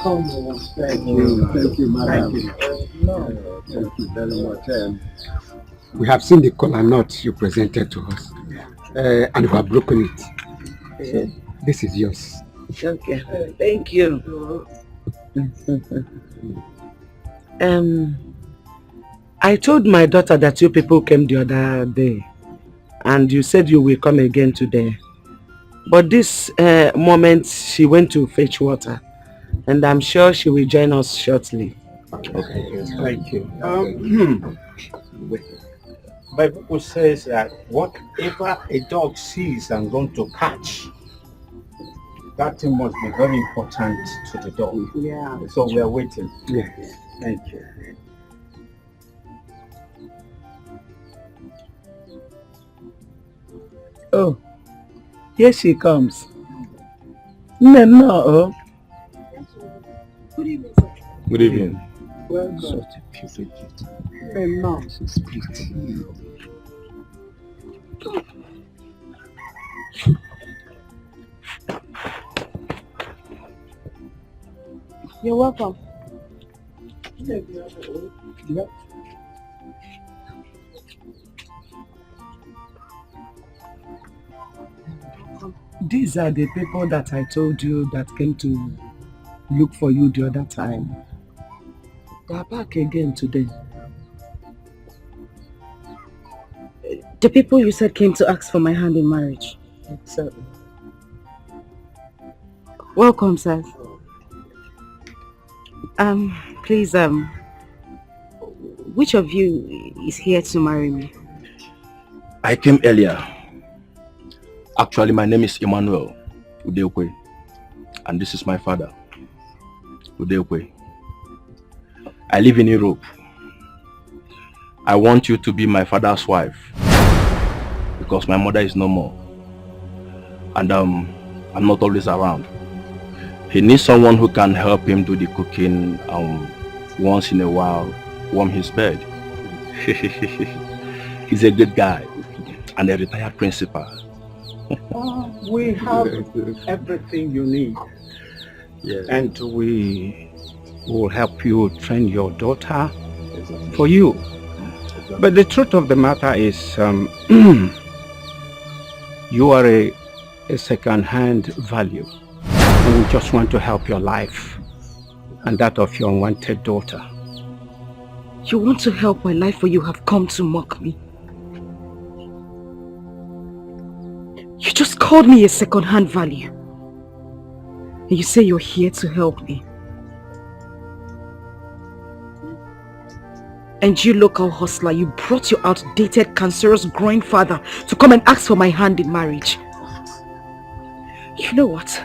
welcome. Thank you, madam. Thank you. Thank you very much. We have seen the kola nut you presented to us, and we have broken it. So this is yours. Okay, thank you. I told my daughter that you people came the other day, and you said you will come again today. But this moment, she went to fetch water, and I'm sure she will join us shortly. Okay, thank you. Bible says that whatever a dog sees and going to catch, that thing must be very important to the dog. Yeah. So we are waiting. Yes. Thank you. Oh, here she comes. No. Good evening, sir. Good evening. Welcome. Such a beautiful No. She's pretty. You're welcome. Yep. These are the people that I told you that came to look for you the other time. They are back again today. The people you said came to ask for my hand in marriage. Exactly. Welcome, sir. Please, which of you is here to marry me? I came earlier. Actually, my name is Emmanuel Udeokwe, and this is my father, Udeokwe. I live in Europe. I want you to be my father's wife because my mother is no more, and I'm not always around. He needs someone who can help him do the cooking once in a while, warm his bed. He's a good guy and a retired principal. We have everything you need. Yes. And we will help you train your daughter for you. But the truth of the matter is you are a second-hand value. And we just want to help your life and that of your unwanted daughter. You want to help my life or you have come to mock me? You just called me a second-hand value. And you say you're here to help me. And you local hustler, you brought your outdated, cancerous grandfather to come and ask for my hand in marriage. You know what?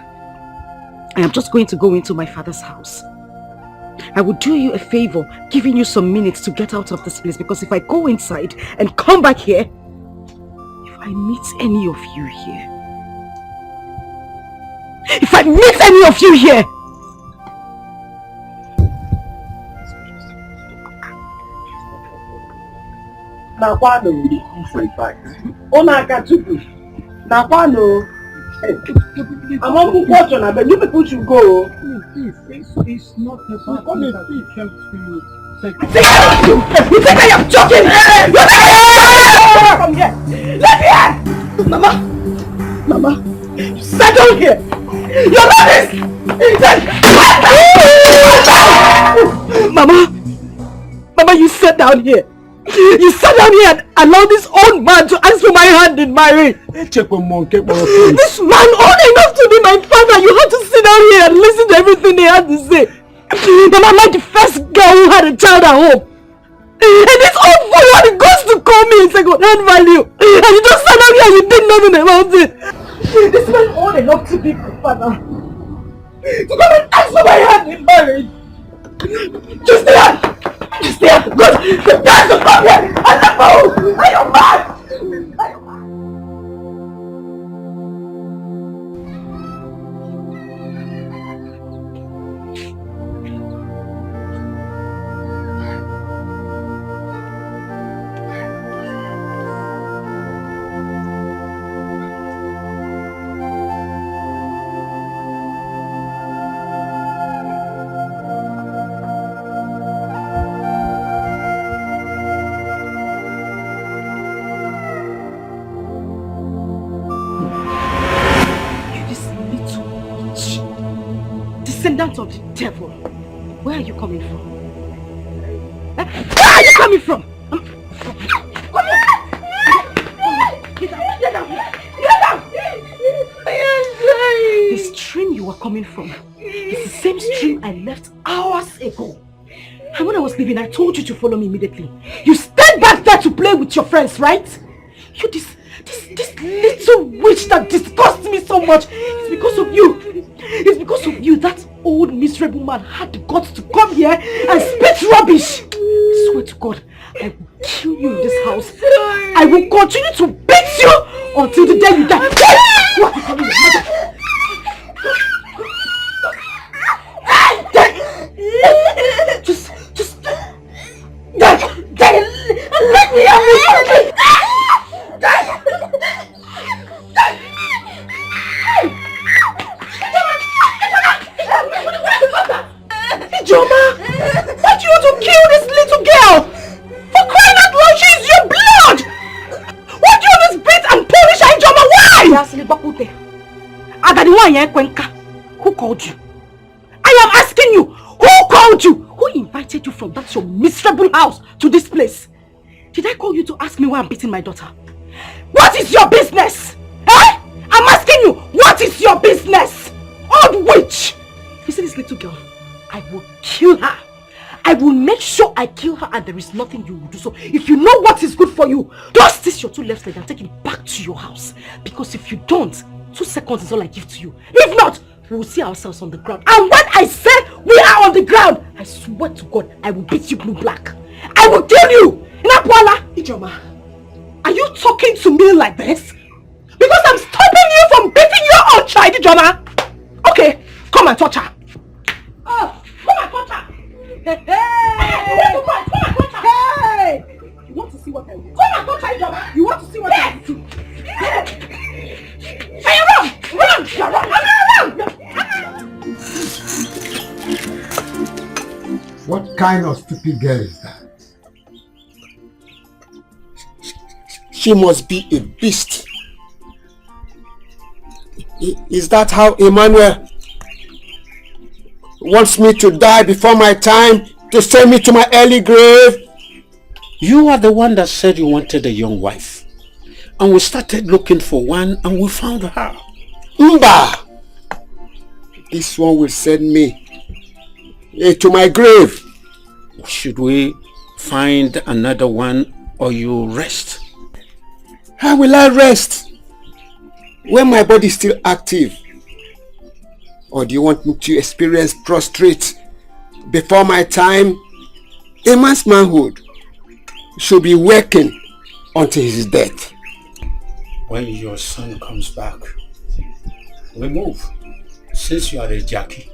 I am just going to go into my father's house. I will do you a favor, giving you some minutes to get out of this place, because if I go inside and come back here, if I meet any of you here, You people should go. It's not necessary. You think I am joking? Come here. Let me in. Mama, sit down here. You're not this. Mama, you sit down here. You sat down here and allowed this old man to ask for my hand in marriage. This man old enough to be my father. You have to sit down here and listen to everything he had to say. Mama, I'm not the first girl who had a child at home. And this old fool goes to call me a second-hand value. And you just sat down here and you did nothing about it. This man old enough to be my father. To come and ask for my hand in marriage. Just there! Good! The guys will come here! I love you! Are you mad? Attendant of the devil. Where are you coming from? Where are you coming from? Come here. Get down. Get down. Get down. The stream you were coming from is the same stream I left hours ago. And when I was leaving, I told you to follow me immediately. You stayed back there to play with your friends, right? You, this little witch that disgusts me so much. It's because of you. It's because of you. That old miserable man had the guts to come here and spit rubbish. I swear to God, I will kill you in this house. I will continue to beat you until the day you die. What are you calling your mother? Just let me have it. Ijoma, why do you want to kill this little girl? For crying out loud, she is your blood. Why do you always beat and punish her, Ijoma? Why? Who called you? I am asking you, who called you? Who invited you from that your miserable house to this place? Did I call you to ask me why I'm beating my daughter? What is your business? Eh? I'm asking you, what is your business? Old witch! You see this little girl? I will kill her. I will make sure I kill her and there is nothing you will do. So if you know what is good for you, dust this your two left leg and take it back to your house. Because if you don't, 2 seconds is all I give to you. If not, we will see ourselves on the ground. And when I say we are on the ground, I swear to God, I will beat you blue black. I will kill you. Inapuala, Ijoma, are you talking to me like this? Because I'm stopping you from beating your own child, Ijoma. Okay, come and touch her. Oh, come and touch her. Hey, hey. Come and touch her. Hey. You want to see what I do? Come and touch her, Ijoma. You want to see what I do? Hey, run! Run! Run! What kind of stupid girl is that? She must be a beast. Is that how Emmanuel wants me to die before my time, to send me to my early grave? You are the one that said you wanted a young wife. And we started looking for one and we found her. Mba! This one will send me to my grave. Should we find another one or you rest? How will I rest when my body is still active? Or do you want me to experience prostrate before my time? A man's manhood should be working until his death. When your son comes back, we move, since you are a Jackie.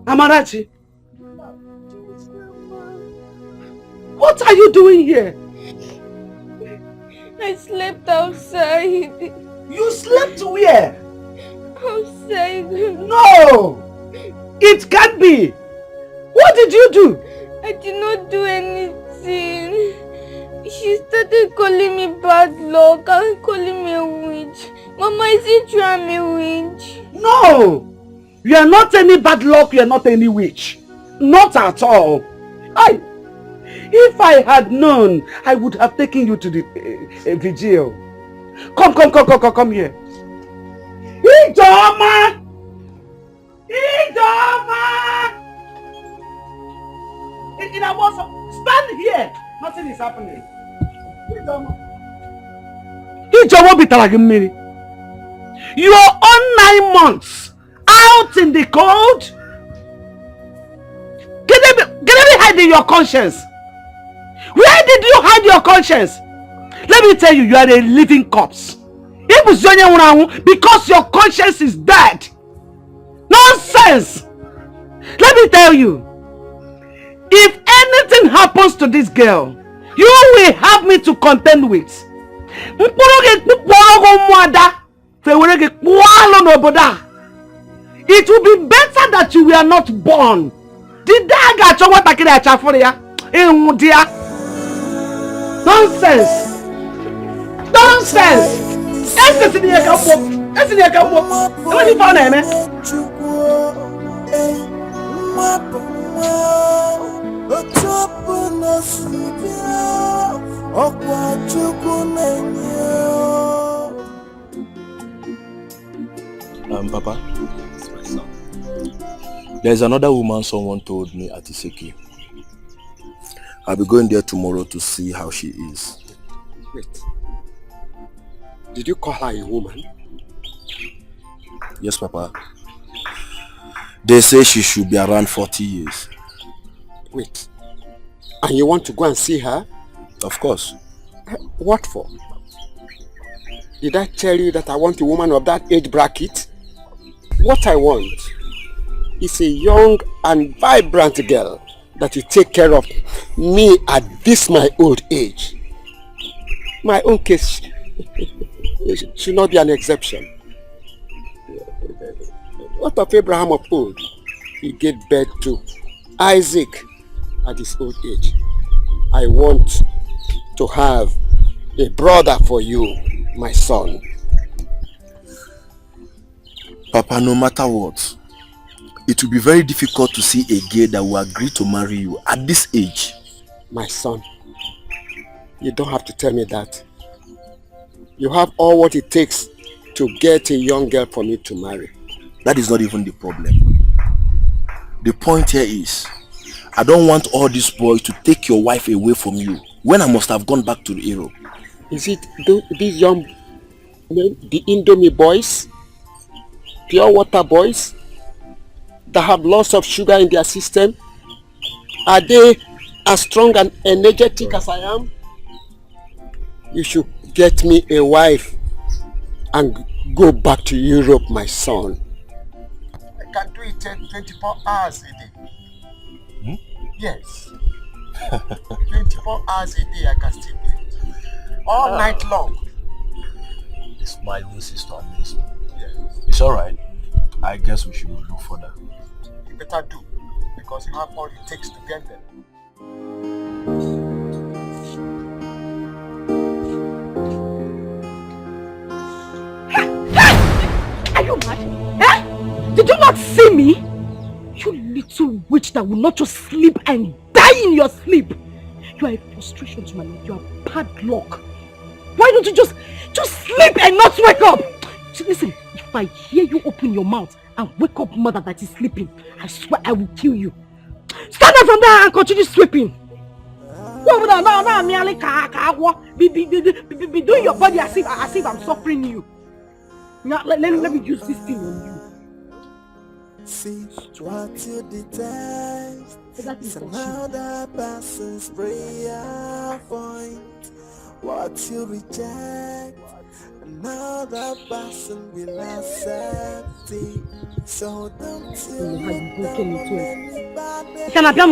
Amarachi, what are you doing here? I slept outside. You slept where? Outside. No! It can't be! What did you do? I did not do anything. She started calling me bad luck and calling me a witch. Mama, is it true I'm a witch? No! You are not any bad luck, you are not any witch. Not at all. If I had known, I would have taken you to the vigil. Come here. Ijoma! Ijoma! Stand here. Nothing is happening. Ijoma bitara mmiri. You are on 9 months out in the cold. Get me hiding your conscience. Where did you hide your conscience? Let me tell you, you are a living corpse. Because your conscience is dead. Nonsense! Let me tell you, if anything happens to this girl, you will have me to contend with. It will be better that you were not born Did I get what I can achieve for ya? Dear. Nonsense. Nonsense. That's the thing I come for. That's the thing I come for. What you found, man? Papa, there's another woman someone told me at Iseki. I'll be going there tomorrow to see how she is. Wait. Did you call her a woman? Yes, Papa. They say she should be around 40 years. Wait. And you want to go and see her? Of course. What for? Did I tell you that I want a woman of that age bracket? What I want is a young and vibrant girl that will take care of me at this my old age. My own case should not be an exception. What of Abraham of old? He gave birth to Isaac at his old age. I want to have a brother for you, my son. Papa, no matter what, it will be very difficult to see a girl that will agree to marry you at this age. My son, you don't have to tell me that. You have all what it takes to get a young girl for me to marry. That is not even the problem. The point here is, I don't want all these boys to take your wife away from you when I must have gone back to Europe. Is it these young men, the Indomie boys, pure water boys, that have lots of sugar in their system? Are they as strong and energetic as I am? You should get me a wife and go back to Europe, my son. I can do it 24 hours a day. Yes. 24 hours a day I can still do it. All night long. This my own sister amazes me. Yes. It's alright. I guess we should look further. You better do, because you have all it takes to get them. Are you mad? Eh? Did you not see me? You little witch that will not just sleep and die in your sleep. You are a frustration to my life. You are bad luck. Why don't you just sleep and not wake up? So listen, if I hear you open your mouth and wake up mother that is sleeping, I swear I will kill you. Stand up from there and continue sweeping. No, merely be doing your body as if I'm suffering you. Now, let me use this thing on you. See what you detest. It's another person's prayer point. What you reject, another person will accept it. So don't you let anybody. Can I be a eh?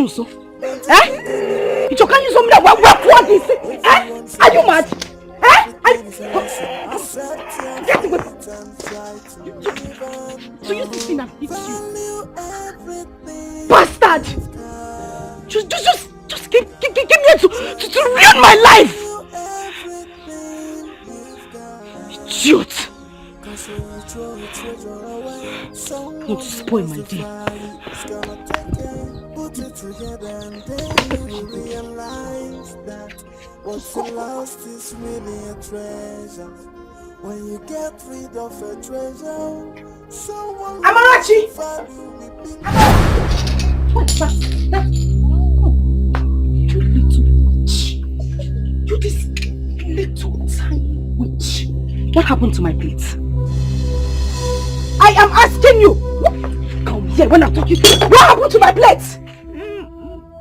You can't use something that what is it? Eh? Are you mad? Eh? So you this thing and hit you. Bastard! Just give me to ruin my life! Idiot! Want to spoil my day. Put it together and then you realize that what you lost is really a treasure. When you get rid of a treasure, someone Amarachi! What's that? You little witch. You this little tiny witch. What happened to my plate? I am asking you! Come here when I'm talking to you. What happened to my plate?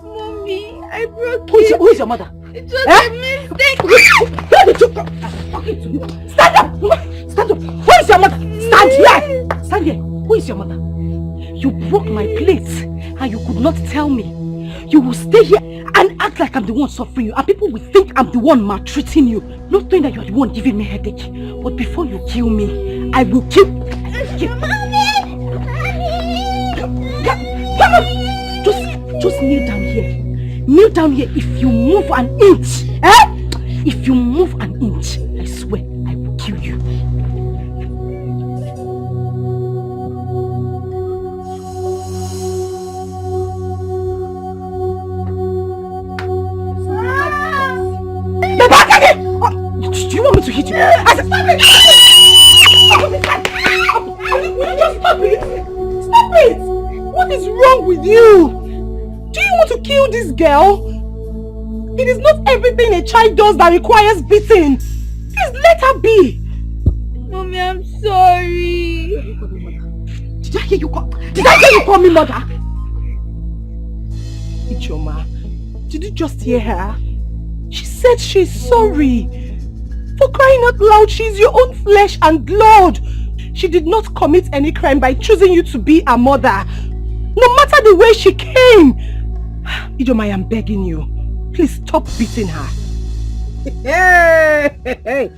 Mommy, I broke it. Who is your mother? It was a mistake. Where did you come? I'm talking to you. Stand up! Stand up! Who is your mother? Stand here! Stand here. Who is your mother? You broke my plate and you could not tell me. You will stay here and act like I'm the one suffering you, and people will think I'm the one maltreating you, not knowing that you are the one giving me headache. But before you kill me, I will kill. Mommy! Come on! Just Just kneel down here. Kneel down here. If you move an inch, if you move an inch, I swear I will kill you. Do you want me to hit you? I said stop it! Just stop it! Stop it! What is wrong with you? Do you want to kill this girl? It is not everything a child does that requires beating. Please let her be. Mommy, I'm sorry. Did I hear you call me mother? Ichoma, did you just hear her? She said she's sorry. For crying out loud, she's your own flesh and blood. She did not commit any crime by choosing you to be a mother. No matter the way she came. Ichoma, I am begging you. Please stop beating her. Hey.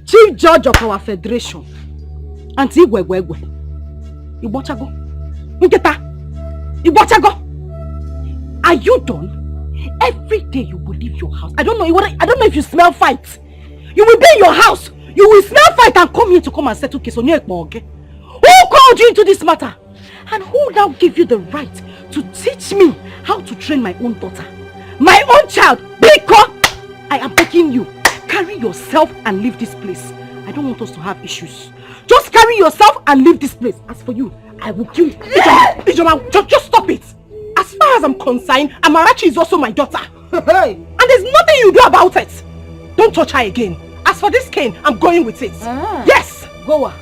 Chief Judge of our Federation. Auntie Wegwegwe. Ibochago. Are you done? Every day you will leave your house. I don't know if you smell fight. You will be in your house. You will smell fight and come here to come and settle case on your okay? Who called you into this matter? And who now gave you the right to teach me how to train my own daughter? My own child, because I am begging you, carry yourself and leave this place. I don't want us to have issues. Just carry yourself and leave this place. As for you, I will kill you. Ijoma, just stop it. As far as I'm concerned, Amarachi is also my daughter. And there's nothing you do about it. Don't touch her again. As for this cane, I'm going with it. Yes! Go on.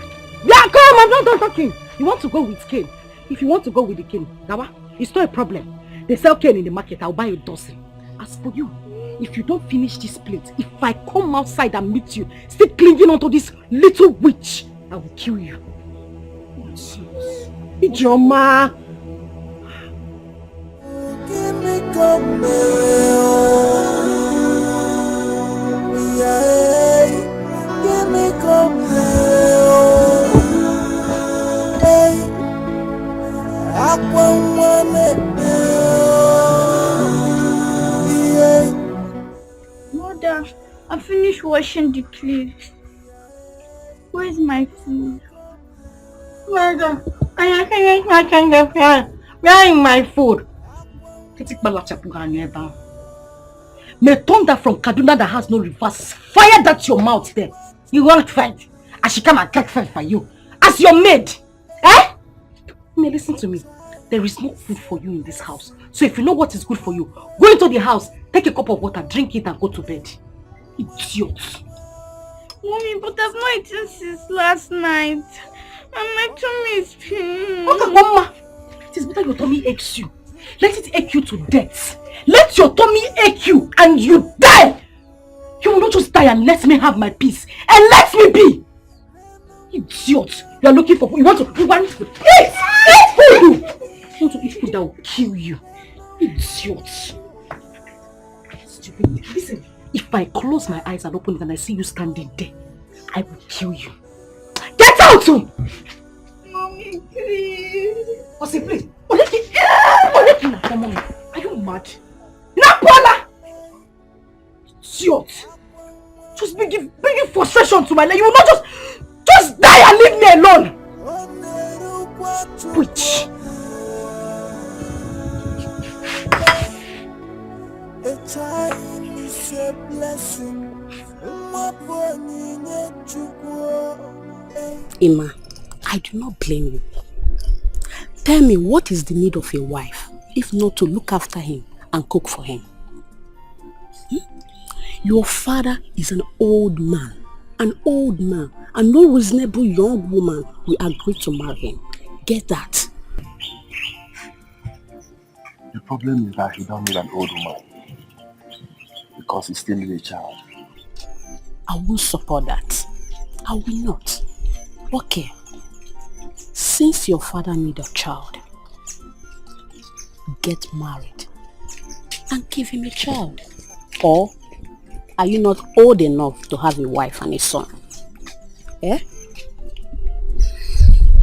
Yeah, come, I'm not done talking. You want to go with cane? If you want to go with the cane, Gawa, it's not a problem. They sell cane in the market, I'll buy a dozen. As for you, if you don't finish this plate, if I come outside and meet you, still clinging onto this little witch, I will kill you. Ijoma! Give me give me Mother, I finished washing the plates. Where's my food? Mother, I can't where is my food? May thunder from Kaduna that has no reverse fire that your mouth there. You won't fight. I should come and take fight for you. As your maid. May listen to me. There is no food for you in this house. So if you know what is good for you, go into the house, take a cup of water, drink it and go to bed. Idiot. Mommy, but I've not eaten since last night. And my tummy is paining. Okay, Mama. It is better your tummy aches you. Let it ache you to death. Let your tummy ache you and you die. You will not just die and let me have my peace. And let me be. Idiot. You are looking for food. You want food. Eat food. You want to eat food that will kill you. Idiot. Stupid. Listen, if I close my eyes and open it and I see you standing there, I will kill you. Get out! Mommy, please. Osi, please. Are you mad? Napola! Idiot! Just bringing frustration to my life. You will not just die and leave me alone! Witch! A child is a blessing. Emma, I do not blame you. Tell me, what is the need of a wife, if not to look after him and cook for him? Your father is an old man, and no reasonable young woman will agree to marry him. Get that? The problem is that he don't need an old woman because he's still a child. I won't support that. I will not. Okay. Since your father need a child, get married and give him a child. Or are you not old enough to have a wife and a son? Eh?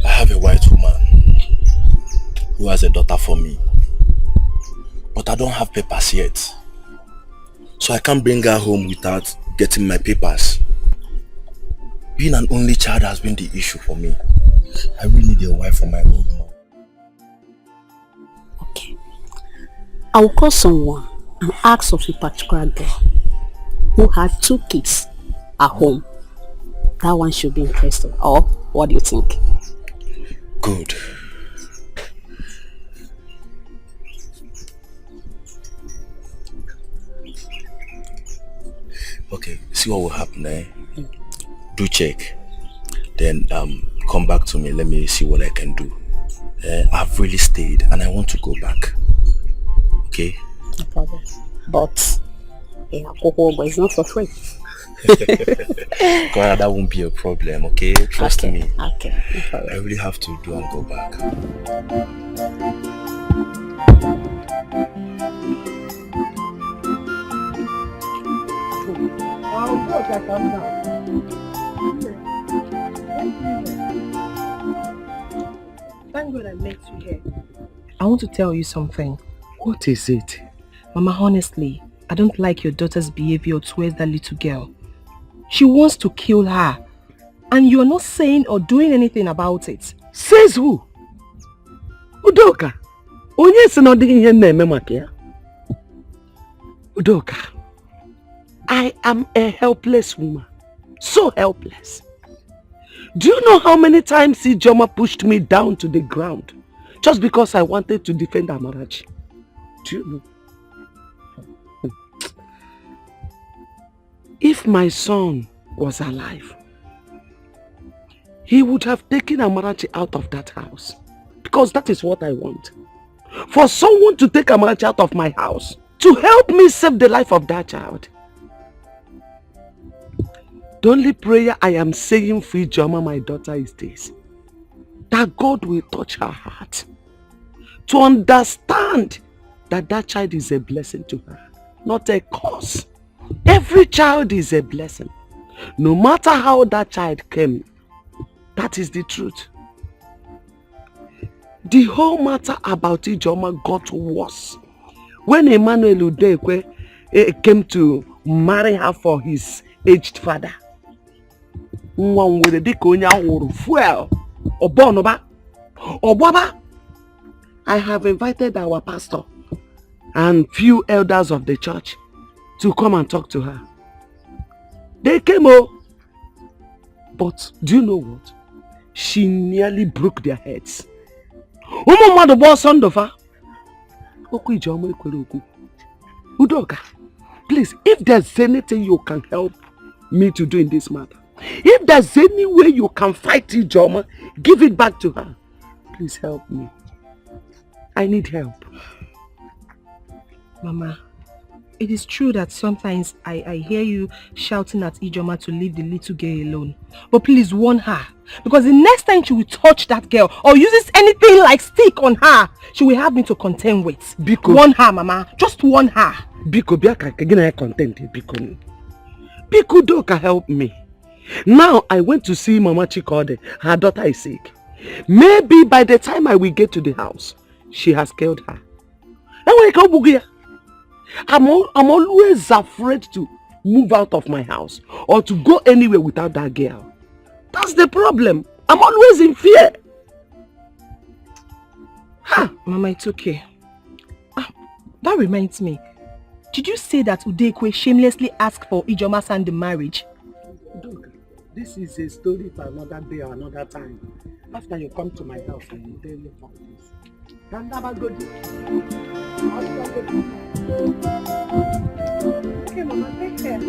I have a white woman who has a daughter for me. But but I don't have papers yet. So I can't bring her home without getting my papers. Being an only child has been the issue for me. I really need a wife for my old mom. Okay. I will call someone and ask of a particular girl who had 2 kids at home. That one should be interested. Or what do you think? Good. Okay, see what will happen, eh? Do check. Then come back to me. Let me see what I can do. I've really stayed and I want to go back. Okay? No problem. But it's not for free. God, that won't be a problem, okay? Trust me. Okay, no problem. I really have to do and go back. Thank God I met you here. I want to tell you something. What is it? Mama, honestly, I don't like your daughter's behavior towards that little girl. She wants to kill her. And you're not saying or doing anything about it. Says who? Udoka. Onye si na ọdịghị ihe na-eme maka ya. Udoka. I am a helpless woman. So helpless. Do you know how many times Ijoma pushed me down to the ground just because I wanted to defend Amarachi? Do you know? If my son was alive, he would have taken Amarachi out of that house. Because that is what I want. For someone to take Amarachi out of my house to help me save the life of that child. The only prayer I am saying for Ijoma, my daughter, is this. That God will touch her heart to understand that that child is a blessing to her, not a curse. Every child is a blessing. No matter how that child came, that is the truth. The whole matter about Ijoma got worse when Emmanuel Udekwe came to marry her for his aged father. I have invited our pastor and few elders of the church to come and talk to her. They came over. But do you know what? She nearly broke their heads. Udoka, please, if there's anything you can help me to do in this matter, if there's any way you can fight Ijoma, give it back to her. Please help me. I need help. Mama, it is true that sometimes I hear you shouting at Ijoma to leave the little girl alone. But please warn her. Because the next time she will touch that girl or uses anything like stick on her, she will have me to contend with. Biko. Warn her, Mama. Just warn her. Biko, Biko Doka, help me. Now I went to see Mama Chikode. Her daughter is sick. Maybe by the time I will get to the house, she has killed her. I'm always afraid to move out of my house or to go anywhere without that girl. That's the problem. I'm always in fear. Mama, it's okay. That reminds me. Did you say that Udekwe shamelessly asked for Ijoma's hand in marriage? Look, this is a story for another day or another time. After you come to my house, I will tell you about this. Can never go there. Okay, Mama, take care.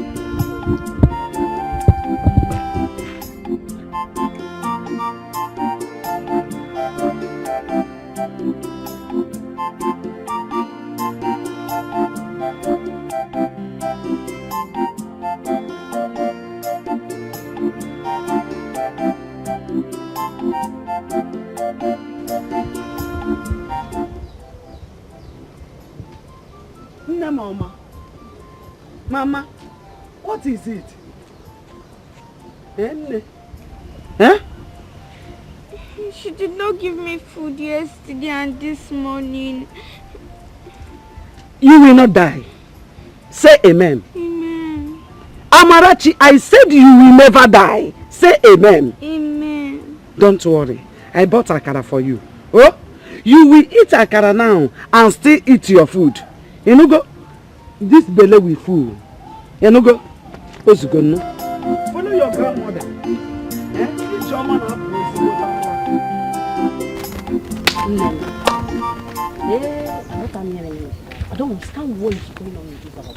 Mama, what is it? Huh? She did not give me food yesterday and this morning. You will not die. Say amen. Amen. Amarachi, I said you will never die. Say amen. Amen. Don't worry. I bought akara for you. Oh, you will eat akara now and still eat your food. You know go. This belly will full. You know go. What's going on? Follow your grandmother. Eat your man up. I don't understand what is going on in this house.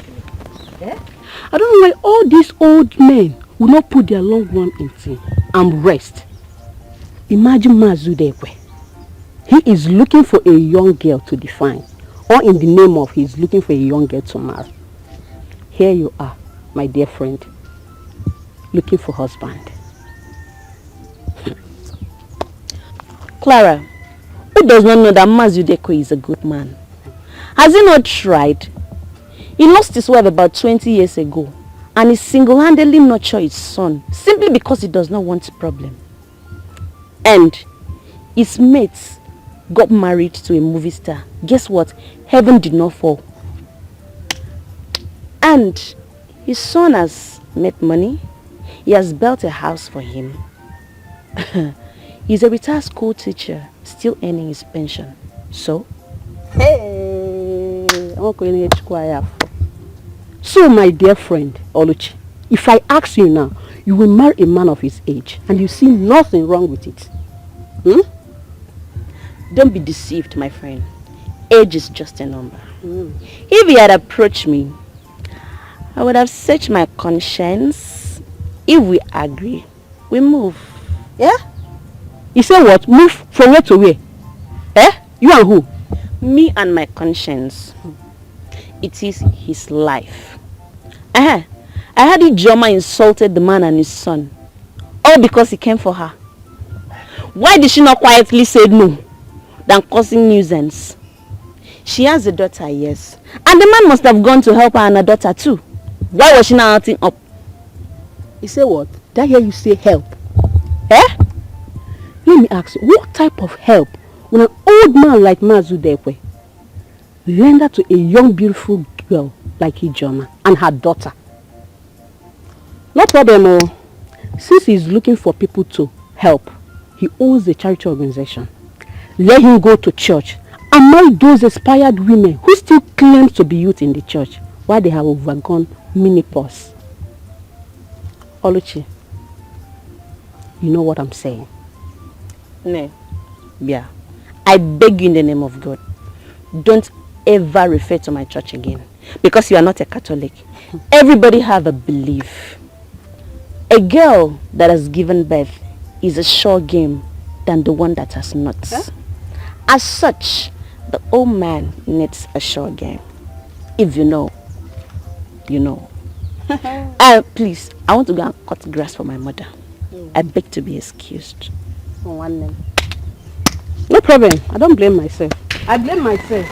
I don't know why all these old men will not put their loved one in tea and rest. Imagine Mazudekwe. He is looking for a young girl to define, or in the name of he's looking for a young girl to marry. Here you are, my dear friend, looking for husband. Clara, who does not know that Mazudekwe is a good man? Has he not tried? He lost his wife about 20 years ago and he single-handedly nurtured his son simply because he does not want a problem. And his mates got married to a movie star. Guess what? Heaven did not fall. And his son has made money. He has built a house for him. He's a retired school teacher, still earning his pension. So? Hey, so my dear friend, Oluchi, if I ask you now, you will marry a man of his age and you see nothing wrong with it. Don't be deceived, my friend. Age is just a number. If he had approached me, I would have searched my conscience. If we agree, we move. Yeah? You say what? Move from where to where? You and who? Me and my conscience. It is his life. I heard Ijoma insulted the man and his son. All because he came for her. Why did she not quietly say no than causing nuisance? She has a daughter, yes. And the man must have gone to help her and her daughter too. Why was she not acting up? You say what? Did I hear you say help? Let me ask you, what type of help when an old man like Mazudekwe render to a young beautiful girl like Ijoma and her daughter? No problem, since he's looking for people to help, he owns a charity organization. Let him go to church and marry those inspired women who still claim to be youth in the church while they have overgone menopause. Oluchi, you know what I'm saying? No. Yeah. I beg you in the name of God, don't ever refer to my church again, because you are not a Catholic. Everybody have a belief. A girl that has given birth is a sure game than the one that has not. As such, the old man needs a sure game. If you know, you know. Please, I want to go and cut grass for my mother. I beg to be excused. No problem. I don't blame myself. I blame myself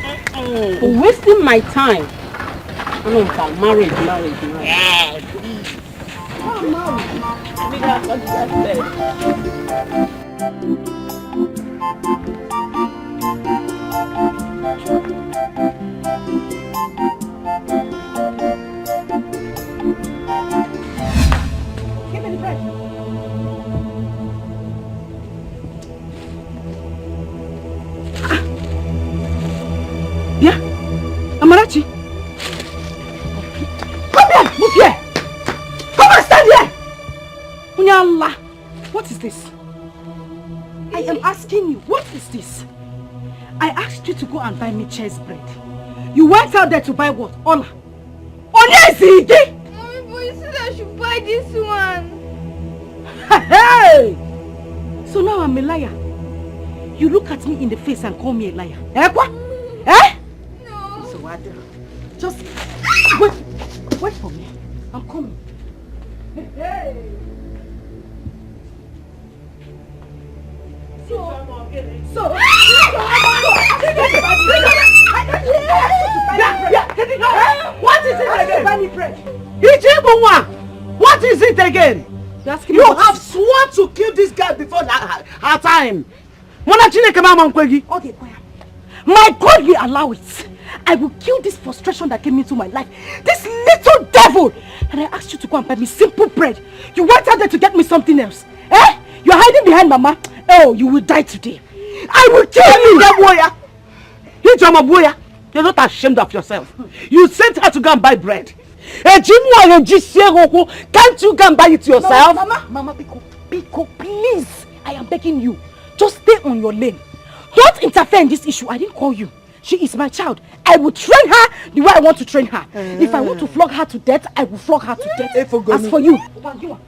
for wasting my time. I know about marriage. Yeah, please. We got cut grass there. Give me the bread. Yeah, Amarachi. Come here, move here. Come on, stand here. Unyala, what is this? I am asking you, what is this? I asked you to go and buy me cheese bread. You went out there to buy what? Ola. Onya is it? Mommy, but you said I should buy this one. Hey! So now I'm a liar. You look at me in the face and call me a liar. Eh, what? Eh? No. So what? Just wait for me. I'm coming. Hey! What is it again? What is it again? You have sworn to kill this girl before her time. Okay, my God will allow it. I will kill this frustration that came into my life. This little devil! And I asked you to go and buy me simple bread. You went out there to get me something else. Eh? You're hiding behind Mama. Oh, you will die today. I will kill you! You're not ashamed of yourself. You sent her to go and buy bread. Can't you go and buy it yourself? Mama, Biko, please. I am begging you. Just stay on your lane. Don't interfere in this issue. I didn't call you. She is my child. I will train her the way I want to train her. If I want to flog her to death, I will flog her to death. As for you, Mama,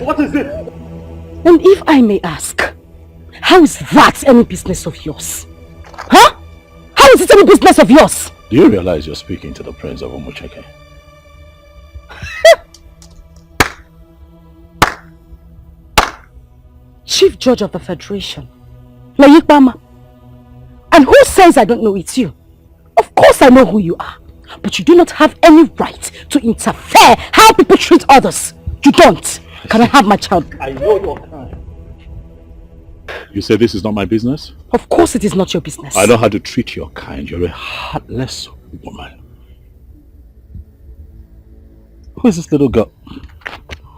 What is it? And if I may ask, how is that any business of yours? Huh? How is it any business of yours? Do you realize you're speaking to the Prince of Umucheke? Chief Judge of the Federation, Layikbama. And who says I don't know it's you? Of course I know who you are. But you do not have any right to interfere how people treat others. You don't. Can I have my child? I know your kind. You say this is not my business? Of course it is not your business. I know how to treat your kind. You're a heartless woman. Who is this little girl?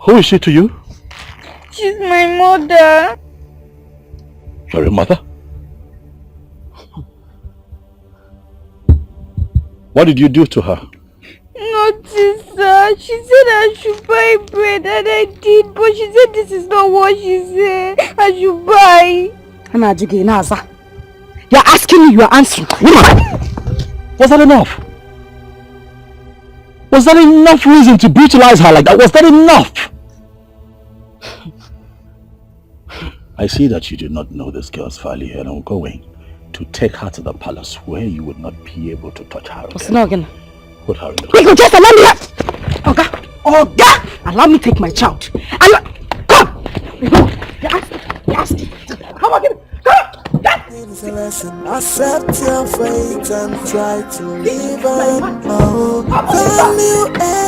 Who is she to you? She's my mother. You're a mother? What did you do to her? Nothing, sir. She said I should buy bread and I did, but she said this is not what she said. I should buy. You're asking me, you are answering. Was that enough? Was that enough reason to brutalize her like that? Was that enough? I see that you do not know this girl's value and I'm going to take her to the palace where you would not be able to touch her again. Put her in the Wait, just allow me. Oga! Allow me take my child. Come! Come on, It's a lesson. Accept your fate and try to live on. Value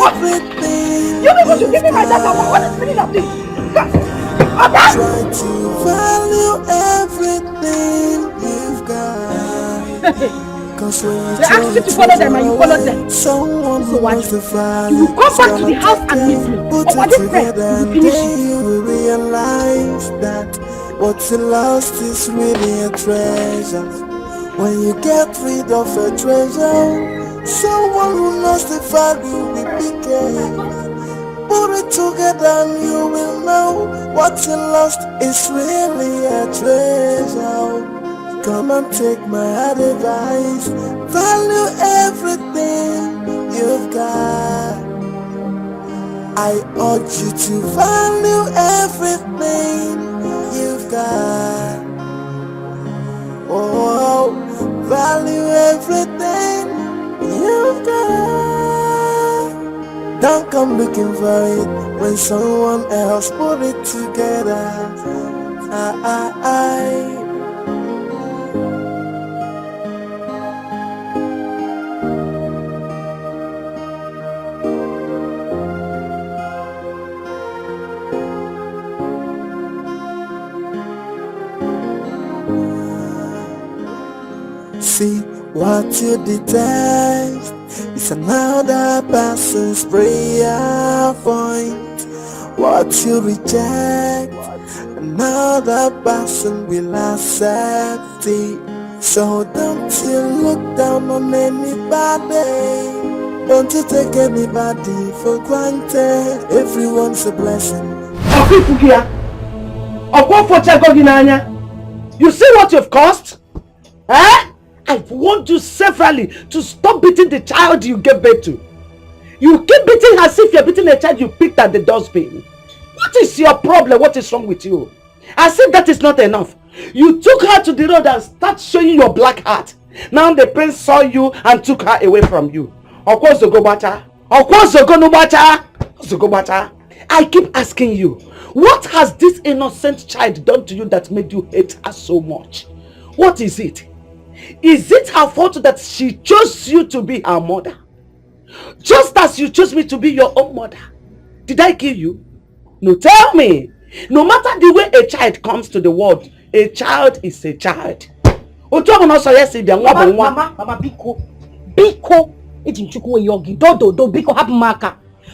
everything. You people should give me my data. What is the meaning of this? Try to value everything you've got. Cause when they ask you to follow them and you follow them. Someone so what? the value, you will come back to the house and meet me. Put it together and then you will realize that what you lost is really a treasure. When you get rid of a treasure, someone who knows the value will be careful. Put it together and you will know what you lost is really a treasure. Come and take my advice. Value everything you've got. I urge you to value everything you've got. Oh, value everything you've got. Don't come looking for it when someone else put it together. See what you detest is another person's prayer point. What you reject, another person will accept it. So don't you look down on anybody. Don't you take anybody for granted. Everyone's a blessing. You see what you've caused? Eh? I've warned you severally to stop beating the child you gave birth to. You keep beating her as if you're beating a child you picked at the dustbin. What is your problem? What is wrong with you? As if that is not enough. You took her to the road and started showing your black heart. Now the prince saw you and took her away from you. Of course, I keep asking you, what has this innocent child done to you that made you hate her so much? What is it? Is it her fault that she chose you to be her mother? Just as you chose me to be your own mother. Did I kill you? No, tell me. No matter the way a child comes to the world, a child is a child. Mama, Biko.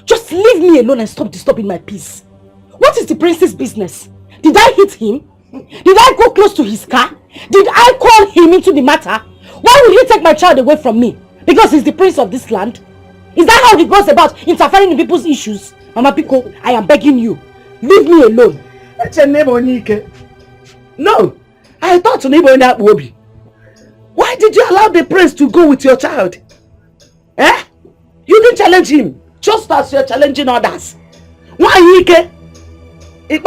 Just leave me alone and stop disturbing my peace. What is the prince's business? Did I hit him? Did I go close to his car? Did I call him into the matter? Why will he take my child away from me? Because he's the prince of this land? Is that how he goes about interfering in people's issues? Mama Biko, I am begging you. Leave me alone. No, I thought Wobi. Why did you allow the prince to go with your child? Eh? You didn't challenge him, just as you're challenging others. Why Ike? If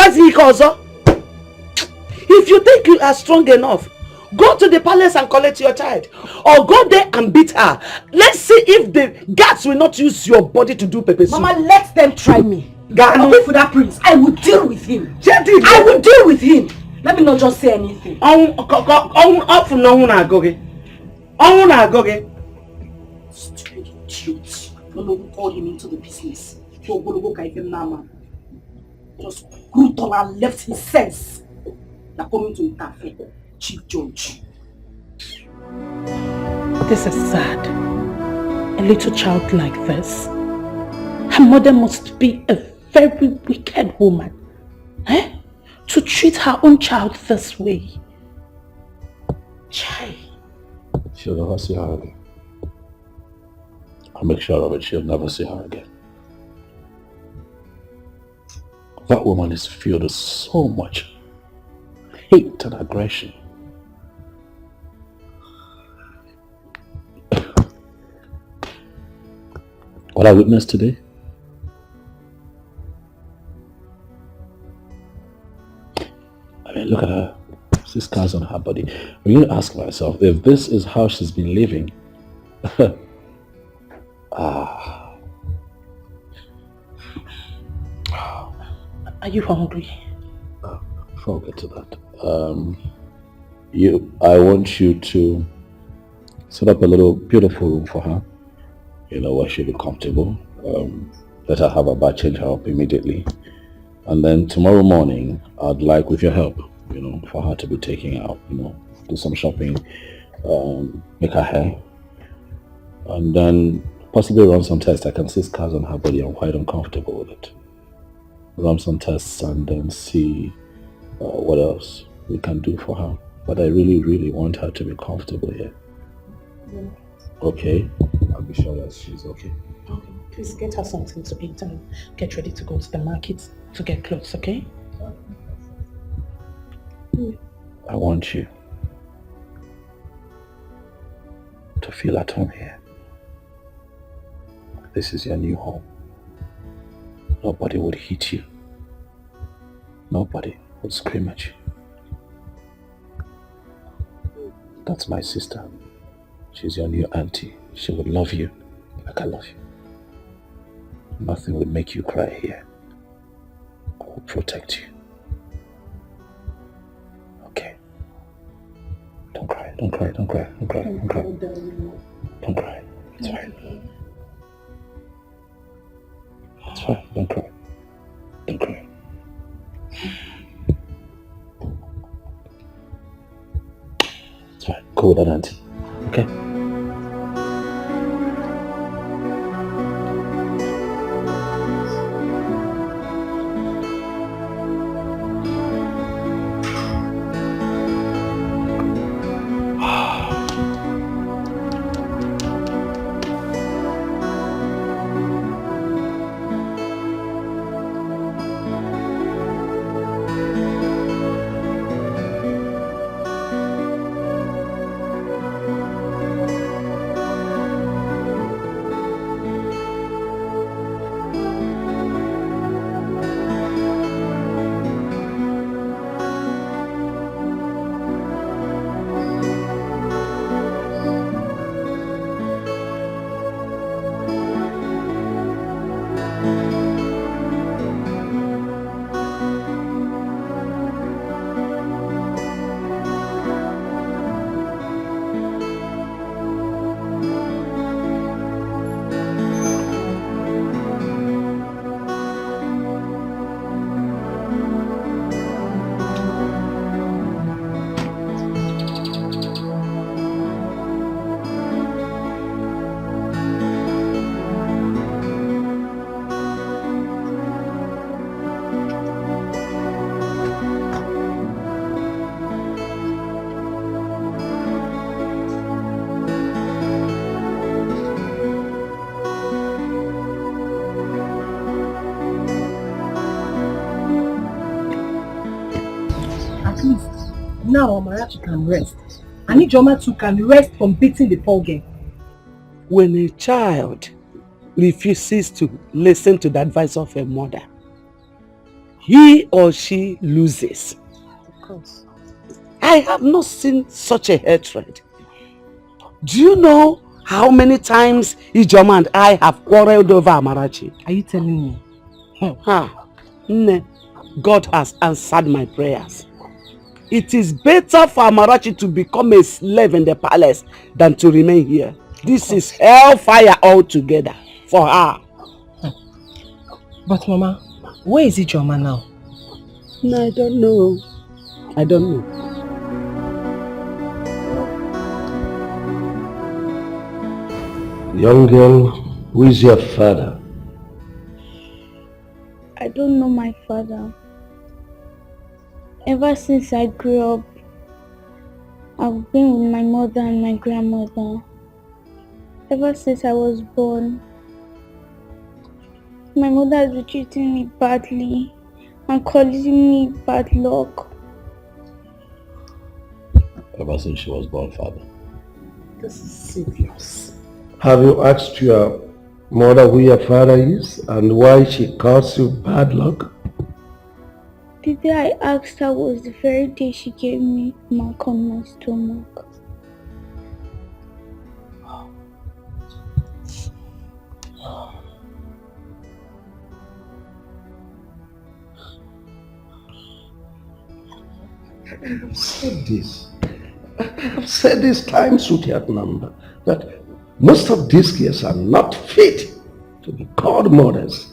you think you are strong enough, go to the palace and collect your child. Or go there and beat her. Let's see if the guards will not use your body to do pepper soup. Mama, let them try me. Away for that prince. I will deal with him. I will deal with him. Let me not just say anything. Stupid idiot. Don't know who called him into the business. Just brutal and left his sense. They're coming to interfere. Chief Judge. This is sad. A little child like this. Her mother must be a very wicked woman. Eh? To treat her own child this way. Chai. She'll never see her again. I'll make sure of it. She'll never see her again. That woman is filled with so much hate and aggression. What I witnessed today? I mean, look at her. See scars on her body. I'm going to ask myself, if this is how she's been living, Are you hungry? Before I get to that, I want you to set up a little beautiful room for her, where she'll be comfortable. Let her have a bath, change her up immediately. And then tomorrow morning, I'd like, with your help, for her to be taking out, do some shopping, make her hair, and then possibly run some tests. I can see scars on her body. I'm quite uncomfortable with it. Run some tests and then see what else we can do for her. But I really, really want her to be comfortable here. Yeah. Okay? I'll be sure that she's okay. Okay. Please get her something to eat and get ready to go to the market to get clothes, okay? I want you to feel at home here. This is your new home. Nobody would hit you. Nobody would scream at you. That's my sister. She's your new auntie. She would love you like I love you. Nothing would make you cry here. I will protect you. Okay? Don't cry, don't cry, don't cry, don't cry, don't cry. Don't cry. It's fine. It's fine, don't cry. Don't cry. It's fine. Go with that auntie. Okay? At least now Amarachi can rest. And Ijoma too can rest from beating the poor girl. When a child refuses to listen to the advice of a mother, he or she loses. Of course. I have not seen such a hatred. Do you know how many times Ijoma and I have quarreled over Amarachi? Are you telling me? God has answered my prayers. It is better for Amarachi to become a slave in the palace than to remain here. This is hellfire altogether for her. But Mama, where is Ijoma now? I don't know. I don't know. Young girl, who is your father? I don't know my father. Ever since I grew up, I've been with my mother and my grandmother. Ever since I was born, my mother has been treating me badly and calling me bad luck. Ever since she was born, father. This is serious. Have you asked your mother who your father is and why she calls you bad luck? The day I asked her was the very day she gave me mark on my stomach. I have said this. I have said this times without number that most of these girls are not fit to be called mothers.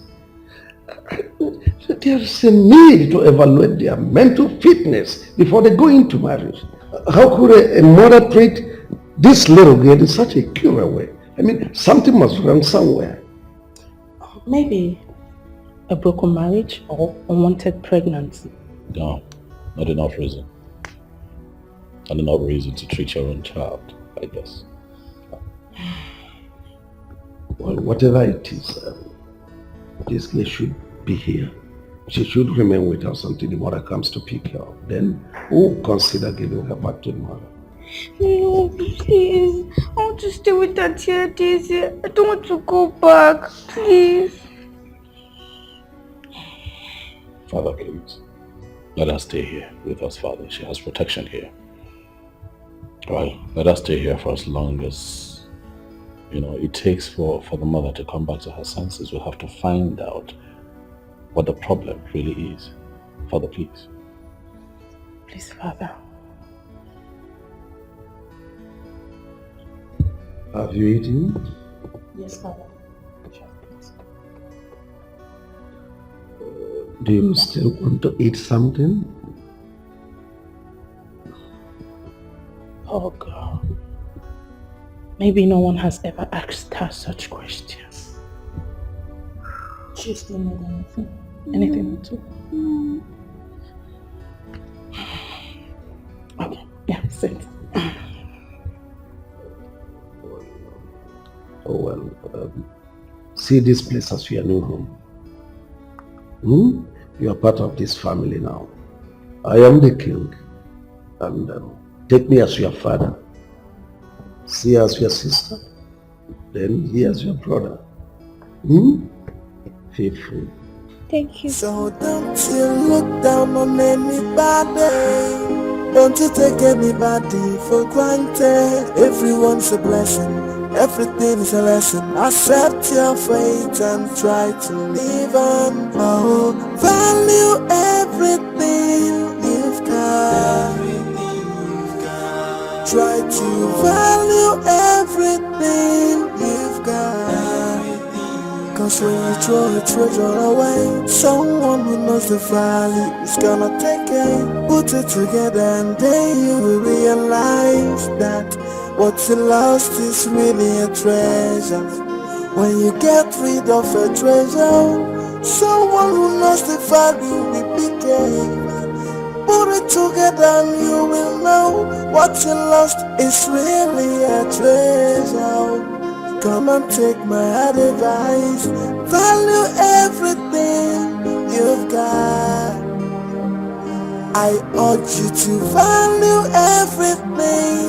There is a need to evaluate their mental fitness before they go into marriage. How could a mother treat this little girl in such a cruel way? I mean, something must run somewhere. Maybe a broken marriage or unwanted pregnancy. No, not enough reason. Not enough reason to treat your own child like this. Well, whatever it is, this girl should be here. She should remain with us until the mother comes to pick her up. Then we'll consider giving her back to the mother. No, please. I want to stay with Auntie Daisy. I don't want to go back. Please. Father, please. Let her stay here with us, Father. She has protection here. Right? Let her stay here for as long as, it takes for the mother to come back to her senses. We'll have to find out what the problem really is. Father, please. Please, Father. Have you eaten? Yes, Father. Do you still want to eat something? Oh God. Maybe no one has ever asked her such questions. She still not anything. Anything at all. Okay, yeah, sit. Oh well, see this place as your new home. You are part of this family now. I am the king, and take me as your father. See as your sister, then he as your brother. Feel free. Thank you. So don't you look down on anybody. Don't you take anybody for granted. Everyone's a blessing, everything is a lesson. Accept your fate and try to live on. Oh, value everything you've got. Try to value everything you've got. Cause when you throw a treasure away, someone who knows the value is gonna take it. Put it together and then you will realize that what you lost is really a treasure. When you get rid of a treasure, someone who knows the value will pick it. Put it together and you will know what you lost is really a treasure. Come and take my advice. Value everything you've got. I urge you to value everything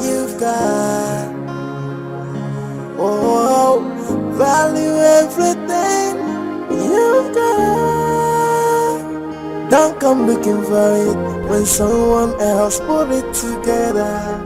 you've got. Oh, value everything you've got. Don't come looking for it when someone else put it together.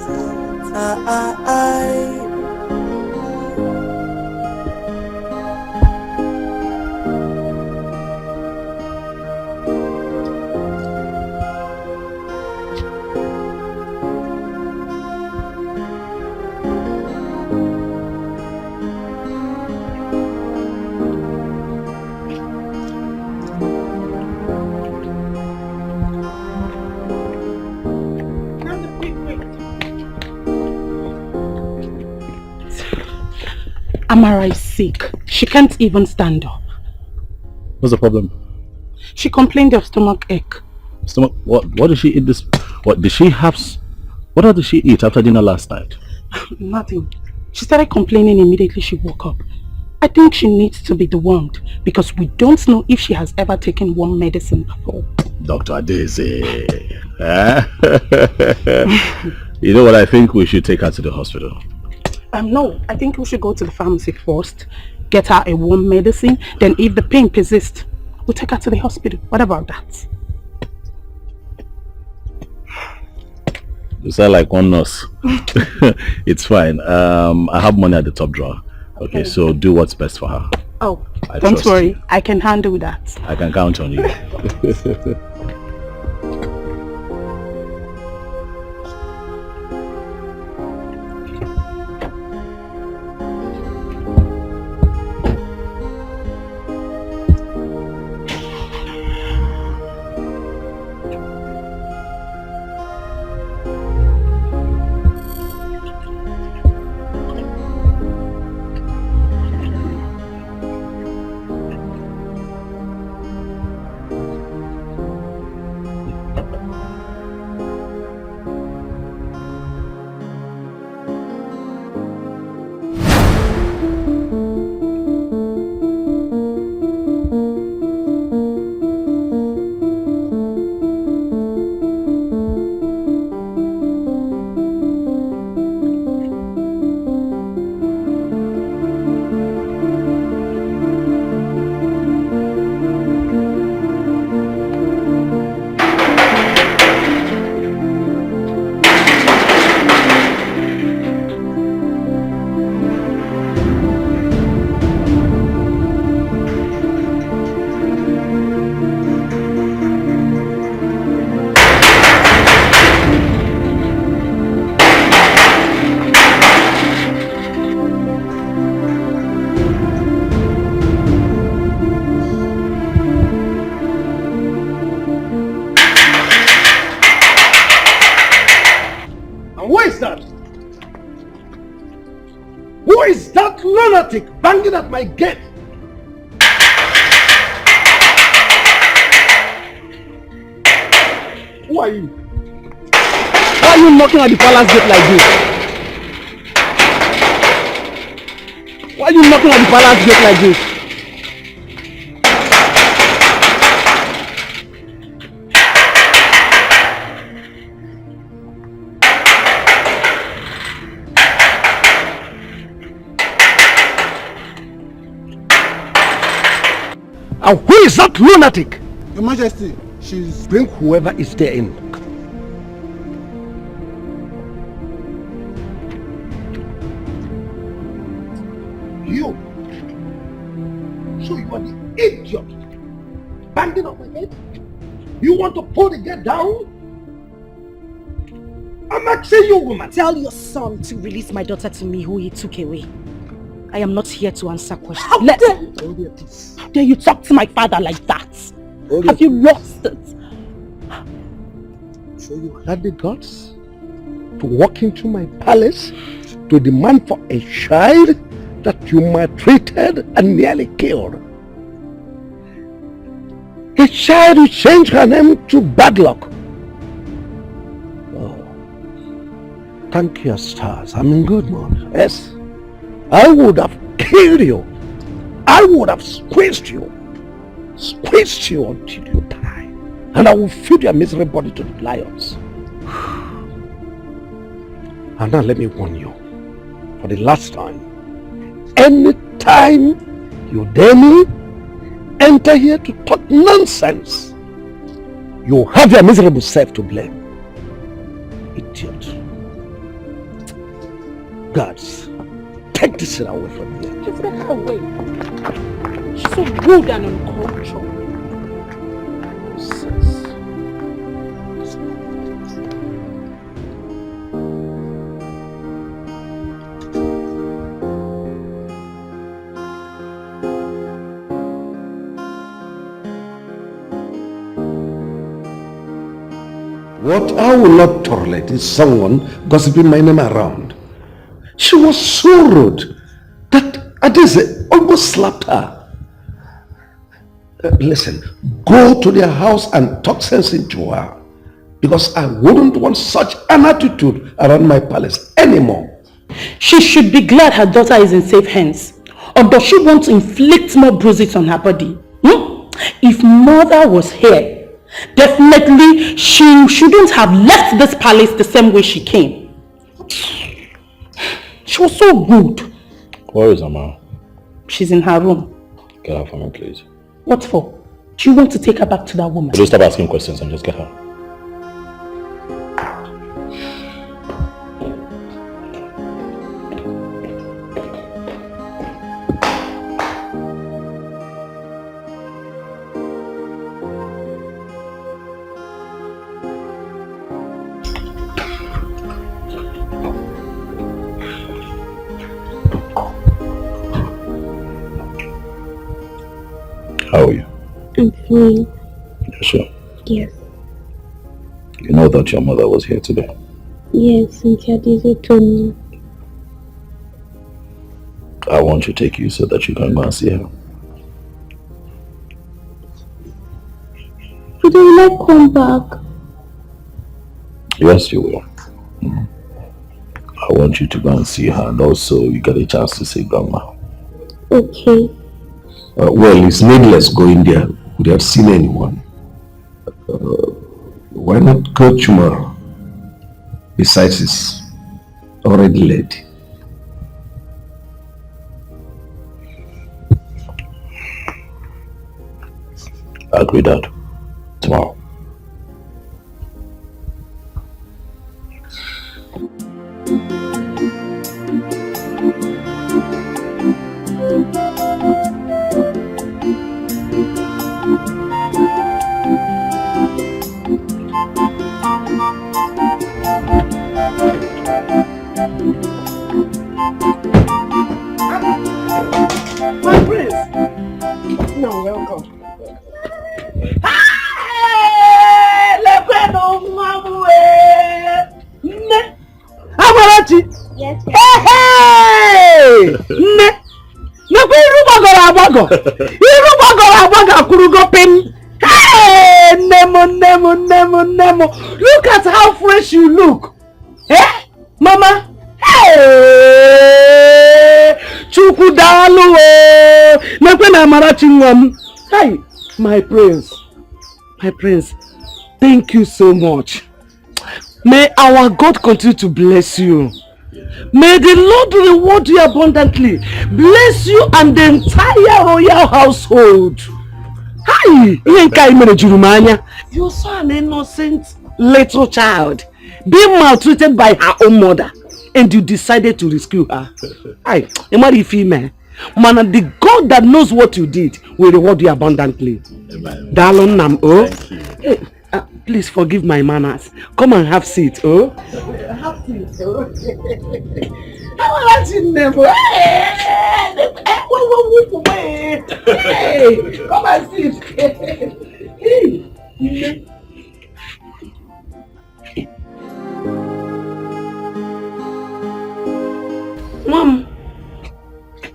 Amara is sick. She can't even stand up. What's the problem? She complained of stomach ache. Stomach? What did she eat this? What did she have? What did she eat after dinner last night? Nothing. She started complaining immediately she woke up. I think she needs to be dewormed because we don't know if she has ever taken worm medicine before. Dr. Daisy. You know what? I think we should take her to the hospital. No, I think we should go to the pharmacy first, get her a worm medicine, then if the pain persists, we'll take her to the hospital. What about that? You sound like one nurse. It's fine. I have money at the top drawer. Okay, so do what's best for her. Oh, don't worry. You. I can handle that. I can count on you. Banging at my gate. Who are you? Why are you knocking at the palace gate like this? Why are you knocking at the palace gate like this? And who is that lunatic? Your Majesty, she's... Bring whoever is there in. You. So you are the idiot. Banging on my head? You want to pull the gate down? I'm asking you, woman. Tell your son to release my daughter to me who he took away. I am not here to answer questions. How dare you talk to my father like that? Have you lost it? So you had the guts to walk into my palace to demand for a child that you maltreated and nearly killed. A child who changed her name to Bad Luck. Oh, thank your stars. I'm in good mood. Yes. I would have killed you. I would have squeezed you until you die. and I will feed your miserable body to the lions. And now let me warn you, for the last time, anytime you dare me, enter here to talk nonsense, you have your miserable self to blame. Idiot. Gods, take this thing away from here. Just get her away. She's so rude and uncultured. What I will not tolerate is someone gossiping my name around. She was so rude that Adese almost slapped her. Listen, go to their house and talk sense into her, because I wouldn't want such an attitude around my palace anymore. She should be glad her daughter is in safe hands. Or does she want to inflict more bruises on her body? If mother was here, definitely she shouldn't have left this palace the same way she came. She was so rude. Where is Ama? She's in her room. Get her for me, please. What for? Do you want to take her back to that woman? Please stop asking questions and just get her. How are you? I'm fine. You're sure? Yes. You know that your mother was here today? Yes, Cynthia Dizzy told me. I want to take you so that you can go and see her. But I will not come back. Yes, you will. I want you to go and see her, and also you get a chance to see Grandma. Okay. Well, it's needless going there without seeing anyone. Why not go tomorrow? Besides, it's already late. I agree, Dad. Tomorrow. My prince! No, welcome. Amarachi! Yes, Hey! Hey! Nemo. Look at how fresh you look. Eh? Mama? Hey! Chukudalu! Hey! My prince, thank you so much. May our God continue to bless you. May the Lord reward you abundantly. Bless you and the entire royal household. Hi! You're so an innocent little child, being maltreated by her own mother, and you decided to rescue her. Hi, female. Man, the God that knows what you did will reward you abundantly. Darling Nam, oh. Hey, please forgive my manners. Come and have seat, oh. Have seat, oh. Hey, come and sit. Hey. Mom,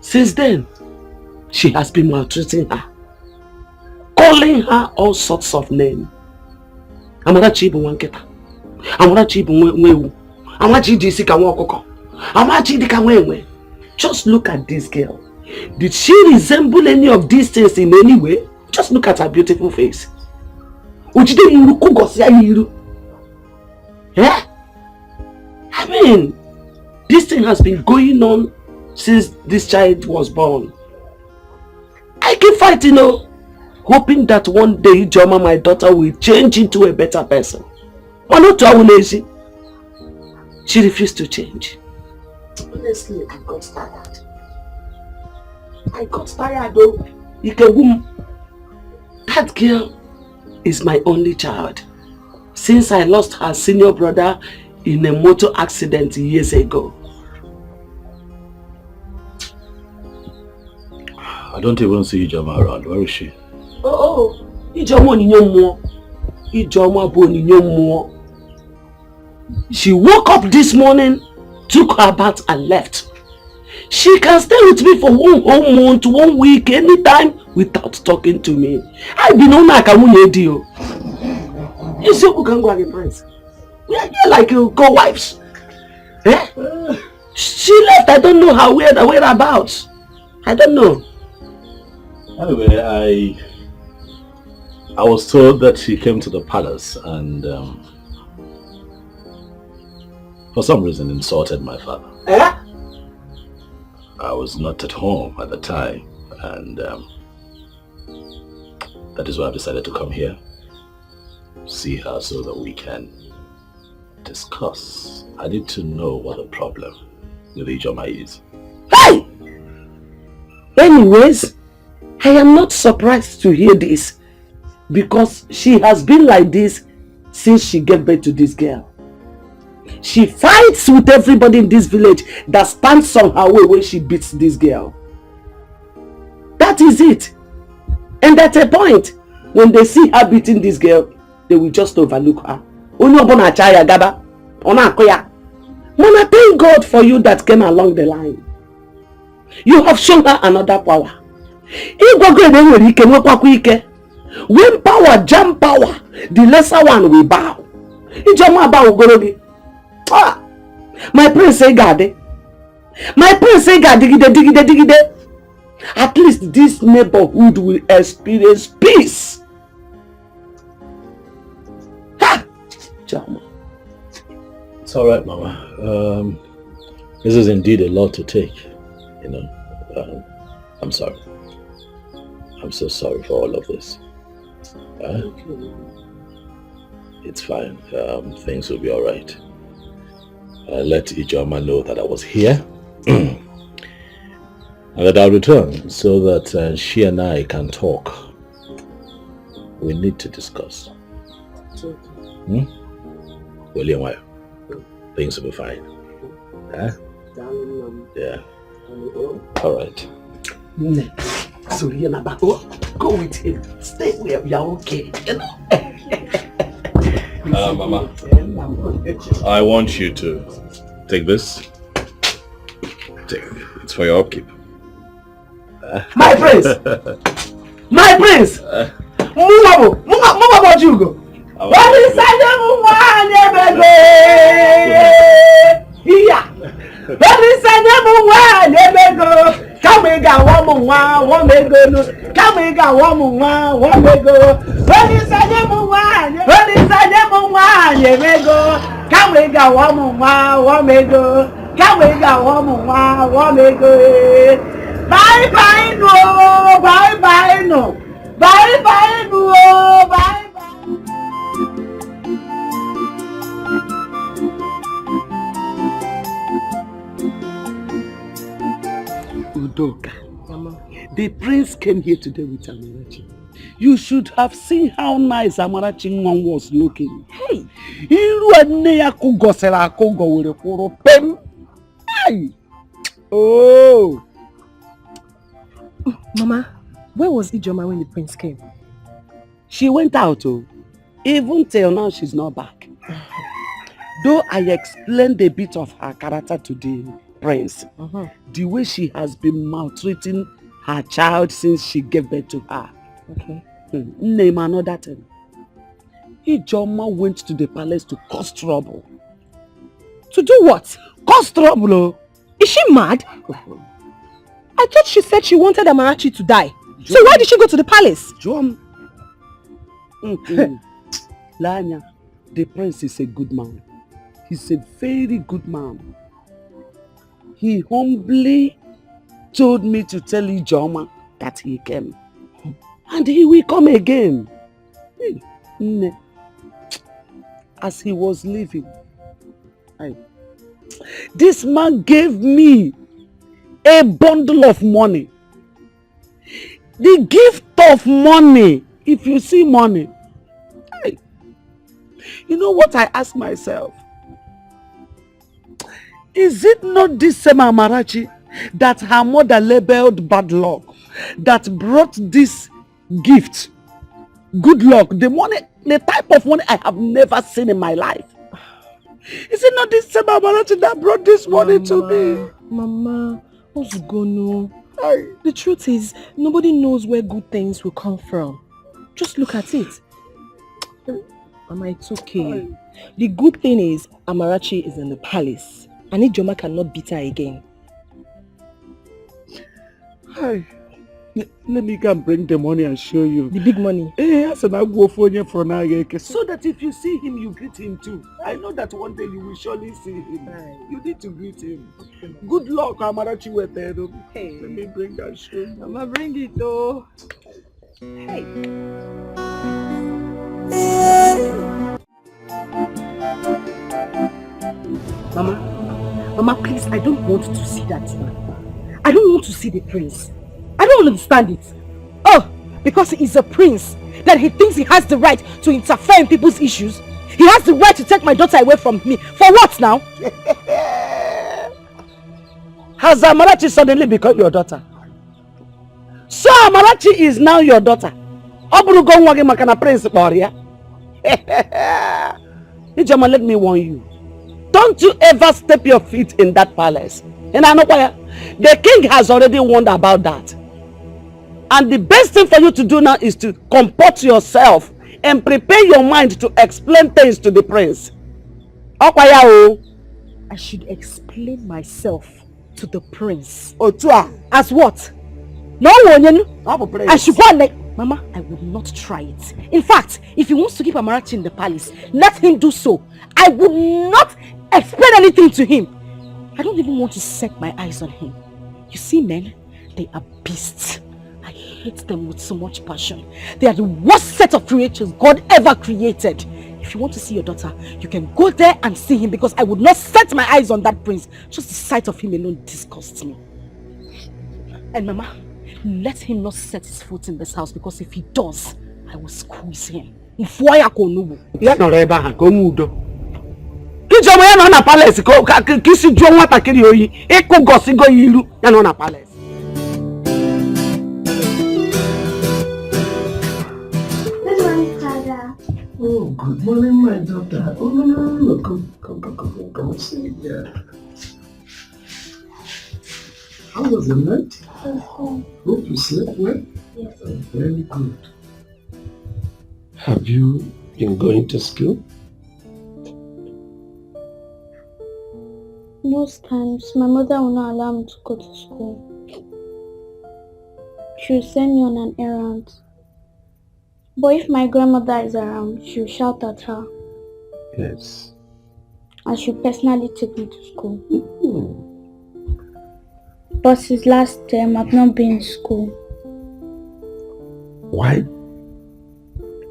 since then, she has been maltreating her, calling her all sorts of names. Amarachi ibu wanketa, Amarachi ibu mwewu, Amarachi disi ka wakoko, Amarachi di ka wewe. Just look at this girl. Did she resemble any of these things in any way? Just look at her beautiful face. Yeah? I mean, this thing has been going on since this child was born. I keep fighting, hoping that one day Joma, my daughter, will change into a better person. But not to our lazy. She refused to change. Honestly, I got tired. Though. That girl is my only child. Since I lost her senior brother in a motor accident years ago. I don't even see Ijoma around. Where is she? Ijoma Ijoma. She woke up this morning, took her bath and left. She can stay with me for 1 whole month, 1 week, anytime without talking to me. I be known like a deal. You see who can go and prince? We are here like co-wives. Eh? She left. I don't know her whereabouts. I don't know. Anyway, I was told that she came to the palace and for some reason insulted my father. Eh? I was not at home at the time, and that is why I decided to come here, see her so that we can discuss. I need to know what the problem with Ijoma is. Hey! Anyways, I am not surprised to hear this because she has been like this since she gave birth to this girl. She fights with everybody in this village that stands on her way when she beats this girl. That is it. And at a point, when they see her beating this girl, they will just overlook her. Mama, thank God for you that came along the line. You have shown her another power. When power jam power, the lesser one will bow. My prince say God. My prince say God digide. At least this neighborhood will experience peace. Ha! Jama. It's all right, Mama. This is indeed a lot to take. I'm sorry. I'm so sorry for all of this. It's fine. Things will be all right. Let Ijoma know that I was here and that I'll return so that she and I can talk. We need to discuss. William, things will be fine. Yeah. All right. So go with him. Stay where we are okay. Mama, I want you to take this. Take it. It's for your upkeep. My prince! My prince! Move about you go. What is that? Come we got one me go. Come we got one me go. When is that you me go. Come we got one me go. Come we got one me go. Bye bye no. Bye bye no. Bye bye no. Bye. Udoka, Mama, the prince came here today with Amarachi. You should have seen how nice Amarachi was looking. Hey, oh, Mama, where was Ijoma when the prince came? She went out. Even till now, she's not back. Though I explained a bit of her character to the prince, the way she has been maltreating her child since she gave birth to her. Okay. Name another thing. Ijoma went to the palace to cause trouble. To do what? Cause trouble. Is she mad? I thought she said she wanted Amarachi to die. So why did she go to the palace? Lanya, the prince is a good man. He's a very good man. He humbly told me to tell Ijoma that he came. And he will come again. As he was leaving, this man gave me a bundle of money. The gift of money. If you see money, you know what I ask myself? Is it not this same Amarachi that her mother labeled bad luck that brought this gift? Good luck, the money, the type of money I have never seen in my life. Is it not this same Amarachi that brought this money to me? Mama, what's going on? The truth is, nobody knows where good things will come from. Just look at it. Mama, it's okay. The good thing is, Amarachi is in the palace. And Ijoma cannot beat her again. Hi. Let me go and bring the money and show you. The big money? Yes, and I'll go for you for now. So that if you see him, you greet him too. I know that one day you will surely see him. You need to greet him. Good luck, Amarachi Wetedo. Hey. Let me bring that show you. Mama, bring it though. Hey. Mama, please, I don't want to see that man. I don't want to see the prince. I don't understand it. Oh, because he is a prince, that he thinks he has the right to interfere in people's issues. He has the right to take my daughter away from me. For what now? Has Amarachi suddenly become your daughter? So Amarachi is now your daughter. Prince Ijoma, let me warn you. Don't you ever step your feet in that palace. And I know why. The king has already warned about that. And the best thing for you to do now is to comport yourself and prepare your mind to explain things to the prince. I should explain myself to the prince. As what? No one. I should go and Mama, I would not try it. In fact, if he wants to keep Amarachi in the palace, let him do so. I would not explain anything to him. I don't even want to set my eyes on him. You see, men, they are beasts. I hate them with so much passion. They are the worst set of creatures God ever created. If you want to see your daughter, you can go there and see him, because I would not set my eyes on that prince. Just the sight of him alone disgusts me. And Mama, let him not set his foot in this house, because if he does, I will squeeze him. Ijoma ya no na palace ko kisi jo nwata kiri oyi iku gosi go yilu ya no na palace. Good morning, Father. Oh, good morning, my daughter. Oh, no. Come sit here. How was the night? Hope you slept well? Yes. Oh, very good. Have you been going to school? Most times, my mother will not allow me to go to school. She will send me on an errand. But if my grandmother is around, she will shout at her. Yes. And she will personally take me to school. But since last term, I've not been in school. Why?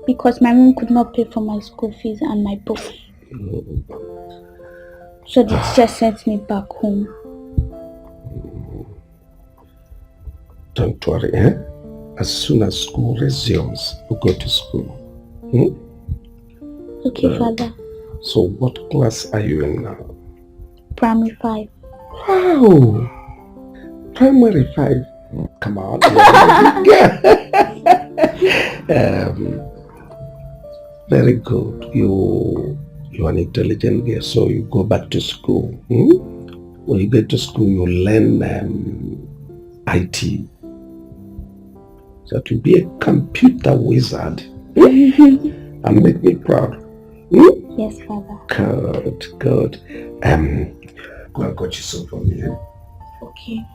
Because my mom could not pay for my school fees and my books. So the teacher sent me back home. Don't worry, eh? As soon as school resumes, we'll go to school. Okay, Father. So what class are you in now? Primary 5. Wow! Primary 5. Come on. Very good. You're an intelligent girl, so you go back to school. When you get to school, you learn IT. So to be a computer wizard and make me proud. Yes, Father. Good. Go and got you some for me. Okay.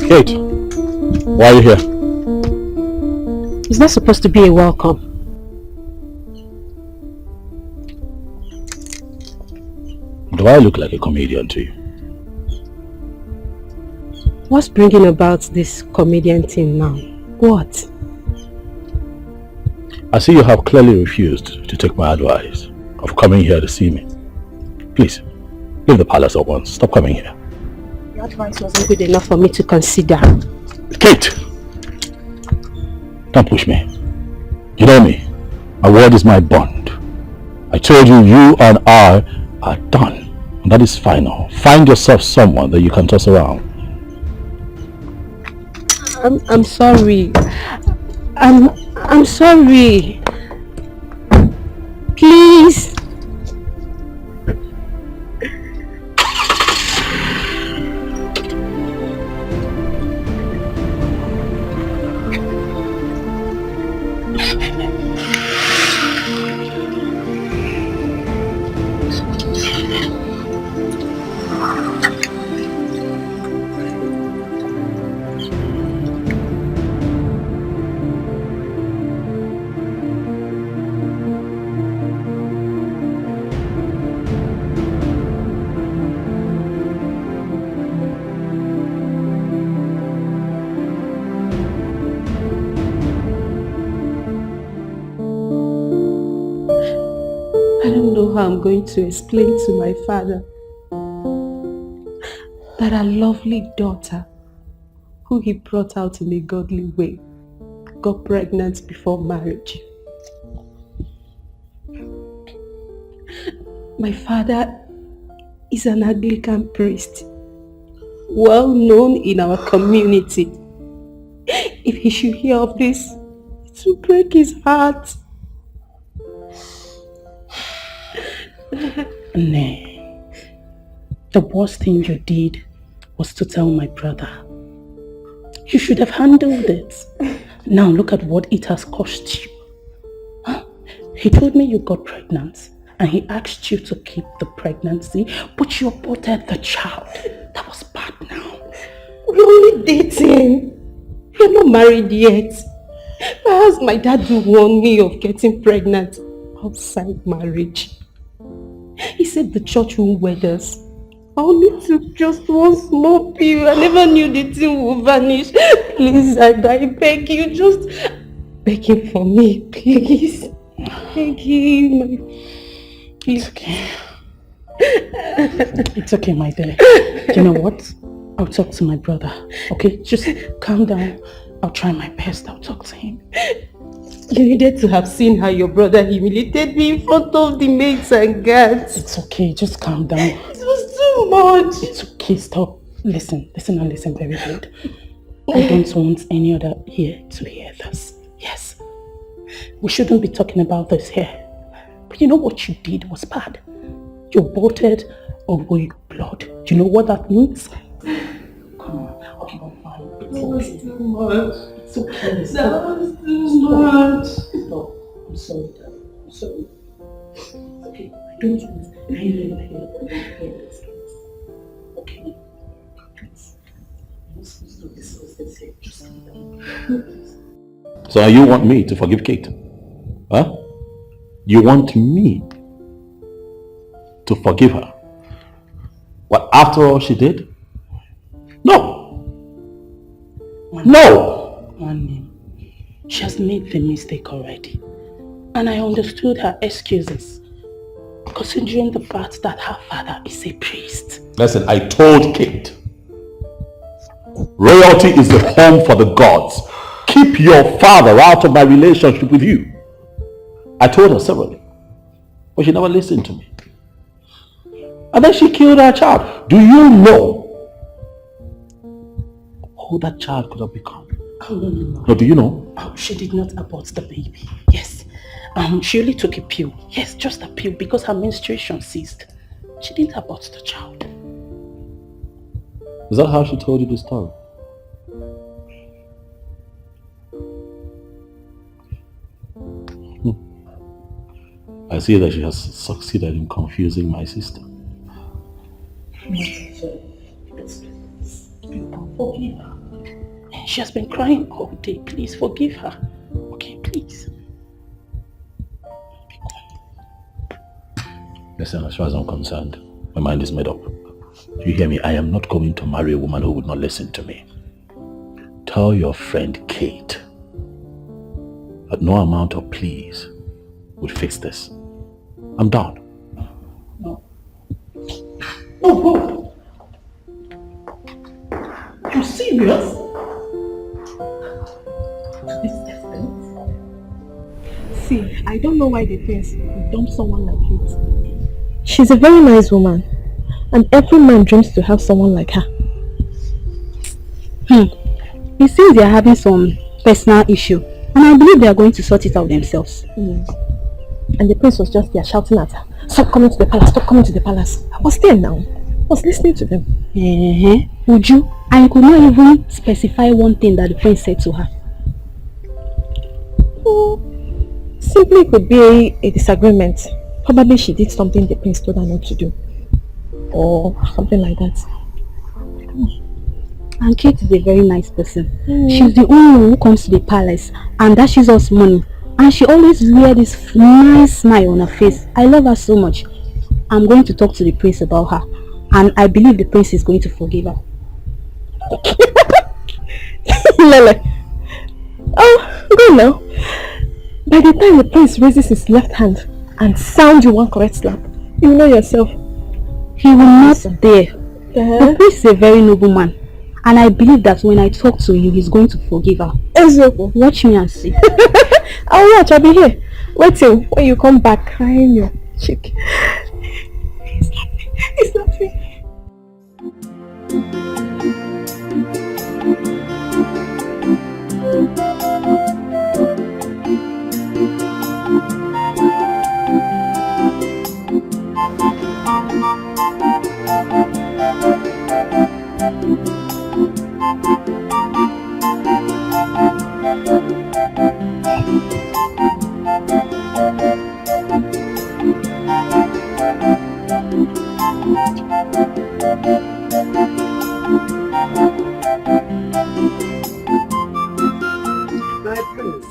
Kate, why are you here? Is that supposed to be a welcome? Do I look like a comedian to you? What's bringing about this comedian thing now? What? I see you have clearly refused to take my advice of coming here to see me. Please, leave the palace at once. Stop coming here. Your advice wasn't good enough for me to consider. Kate! Don't push me. You know me. My word is my bond. I told you, you and I are done. And that is final. Find yourself someone that you can toss around. I'm sorry. I'm sorry. Please. I'm going to explain to my father that our lovely daughter, who he brought out in a godly way, got pregnant before marriage. My father is an Anglican priest, well known in our community. If he should hear of this, it will break his heart. Nay, the worst thing you did was to tell my brother. You should have handled it. Now look at what it has cost you. Huh? He told me you got pregnant and he asked you to keep the pregnancy, but you aborted the child. That was bad now. We're only dating. We're not married yet. Perhaps my dad will warn me of getting pregnant outside marriage. He said the church won't wed us. I only took just one small pill. I never knew the thing would vanish. Please, I beg you, just beg him for me, please. Beg him. It's okay. It's okay, my dear. You know what? I'll talk to my brother. Okay, just calm down. I'll try my best. I'll talk to him. You needed to have seen how your brother humiliated me in front of the maids and guards. It's okay, just calm down. It was too much. It's okay, stop. Listen and listen very good. I don't want any other ear to hear this. Yes. We shouldn't be talking about this here. But you know what you did was bad. You aborted a royal blood. Do you know what that means? Come on. That was too much. It's okay. That was too much. Stop. I'm sorry, Dad. I'm sorry. Okay, I don't want any of you. Okay? So you want me to forgive Kate? Huh? You want me to forgive her? What, after all she did? No! No! One, she has made the mistake already. And I understood her excuses. Considering the fact that her father is a priest. Listen, I told Kate. Royalty is the home for the gods. Keep your father out of my relationship with you. I told her severally. But she never listened to me. And then she killed her child. Do you know who that child could have become? Oh, no. No, do you know? Oh, she did not abort the baby. Yes. She only took a pill. Yes, just a pill because her menstruation ceased. She didn't abort the child. Is that how she told you the story? I see that she has succeeded in confusing my sister. Forgive her. She has been crying all day. Please forgive her. Okay, please. Listen, as far as I'm concerned, my mind is made up. You hear me? I am not going to marry a woman who would not listen to me. Tell your friend Kate that no amount of pleas would fix this. I'm done. No. Oh. You serious? This is desperate. See, I don't know why they think you dump someone like Kate. She's a very nice woman, and every man dreams to have someone like her. It seems they are having some personal issue, and I believe they are going to sort it out themselves. And the prince was just there shouting at her, "Stop coming to the palace, stop coming to the palace." I was there now. I was listening to them. Would you? And you could not even specify one thing that the prince said to her. Simply could be a disagreement. Probably she did something the prince told her not to do. Or something like that. And Kate is a very nice person. She's the only one who comes to the palace and dashes us money. And she always wears this nice smile on her face. I love her so much. I'm going to talk to the prince about her. And I believe the prince is going to forgive her. Lele. Oh, go now. By the time the prince raises his left hand and sounds you one correct slap, you know yourself. He will not dare. The prince is a very noble man. And I believe that when I talk to you, he's going to forgive her. Ezoko. Watch me and see. I'll watch, I'll be here. Wait till when you come back crying your cheek. It's not me.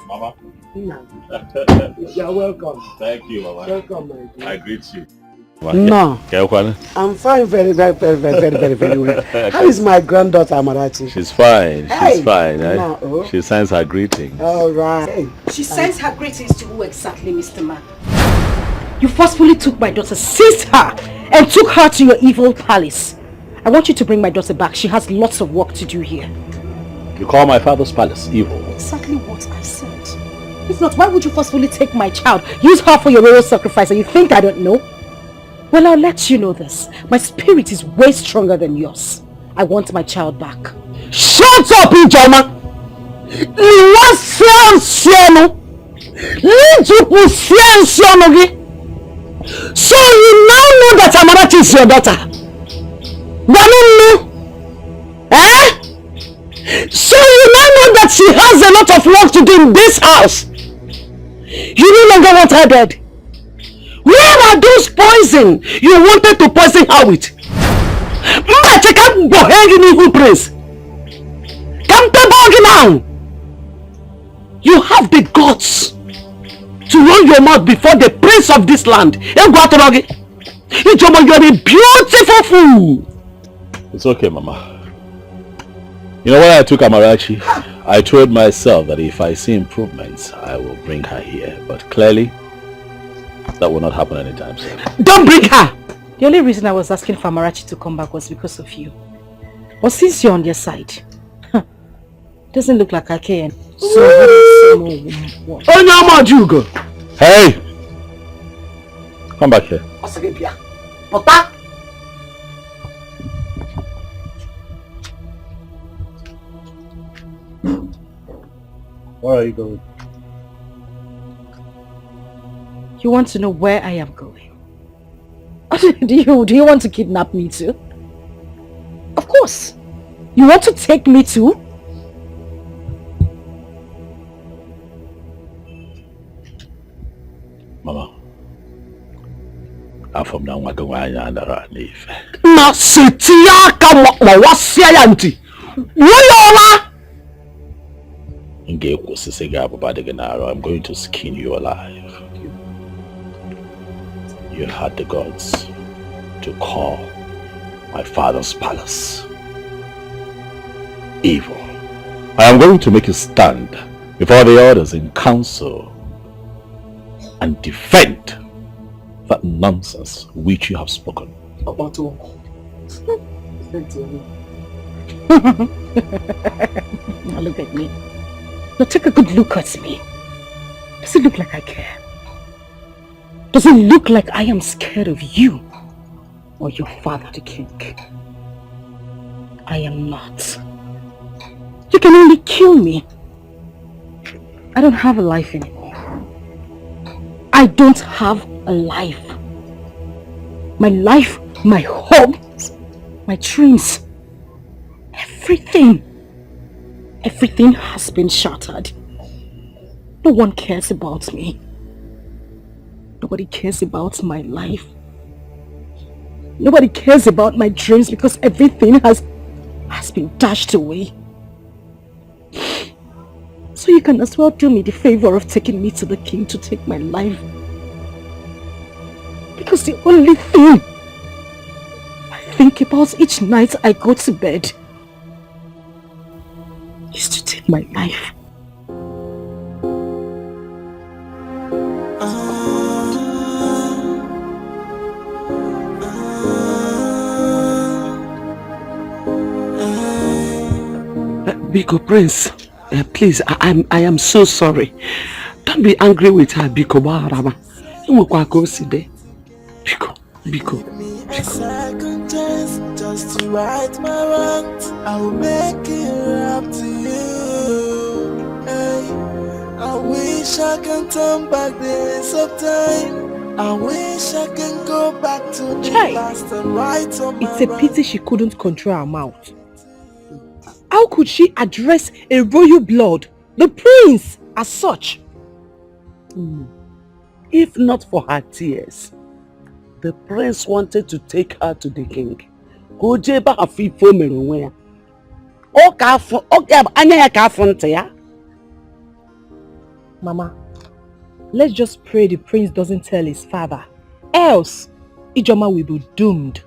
Mama. You're welcome. Thank you, Mama. Welcome, my dear. I greet you. No. I'm fine, very well. How is my granddaughter Amarachi? She's fine. Hey. She's fine. No. She sends her greetings. All right. She sends her greetings to who exactly, Mr. Man? You forcefully took my daughter, seized her, and took her to your evil palace. I want you to bring my daughter back. She has lots of work to do here. You call my father's palace evil? Exactly what I said. If not, why would you forcefully take my child? Use her for your royal sacrifice, and you think I don't know? Well, I'll let you know this. My spirit is way stronger than yours. I want my child back. Shut up, Ijoma! You want Siano? So you now know that Amarachi is your daughter? Eh? So you now know that she has a lot of work to do in this house? You no longer want her dead? Where are those poison you wanted to poison her with? You have the guts to run your mouth before the prince of this land. You're a beautiful fool. It's okay, Mama. You know, when I took Amarachi, I told myself that if I see improvements, I will bring her here. But clearly, that will not happen anytime soon. Don't bring her! The only reason I was asking for Amarachi to come back was because of you. But since you're on their side, doesn't look like I can. Hey! Come back here. Where are you going? You want to know where I am going? Do you want to kidnap me too? Of course. You want to take me too? Mama, I'm from now on and around Eve. I'm going to skin you alive. You had the gods to call my father's palace evil. I am going to make a stand before the others in council and defend that nonsense which you have spoken. Now look at me. Now take a good look at me. Does it look like I care? Does it look like I am scared of you or your father, the king? I am not. You can only kill me. I don't have a life anymore. I don't have a life. My life, my hopes, my dreams, everything has been shattered. No one cares about me. Nobody cares about my life. Nobody cares about my dreams because everything has been dashed away. So you can as well do me the favor of taking me to the king to take my life. Because the only thing I think about each night I go to bed is to take my life. Biko Prince, please, I am so sorry. Don't be angry with her, Biko Baharama. Biko. A second chance just to right my wrongs. I will make it up to you. Hey, I wish I can turn back the hands of time. I wish I can go back to the past and right on my It's a pity she couldn't control her mouth. How could she address a royal blood, the prince, as such? If not for her tears, the prince wanted to take her to the king. Mama, let's just pray the prince doesn't tell his father. Else, Ijoma will be doomed.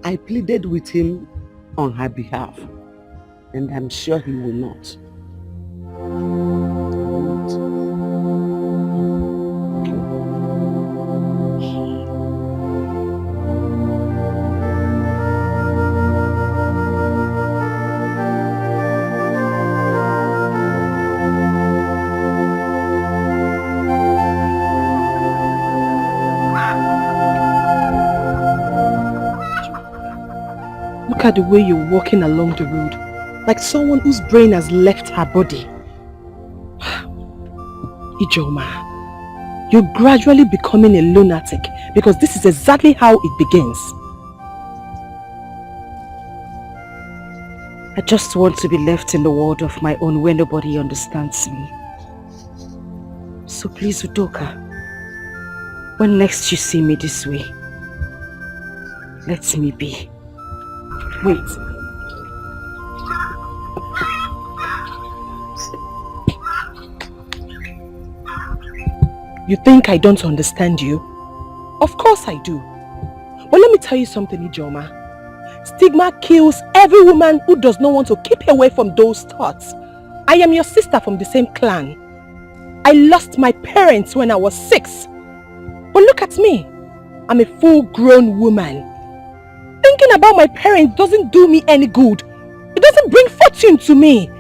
I pleaded with him on her behalf, and I'm sure he will not. Look at the way you're walking along the road, like someone whose brain has left her body. Ijoma, you're gradually becoming a lunatic because this is exactly how it begins. I just want to be left in the world of my own where nobody understands me. So please, Udoka, when next you see me this way, let me be. Wait. You think I don't understand you? Of course I do. But let me tell you something, Ijoma. Stigma kills every woman who does not want to keep away from those thoughts. I am your sister from the same clan. I lost my parents when I was 6. But look at me. I'm a full-grown woman. Thinking about my parents doesn't do me any good. It doesn't bring fortune to me.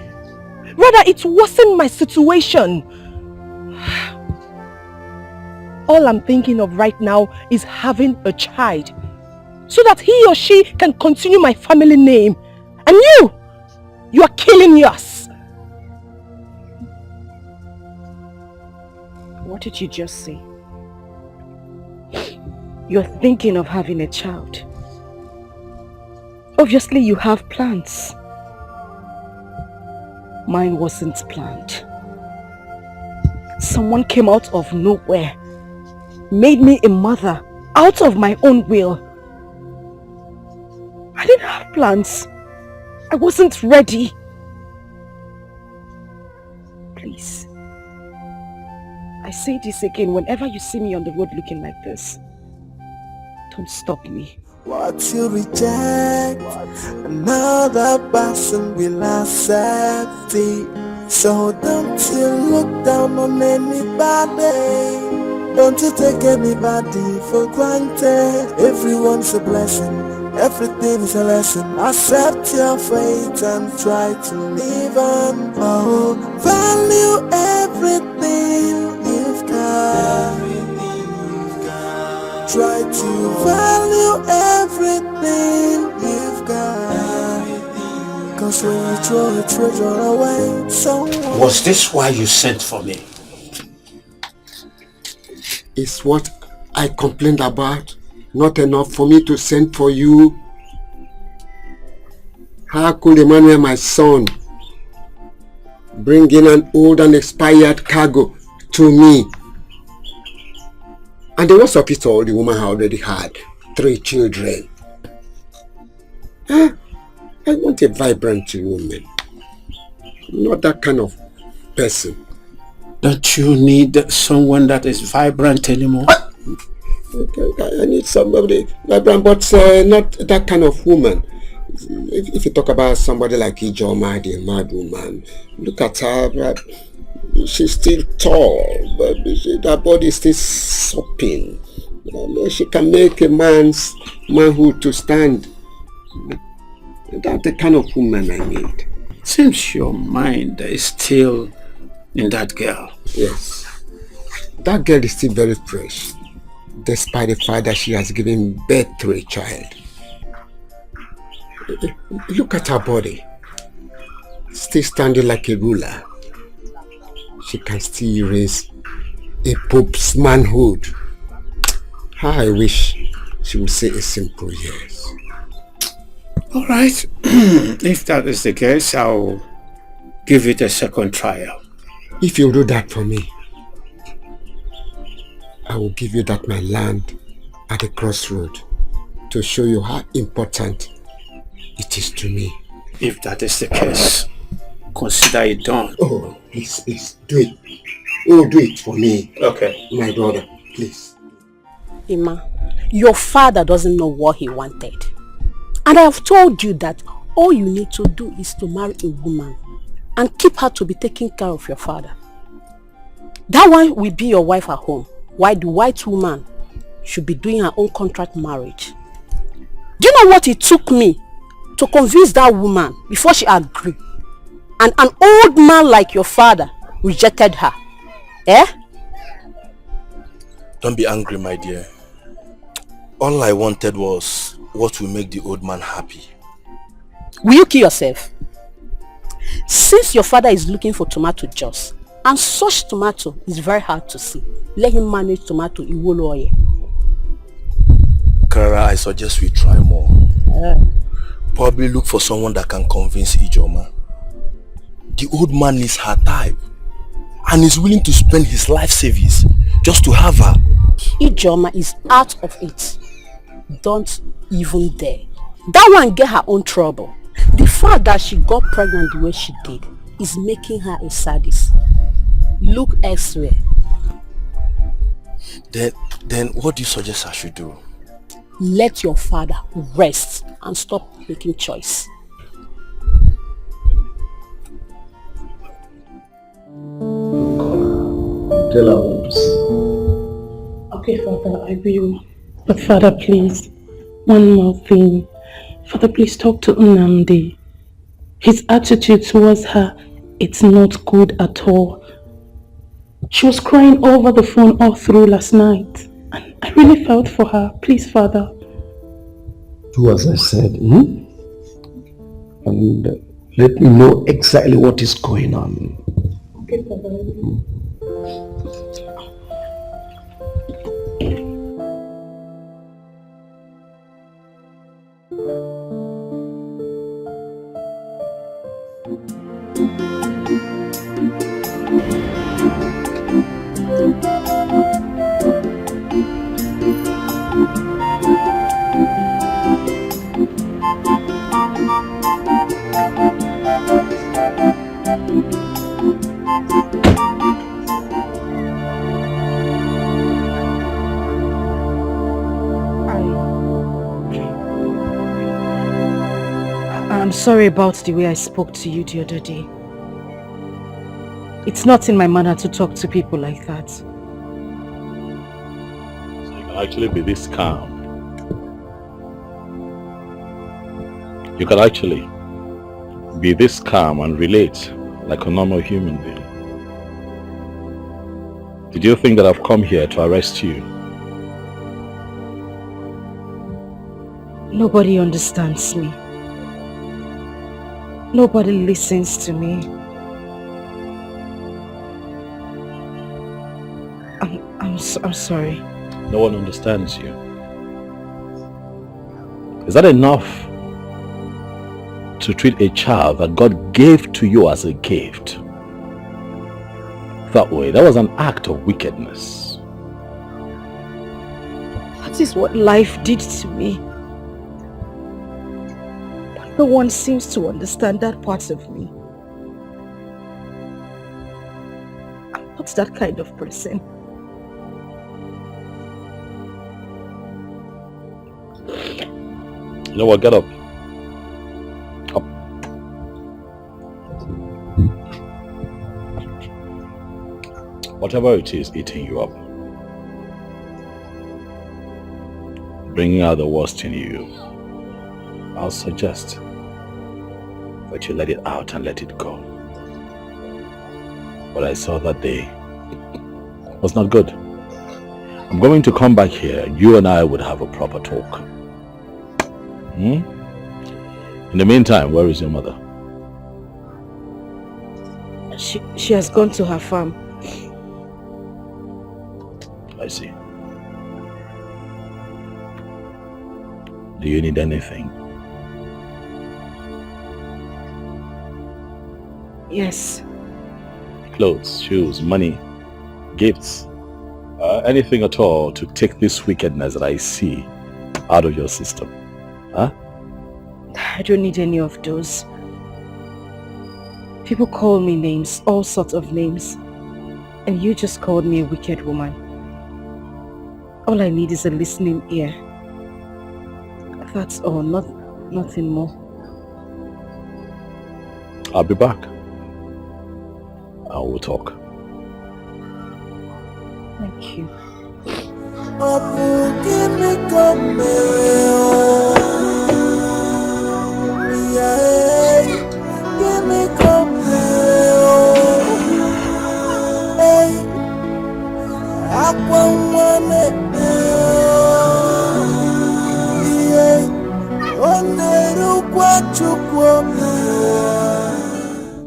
Rather, it worsens my situation. All I'm thinking of right now is having a child, so that he or she can continue my family name. And you are killing yours. What did you just say? You're thinking of having a child. Obviously you have plans. Mine wasn't planned. Someone came out of nowhere, made me a mother out of my own will. I didn't have plans. I wasn't ready. Please. I say this again, whenever you see me on the road looking like this, don't stop me. What you reject, another person will accept it. So don't you look down on anybody. Don't you take anybody for granted. Everyone's a blessing, everything is a lesson. Accept your fate and try to live on. Oh, value everything you've got. Try to value everything you've got. Cause when you throw a treasure away, someone... Was this why you sent for me? It's what I complained about. Not enough for me to send for you. How could Emmanuel, my son, bring in an old and expired cargo to me? And the worst of it all, the woman already had 3 children. I want a vibrant woman, not that kind of person. Don't you need someone that is vibrant anymore? I need somebody vibrant, but not that kind of woman. If you talk about somebody like Ijoma, the mad woman, look at her. She's still tall, but her body is still sopping. She can make a man's manhood to stand. That's the kind of woman I need. Seems your mind is still in that girl. Yes. That girl is still very fresh, despite the fact that she has given birth to a child. Look at her body. Still standing like a ruler. She can still erase a pope's manhood. How I wish she would say a simple yes. Alright, if that is the case, I'll give it a second trial. If you do that for me, I will give you that my land at the crossroad to show you how important it is to me. If that is the case, consider it done. Oh, please, do it. Oh, do it for me. Okay. My brother, please. Emma, your father doesn't know what he wanted. And I have told you that all you need to do is to marry a woman and keep her to be taking care of your father. That one will be your wife at home, while the white woman should be doing her own contract marriage. Do you know what it took me to convince that woman before she agreed? And an old man like your father rejected her. Eh? Don't be angry, my dear. All I wanted was what will make the old man happy. Will you kill yourself? Since your father is looking for tomato juice, and such tomato is very hard to see, let him manage tomato Iwolo. Clara, I suggest we try more. Probably look for someone that can convince Ijoma. The old man is her type and is willing to spend his life savings just to have her. Ijoma is out of it. Don't even dare. That one get her own trouble. The fact that she got pregnant the way she did is making her a sadist. Look elsewhere. Then what do you suggest I should do? Let your father rest and stop making choice. Tell her what to say. Okay, Father, I will. But Father, please, one more thing. Father, please talk to Nnamdi. His attitude towards her, it's not good at all. She was crying over the phone all through last night. And I really felt for her. Please, Father. Do as I said, and let me know exactly what is going on. Okay, Father. I'm sorry about the way I spoke to you the other day. It's not in my manner to talk to people like that. So you can actually be this calm. You can actually be this calm and relate like a normal human being. Did you think that I've come here to arrest you? Nobody understands me. Nobody listens to me. I'm sorry. No one understands you. Is that enough to treat a child that God gave to you as a gift that way? That was an act of wickedness. That is what life did to me. But no one seems to understand that part of me. I'm not that kind of person. You know what? Get up. Up. Whatever it is eating you up, bringing out the worst in you, I'll suggest that you let it out and let it go. What I saw that day was not good. I'm going to come back here. You and I would have a proper talk. In the meantime, where is your mother? She has gone to her farm. I see. Do you need anything? Yes. Clothes, shoes, money, gifts, anything at all to take this wickedness that I see out of your system. Huh? I don't need any of those. People call me names, all sorts of names. And you just called me a wicked woman. All I need is a listening ear. That's all, nothing more. I'll be back. I will talk. Thank you.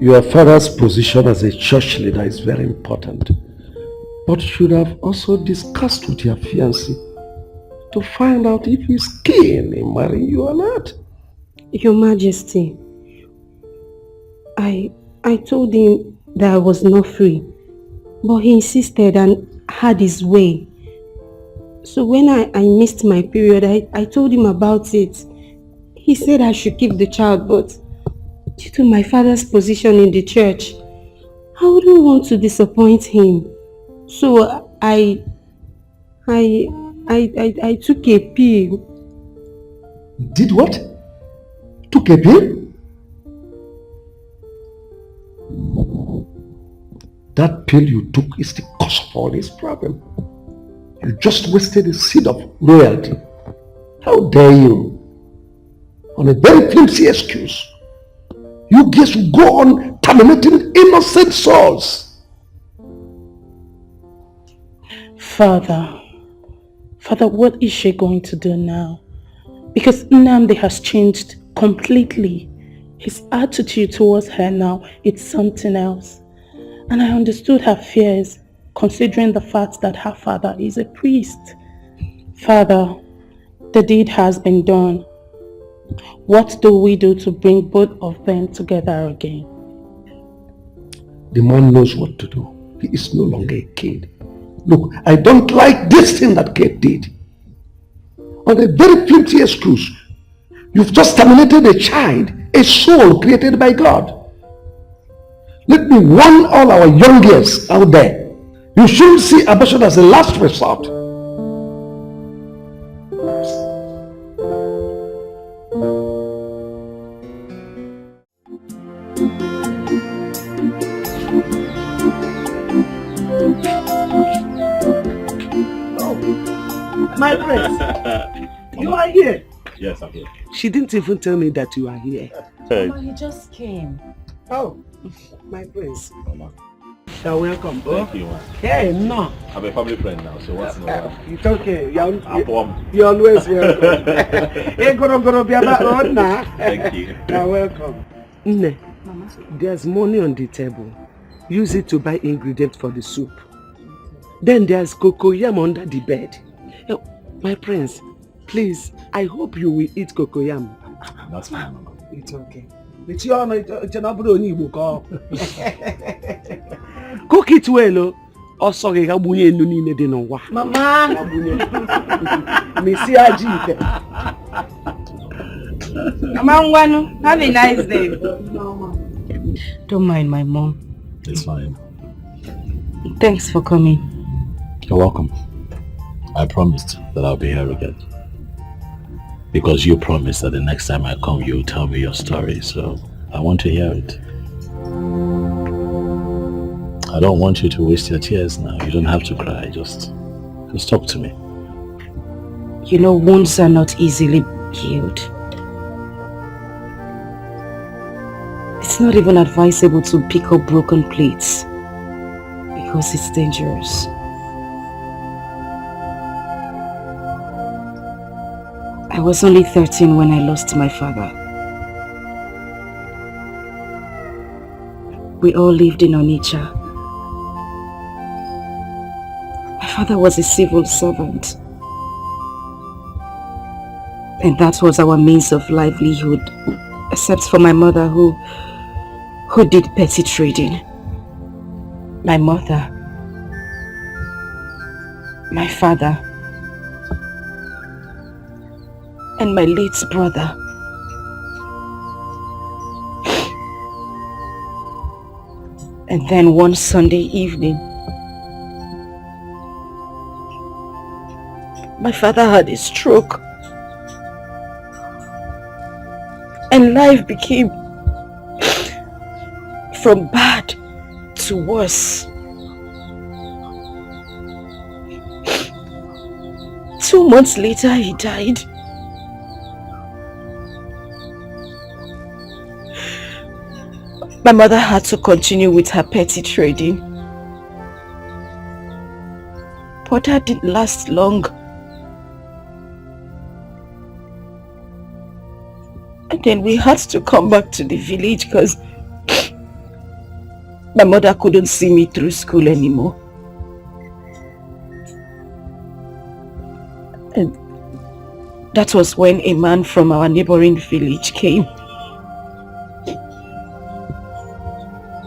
Your father's position as a church leader is very important, but you should have also discussed with your fiancé to find out if he's keen in marrying you or not. Your Majesty, I told him that I was not free, but he insisted and had his way. So when I missed my period, I told him about it. He said I should keep the child, but due to my father's position in the church, I wouldn't want to disappoint him. So I took a pill. Did what? Took a pill? That pill you took is the cause of all this problem. You just wasted the seed of royalty. How dare you? On a very flimsy excuse, you guys will go on terminating innocent souls. Father, what is she going to do now? Because Nnamdi has changed completely. His attitude towards her now, it's something else. And I understood her fears, considering the fact that her father is a priest. Father, the deed has been done. What do we do to bring both of them together again? The man knows what to do. He is no longer a kid. Look, I don't like this thing that Kate did. On a very flimsy excuse, you've just terminated a child, a soul created by God. Let me warn all our young girls out there. You shouldn't see abortion as a last resort. My friends, you are here. Yes, I'm here. She didn't even tell me that you are here. Hey. Mama, he just came. Oh, my prince. Mama. You're welcome. Thank you, man. Hey, no. I'm a family friend now, so what's in the world? It's okay. You're You're always welcome. Hey, gonna be about road now. Thank you. You're welcome. Nne, there's money on the table. Use it to buy ingredients for the soup. Then there's cocoyam under the bed. My prince, please, I hope you will eat cocoyam. That's fine, Mama. It's okay. It's your cook it well, oh. Sorry, Mama, Missy Ajite. Mama, have a nice day. Don't mind my mom. It's fine. Thanks for coming. You're welcome. I promised that I'll be here again. Because you promised that the next time I come, you'll tell me your story, so I want to hear it. I don't want you to waste your tears now. You don't have to cry, just talk to me. You know, wounds are not easily healed. It's not even advisable to pick up broken plates because it's dangerous. I was only 13 when I lost my father. We all lived in Onitsha. My father was a civil servant. And that was our means of livelihood, except for my mother who did petty trading. My mother, my father, and my late brother. And then one Sunday evening, my father had a stroke. And life became from bad to worse. 2 months later, he died. My mother had to continue with her petty trading. But that didn't last long. And then we had to come back to the village because my mother couldn't see me through school anymore. And that was when a man from our neighboring village came.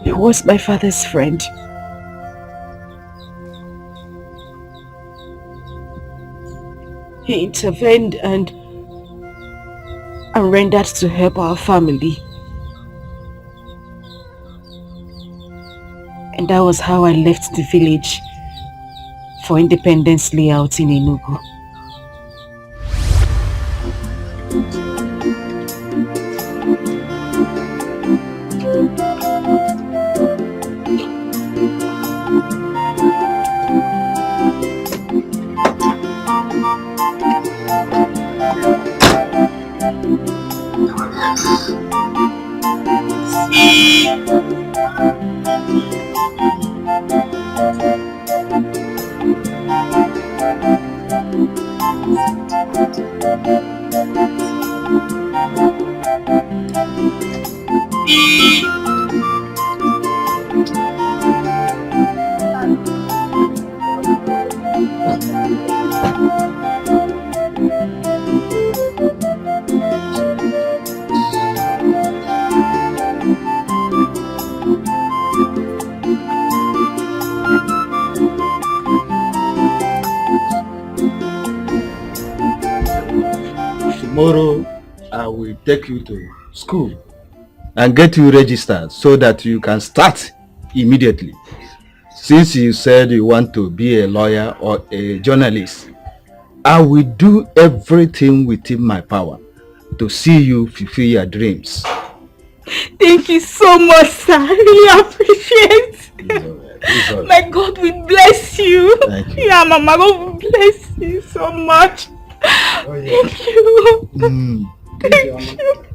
He was my father's friend. He intervened and rendered to help our family. And that was how I left the village for Independence Layout in Enugu. Tomorrow, I will take you to school and get you registered so that you can start immediately. Since you said you want to be a lawyer or a journalist, I will do everything within my power to see you fulfill your dreams. Thank you so much, sir. I really appreciate it. It's all right. My God will bless you. Thank you. Yeah, Mama, God bless you so much. Thank you. Thank you.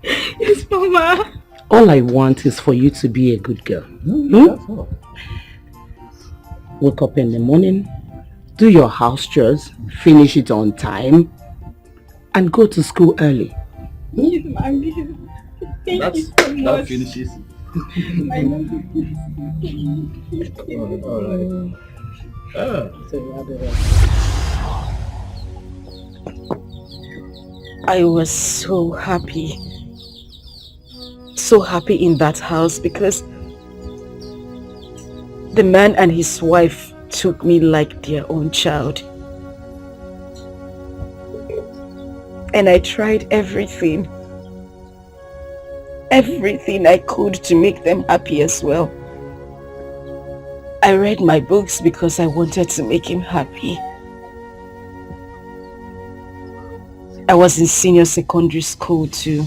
Yes, Mama. All I want is for you to be a good girl. That's all. Wake up in the morning, do your house chores, finish it on time, and go to school early. Yes, Mommy. Thank you so much. That finishes. I love you. I was so happy in that house because the man and his wife took me like their own child. And I tried everything I could to make them happy as well. I read my books because I wanted to make him happy. I was in senior secondary school too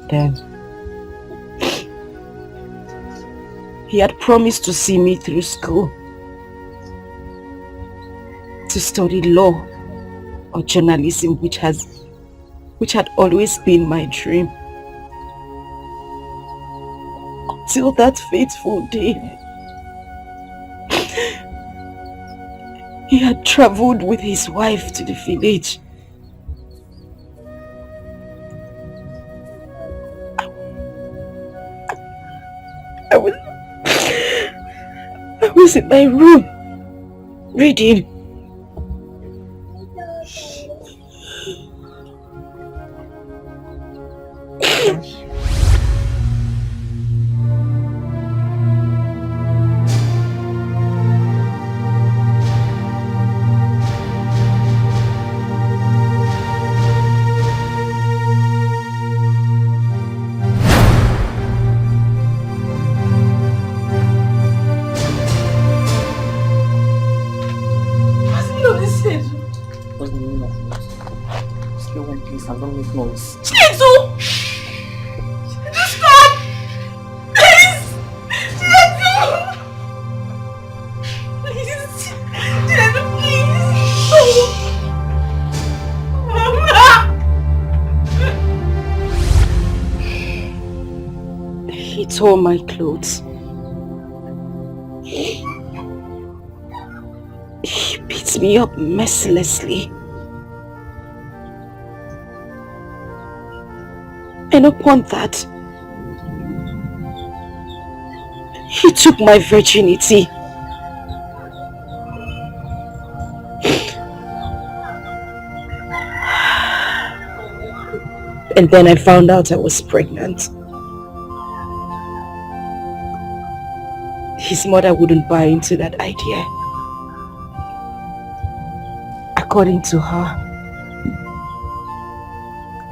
then. He had promised to see me through school, to study law or journalism, which had always been my dream. Until that fateful day, he had traveled with his wife to the village. I was in my room reading. Tore my clothes. He beats me up mercilessly. And upon that, he took my virginity. And then I found out I was pregnant. His mother wouldn't buy into that idea. According to her,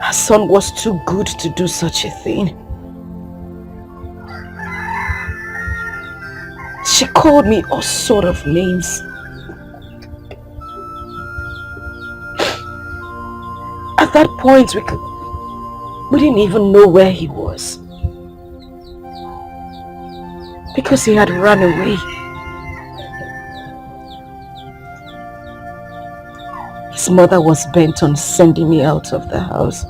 her son was too good to do such a thing. She called me all sort of names. At that point, we didn't even know where he was, because he had run away. His mother was bent on sending me out of the house.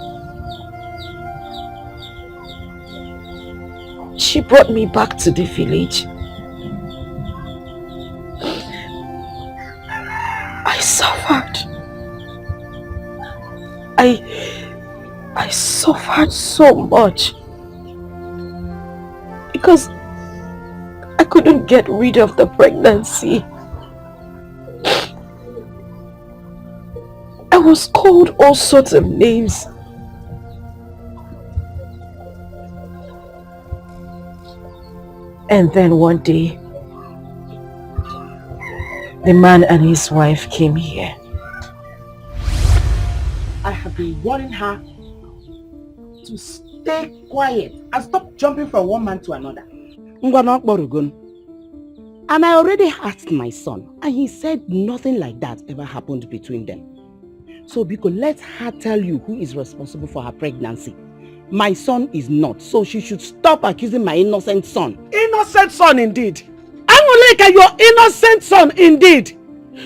She brought me back to the village. I suffered. I suffered so much because I couldn't get rid of the pregnancy. I was called all sorts of names. And then one day, the man and his wife came here. I have been warning her to stay quiet and stop jumping from one man to another. And I already asked my son, and he said nothing like that ever happened between them. So because let her tell you who is responsible for her pregnancy. My son is not, so she should stop accusing my innocent son. Innocent son indeed. Anguleka, your innocent son indeed.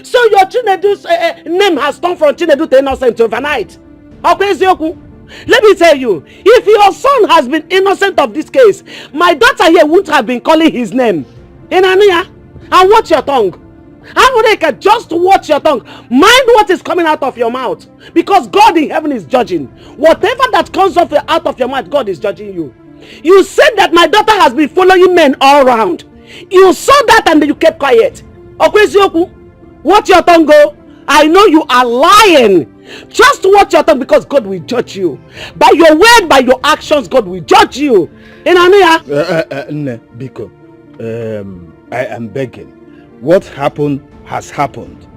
So your Chinedu's name has turned from Chinedu to innocent overnight. Let me tell you, if your son has been innocent of this case, my daughter here wouldn't have been calling his name. Inania, and watch your tongue. Anguleka, just watch your tongue. Mind what is coming out of your mouth. Because God in heaven is judging. Whatever that comes out of your mouth, God is judging you. You said that my daughter has been following men all around. You saw that and you kept quiet. Watch your tongue go. I know you are lying. Just watch your tongue because God will judge you. By your word, by your actions, God will judge you. Biko, I am begging. What happened has happened.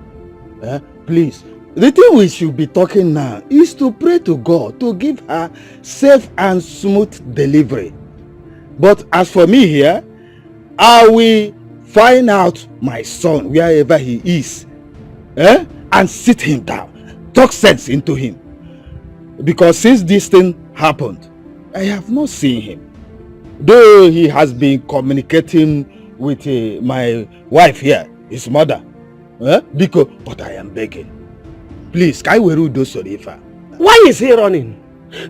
Please, the thing we should be talking now is to pray to God to give her safe and smooth delivery. But as for me here, I will find out my son wherever he is, and sit him down, talk sense into him. Because since this thing happened, I have not seen him. Though he has been communicating with my wife here, his mother. But I am begging. Please, Kaiweru do Sorifa. Why is he running?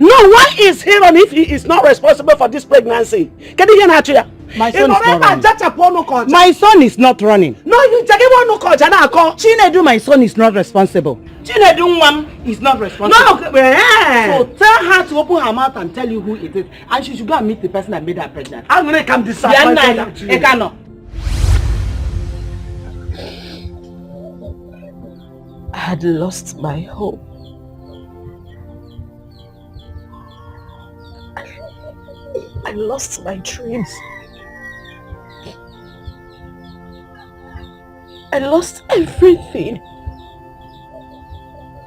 No, why is he running if he is not responsible for this pregnancy? Can you hear that? My son is not running. My son is not running. No, you take one no call. Chinedu, my son is not responsible. Chinedu mom is not responsible. No, so tell her to open her mouth and tell you who it is, and she should go and meet the person that made her pregnant. I'm gonna come disappointed with you. I had lost my hope. I lost my dreams. I lost everything.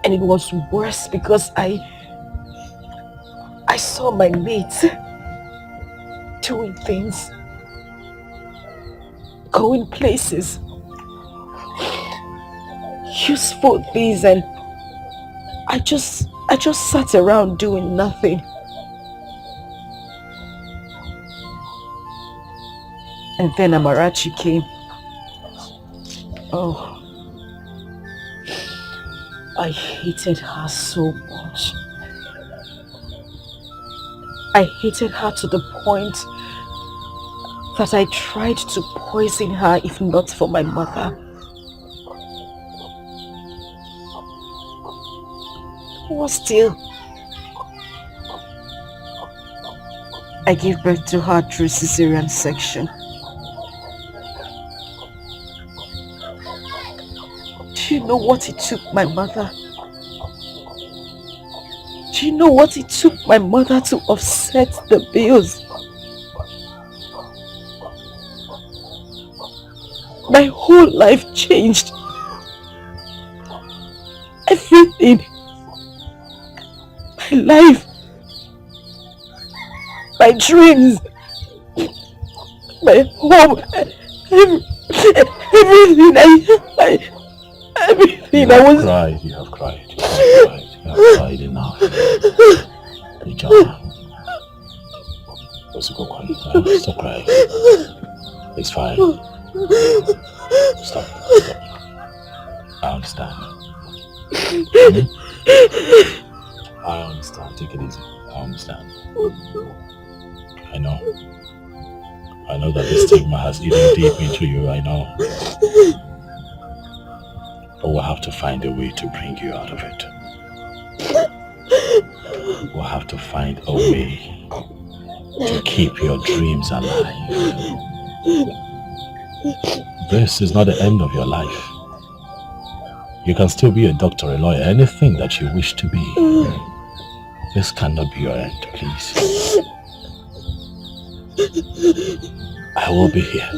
And it was worse because I saw my mates doing things, going places, useful things, and I just sat around doing nothing. And then Amarachi came. Oh, I hated her so much. I hated her to the point that I tried to poison her if not for my mother. But still, I gave birth to her through cesarean section. Do you know what it took my mother? Do you know what it took my mother to offset the bills? My whole life changed. Everything. My life. My dreams. My home. Everything everything I was... You have cried. You have cried enough. Let's go quiet. Stop crying. It's fine. Stop. I understand. I understand. Take it easy. I understand. I know that this stigma has eaten deep into you. I know. But we'll have to find a way to bring you out of it. We'll have to find a way to keep your dreams alive. This is not the end of your life. You can still be a doctor, a lawyer, anything that you wish to be. This cannot be your end, please. I will be here.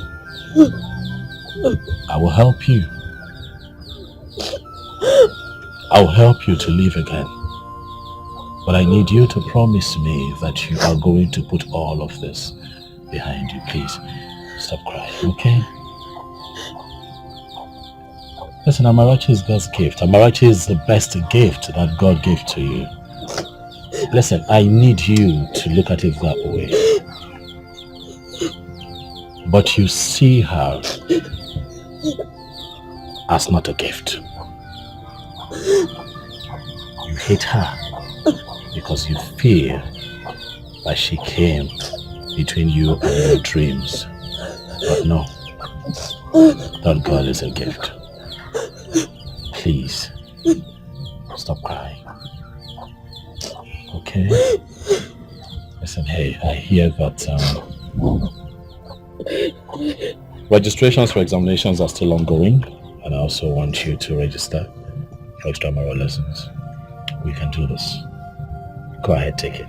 I will help you. I will help you to live again. But I need you to promise me that you are going to put all of this behind you. Please, stop crying, okay? Listen, Amarachi is God's gift. Amarachi is the best gift that God gave to you. Listen, I need you to look at it that way. But you see her as not a gift. You hate her because you fear that she came between you and your dreams. But no, that girl is a gift. Please, stop crying. Okay? Listen, hey, I hear that registrations for examinations are still ongoing, and I also want you to register for extramural lessons. We can do this. Go ahead, take it.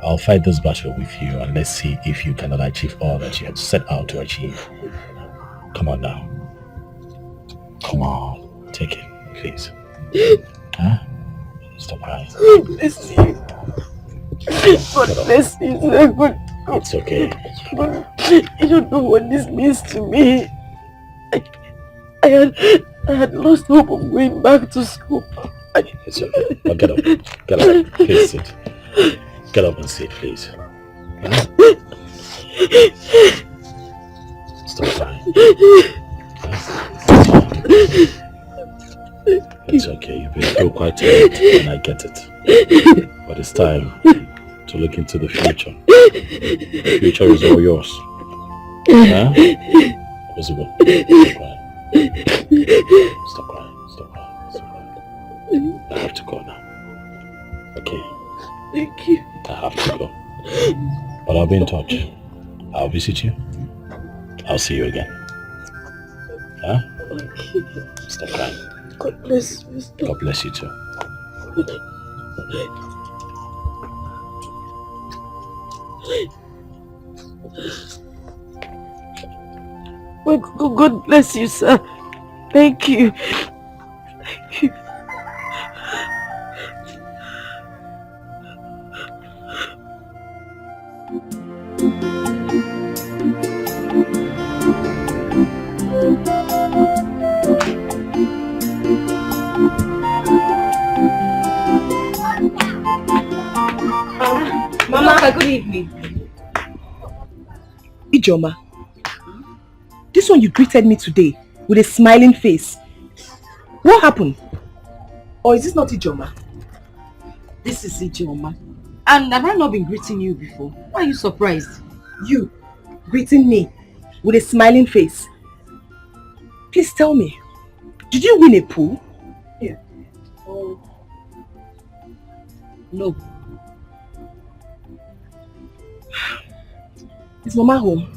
I'll fight this battle with you, and let's see if you cannot achieve all that you have set out to achieve. Come on now. Come on. Take it, please. Huh? Stop crying. God bless you. God bless you. God. It's okay. You don't know what this means to me. I had lost hope of going back to school. It's okay. Now get up. Get up. Please sit. Get up and sit, please. Huh? Stop crying. It's okay. You've been through quite a lot, and I get it. But it's time to look into the future. The future is all yours. Huh? Possible. Stop crying. Stop crying. Stop crying. I have to go now. Okay. Thank you. I have to go. But I'll be in touch. I'll visit you. I'll see you again. Huh? Stop crying. God bless you. God bless you too. God bless you, sir. Thank you. Thank you. Mama, good evening. Ijoma, this one you greeted me today with a smiling face. What happened? Or is this not Ijoma? This is Ijoma. And have I not been greeting you before? Why are you surprised? You greeting me with a smiling face. Please tell me, did you win a pool? Yeah. Oh. No. Is Mama home?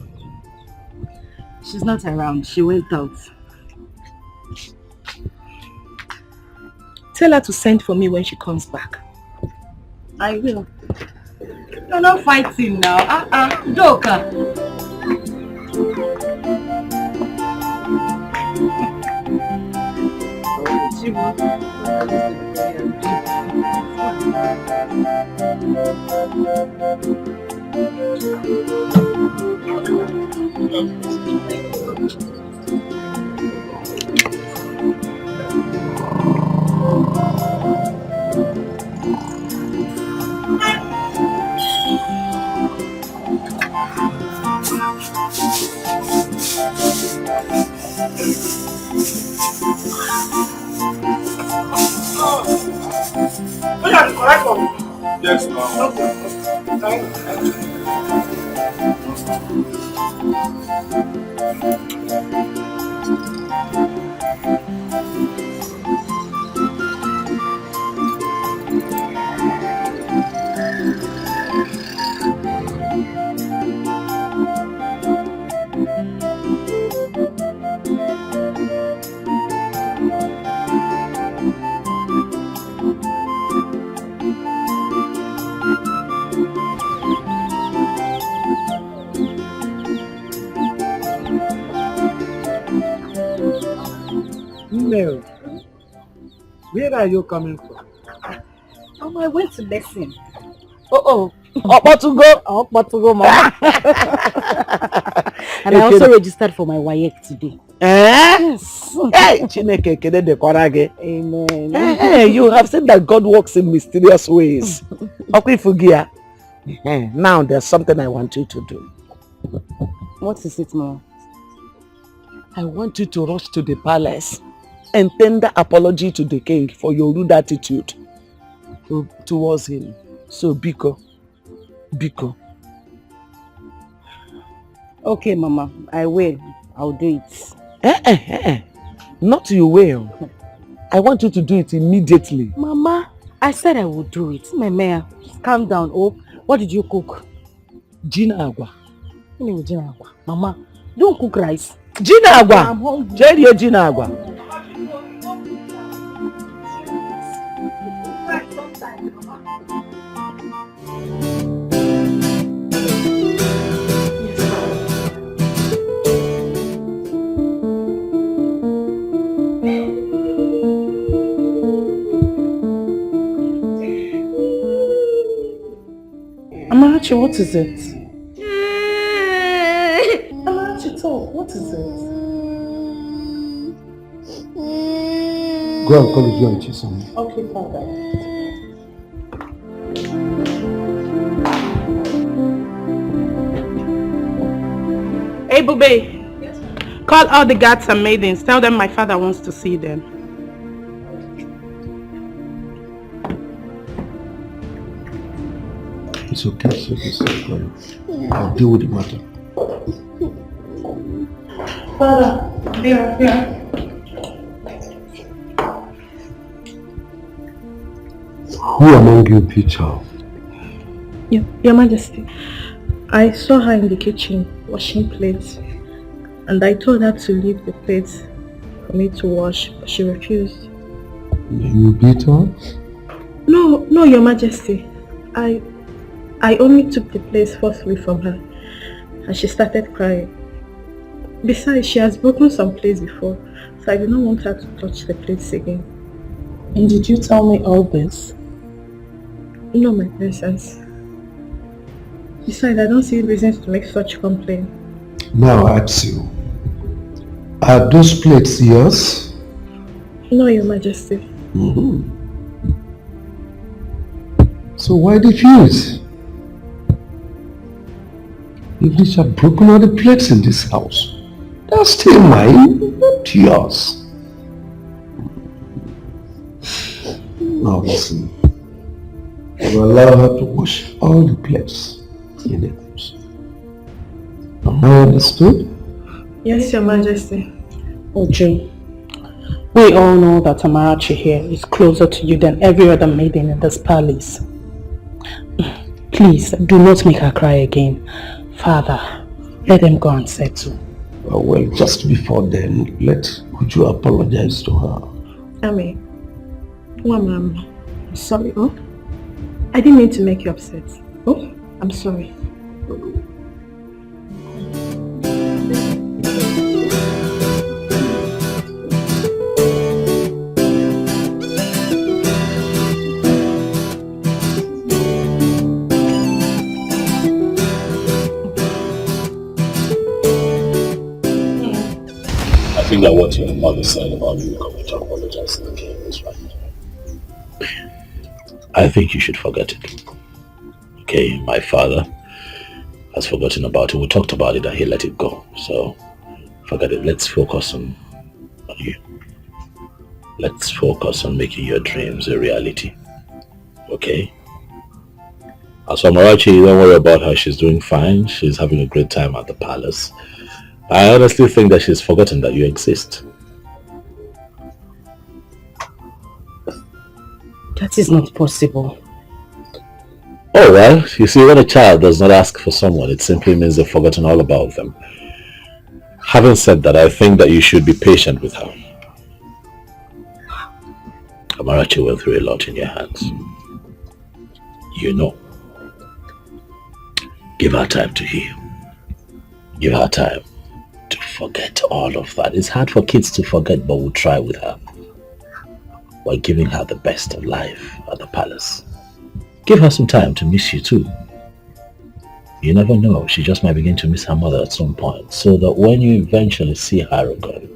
She's not around. She went out. Tell her to send for me when she comes back. I will. You're not fighting now. Doka. Yes, ma'am. No. Where are you coming from? I went to lesson. Up to go, Mama. And I also registered for my WAEC today. Yes. Hey, Chineke kede de korage. Amen. Hey, you have said that God works in mysterious ways. Okay, Fugia. Now there's something I want you to do. What is it, Mama? I want you to rush to the palace and tender apology to the king for your rude attitude towards him. So, Biko. Okay, Mama, I will. I'll do it. Not you will. I want you to do it immediately. Mama, I said I would do it. Mama, calm down. Oh, what did you cook? Gina agwa. Gina agwa. Mama, don't cook rice. Gina agwa. I'm hungry. Jerry Gina agwa. Amarachi, what is it? Amarachi, talk. What is it? Go and call you and Chisom. Okay, Father. Hey, Bube. Yes, call all the guards and maidens. Tell them my father wants to see them. It's okay, it's okay. I'll deal with the matter. Father, here. Who among you beat her? Your Majesty, I saw her in the kitchen washing plates, and I told her to leave the plates for me to wash, but she refused. You beat her? No, Your Majesty. I only took the plates forcefully from her, and she started crying. Besides, she has broken some plates before, so I did not want her to touch the plates again. And did you tell me all this? No, my princess. Besides, I don't see reasons to make such complaint. Now I ask you, are those plates yours? No, Your Majesty. So why refuse? If these are broken all the plates in this house, they're still mine, not yours. Now listen, you allow her to wash all the plates in the house. Am I understood? Yes, Your Majesty. Oju, we all know that Amarachi here is closer to you than every other maiden in this palace. Please, do not make her cry again. Father, let them go and settle. Well, just before then, would you apologize to her? Ami, Mama, I'm sorry, I didn't mean to make you upset. I'm sorry. I think that what your mother said about you coming to apologize to the king is right. I think you should forget it. Okay, my father has forgotten about it. We talked about it and he let it go. So, forget it. Let's focus on you. Let's focus on making your dreams a reality. Okay? As for Amarachi, don't worry about her. She's doing fine. She's having a great time at the palace. I honestly think that she's forgotten that you exist. That is not possible. Oh well, you see, when a child does not ask for someone, it simply means they've forgotten all about them. Having said that, I think that you should be patient with her. Amarachi went through a lot in your hands. You know. Give her time to heal. Give her time to forget all of that. It's hard for kids to forget, but we'll try with her. We're giving her the best of life at the palace. Give her some time to miss you too. You never know, she just might begin to miss her mother at some point, so that when you eventually see her again,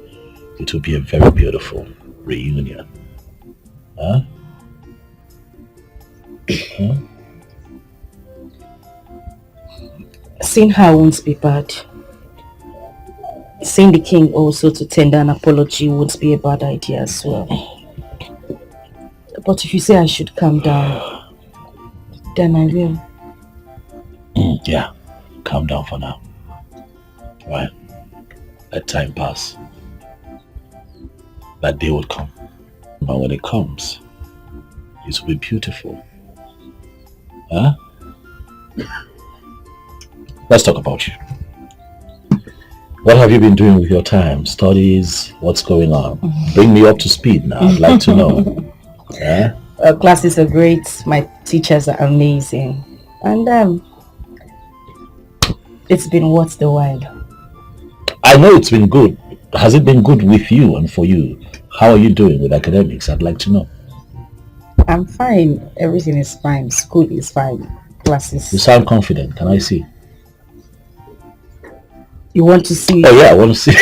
it will be a very beautiful reunion. Huh? Huh? Seeing her won't be bad. Seeing the king also to tender an apology won't be a bad idea as well. But if you say I should calm down, then I will. Yeah, calm down for now. Right? Let time pass. That day will come. But when it comes, it will be beautiful. Huh? Let's talk about you. What have you been doing with your time? Studies? What's going on? Bring me up to speed now. I'd like to know. Yeah? Classes are great. My teachers are amazing. And it's been worth the while. I know it's been good. Has it been good with you and for you? How are you doing with academics? I'd like to know. I'm fine. Everything is fine. School is fine. Classes. You sound confident. Can I see? You want to see? Oh yeah, I want to see.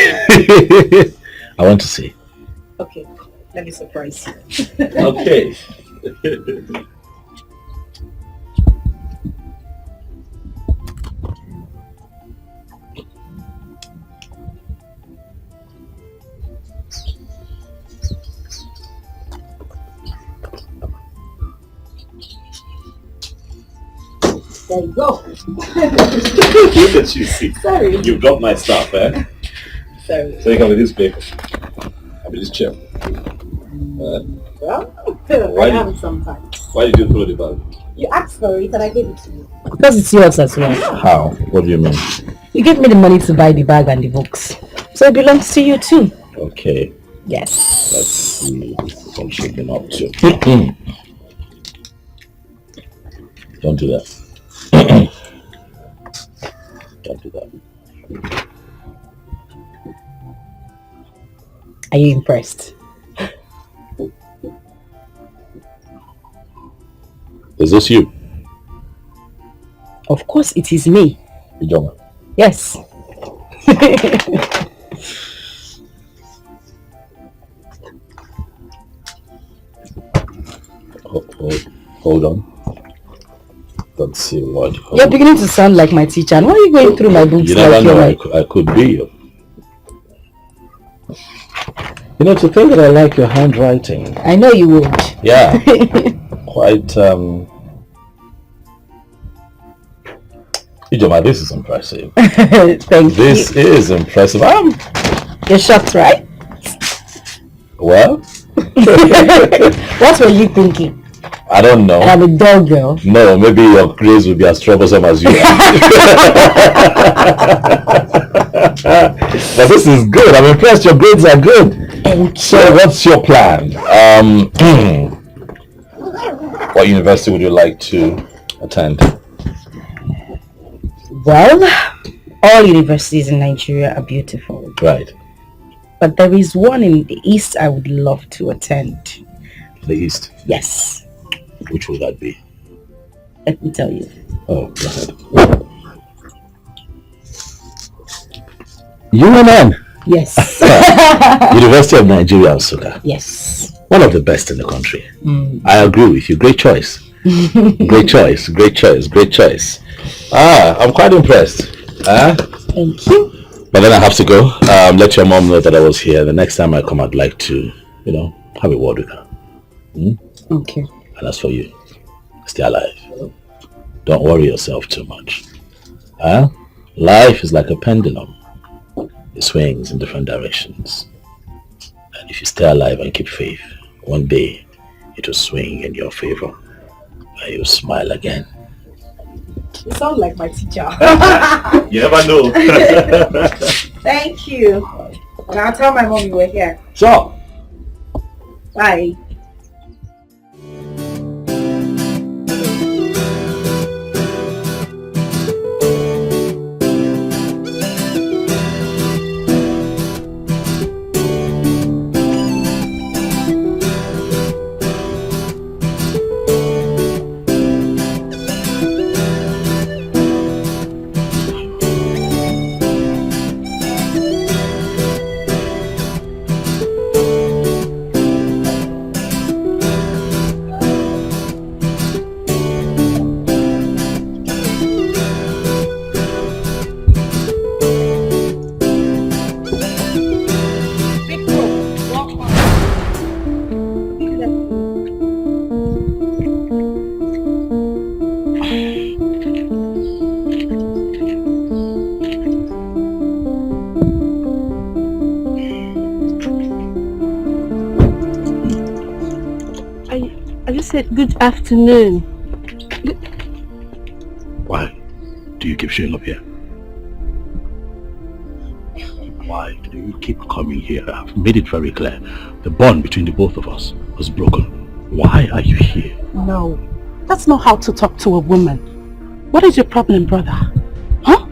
I want to see. Okay, let me surprise you. Okay. There you go. Look at you, see. Sorry. You've got my stuff, eh? Sorry. So you come with this paper. I mean, this chair. Well, Why I did- have it sometimes. Why did you throw the bag? You asked for it and I gave it to you. Because it's yours as well. How? What do you mean? You gave me the money to buy the bag and the books. So it belongs to you too. Okay. Yes. Let's see what I'm shaking up to. Don't do that. Don't do that. Are you impressed? Is this you? Of course it is me. Ijoma. Yes. Hold on. Let's see what. You're beginning to sound like my teacher. And why are you going through my books You never like know. you're I could be you. You know, to think that I like your handwriting. I know you would. Yeah. Quite, Ijoma, this is impressive. Thank This you. is impressive. You're shocked, right? Well, What were you thinking? I don't know. I'm a dull girl. No, maybe your grades will be as troublesome as you are. But this is good. I'm impressed. Your grades are good. Thank So, what's your plan? What university would you like to attend? Well, all universities in Nigeria are beautiful. Right. But there is one in the east I would love to attend. The East. Yes. Which will that be? Let me tell you. Oh, go ahead. UNN. Yes. University of Nigeria, Nsukka. Yes. One of the best in the country. Mm. I agree with you. Great choice. Great choice. Great choice. Great choice. I'm quite impressed. Thank you. But then I have to go. Let your mom know that I was here. The next time I come, I'd like to, have a word with her. Okay. And as for you, stay alive. Don't worry yourself too much. Life is like a pendulum. It swings in different directions. And if you stay alive and keep faith, one day it will swing in your favor. And you'll smile again. You sound like my teacher. You never know. Thank you. And I'll tell my mom you were here. Sure. Bye. said good afternoon. Why do you keep showing up here? Why do you keep coming here? I've made it very clear. The bond between the both of us was broken. Why are you here? No, that's not how to talk to a woman. What is your problem, brother? Huh?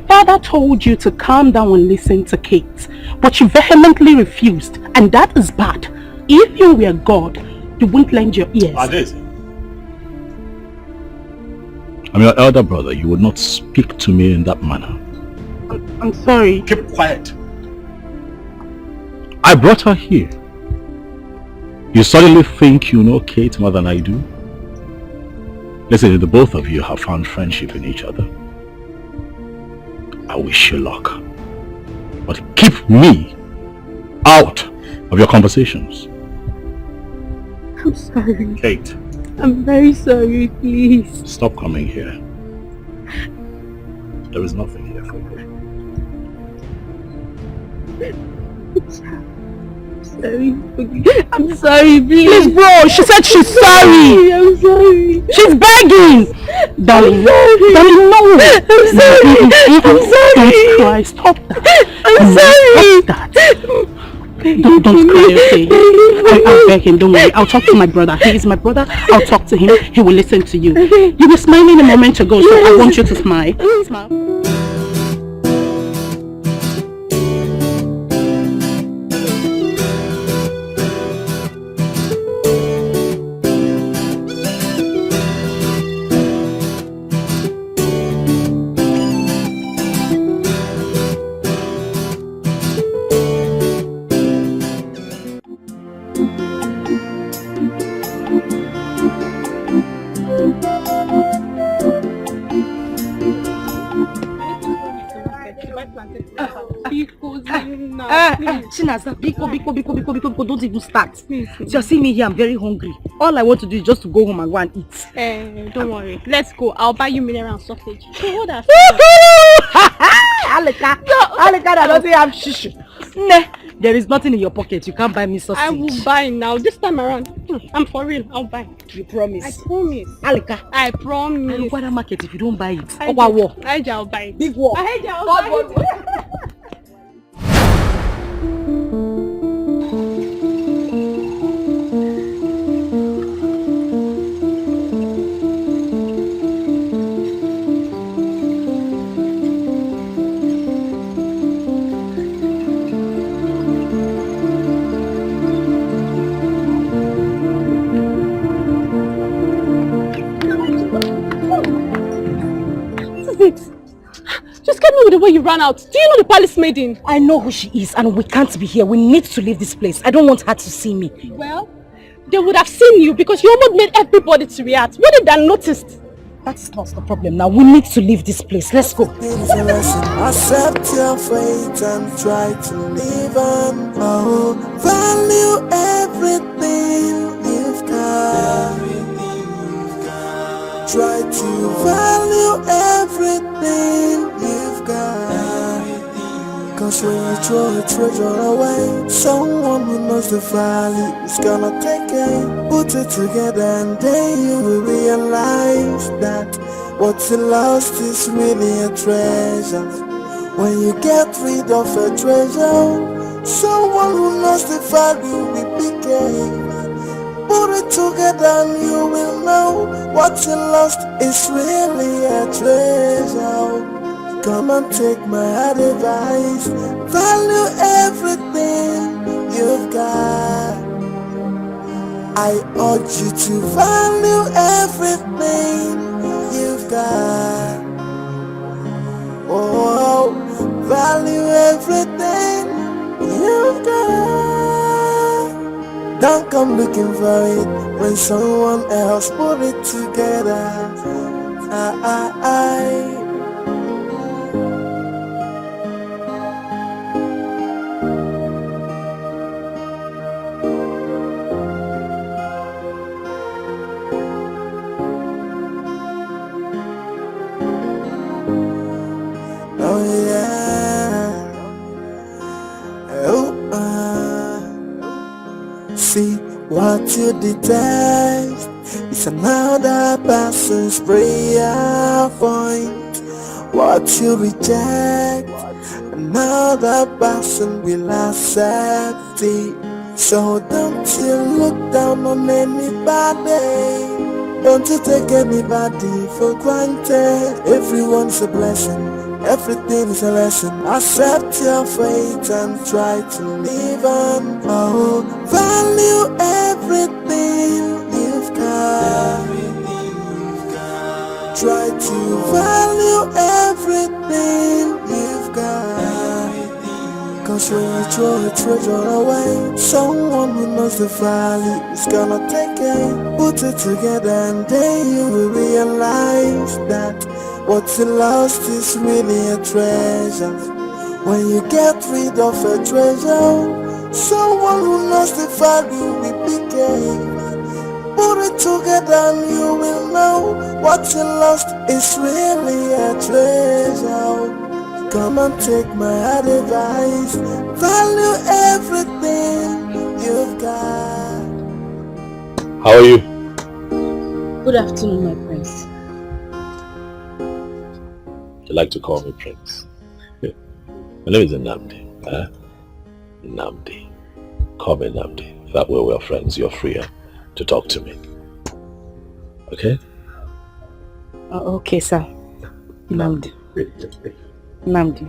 Father told you to calm down and listen to Kate, but you vehemently refused, and that is bad. If you were God, you wouldn't lend your ears. I'm your elder brother. You would not speak to me in that manner. I'm sorry. Keep quiet. I brought her here. You suddenly think you know Kate more than I do? Listen, the both of you have found friendship in each other. I wish you luck. But keep me out of your conversations. I'm sorry. Kate. I'm very sorry, please. Stop coming here. There is nothing here for you. I'm sorry, please, bro. She said she's sorry. I'm sorry. She's begging. Darling, darling, no. I'm sorry. I'm sorry. Don't cry. Stop that. I'm sorry. Stop that. Don't cry, okay? I'll beg him. Don't worry. I'll talk to my brother. He is my brother. I'll talk to him. He will listen to you. You were smiling a moment ago, so I want you to smile. Smile. Don't even start. You're seeing me here, I'm very hungry. All I want to do is just to go home and go and eat. Don't worry. Let's go. I'll buy you mineral and sausage. Hold on. Alika, I don't say I'm shish. Nah, there is nothing in your pocket. You can't buy me sausage. I will buy now. This time around. I'm for real. I'll buy. You promise? I promise. Alika. I promise. I look at the market if you don't buy it. I'll buy it. Big war. I'll buy it. Just get me with the way you ran out. Do you know the palace maiden? I know who she is and we can't be here. We need to leave this place. I don't want her to see me. Well, they would have seen you because you almost made everybody to react. What if they noticed? That's not the problem now. We need to leave this place. Let's go. Accept your fate and try to live on. Oh, value everything you've got. Try to value everything you've got. Cause when you throw a treasure away, someone who knows the value is gonna take it. Put it together and then you will realize that what you lost is really a treasure. When you get rid of a treasure, someone who knows the value will pick it. Put it together and you will know what you lost is really a treasure. Come and take my advice. Value everything you've got. I urge you to value everything you've got. Oh, value everything you've got. Don't come looking for it when someone else put it together. Oh yeah. See, What you detest is another person's prayer point. What you reject, another person will accept it. So don't you look down on anybody. Don't you take anybody for granted. Everyone's a blessing, everything is a lesson. Accept your fate and try to live on. Oh, value everything you've got. Try to value everything you've got. Cause when you throw a treasure away, someone who knows the value is gonna take it. Put it together and then you will realize that what you lost is really a treasure. When you get rid of a treasure, someone who knows the value will pick it. Put it together and you will know what you lost is really a treasure. Come and take my advice. Value everything you've got. How are you? Good afternoon, my prince. You like to call me Prince? My name is Nnamdi. Nnamdi. Call me Nnamdi. That way we're friends. You're freer to talk to me. Okay? Okay, sir. Nnamdi. Nnamdi.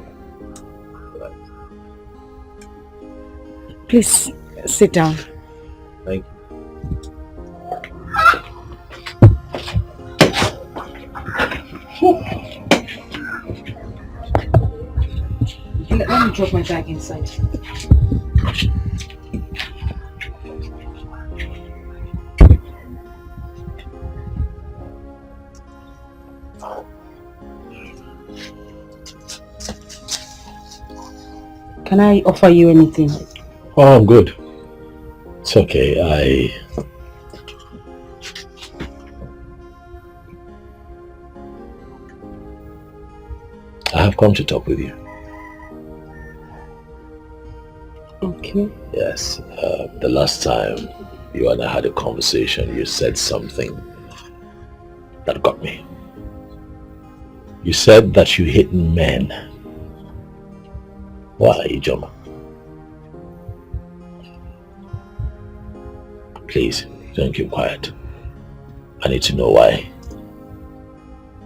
Please sit down. Thank you. Let me drop my bag inside. Can I offer you anything? Oh, I'm good. It's okay. I have come to talk with you. Okay. Yes. The last time you and I had a conversation, you said something that got me. You said that you hate men. Why, Ijoma? Please, don't keep quiet. I need to know why.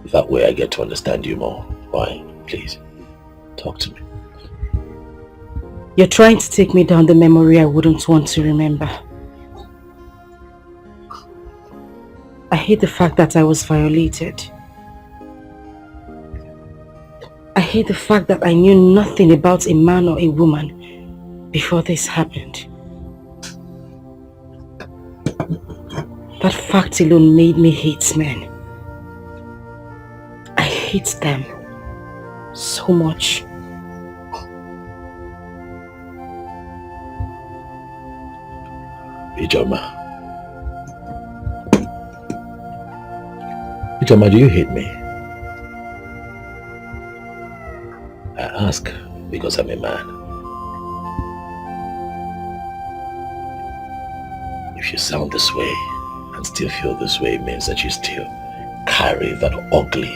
That way I get to understand you more. Why? Please, talk to me. You're trying to take me down the memory I wouldn't want to remember. I hate the fact that I was violated. I hate the fact that I knew nothing about a man or a woman before this happened. That fact alone made me hate men. I hate them so much. Ijoma. Ijoma, do you hate me? I ask because I'm a man. If you sound this way and still feel this way, it means that you still carry that ugly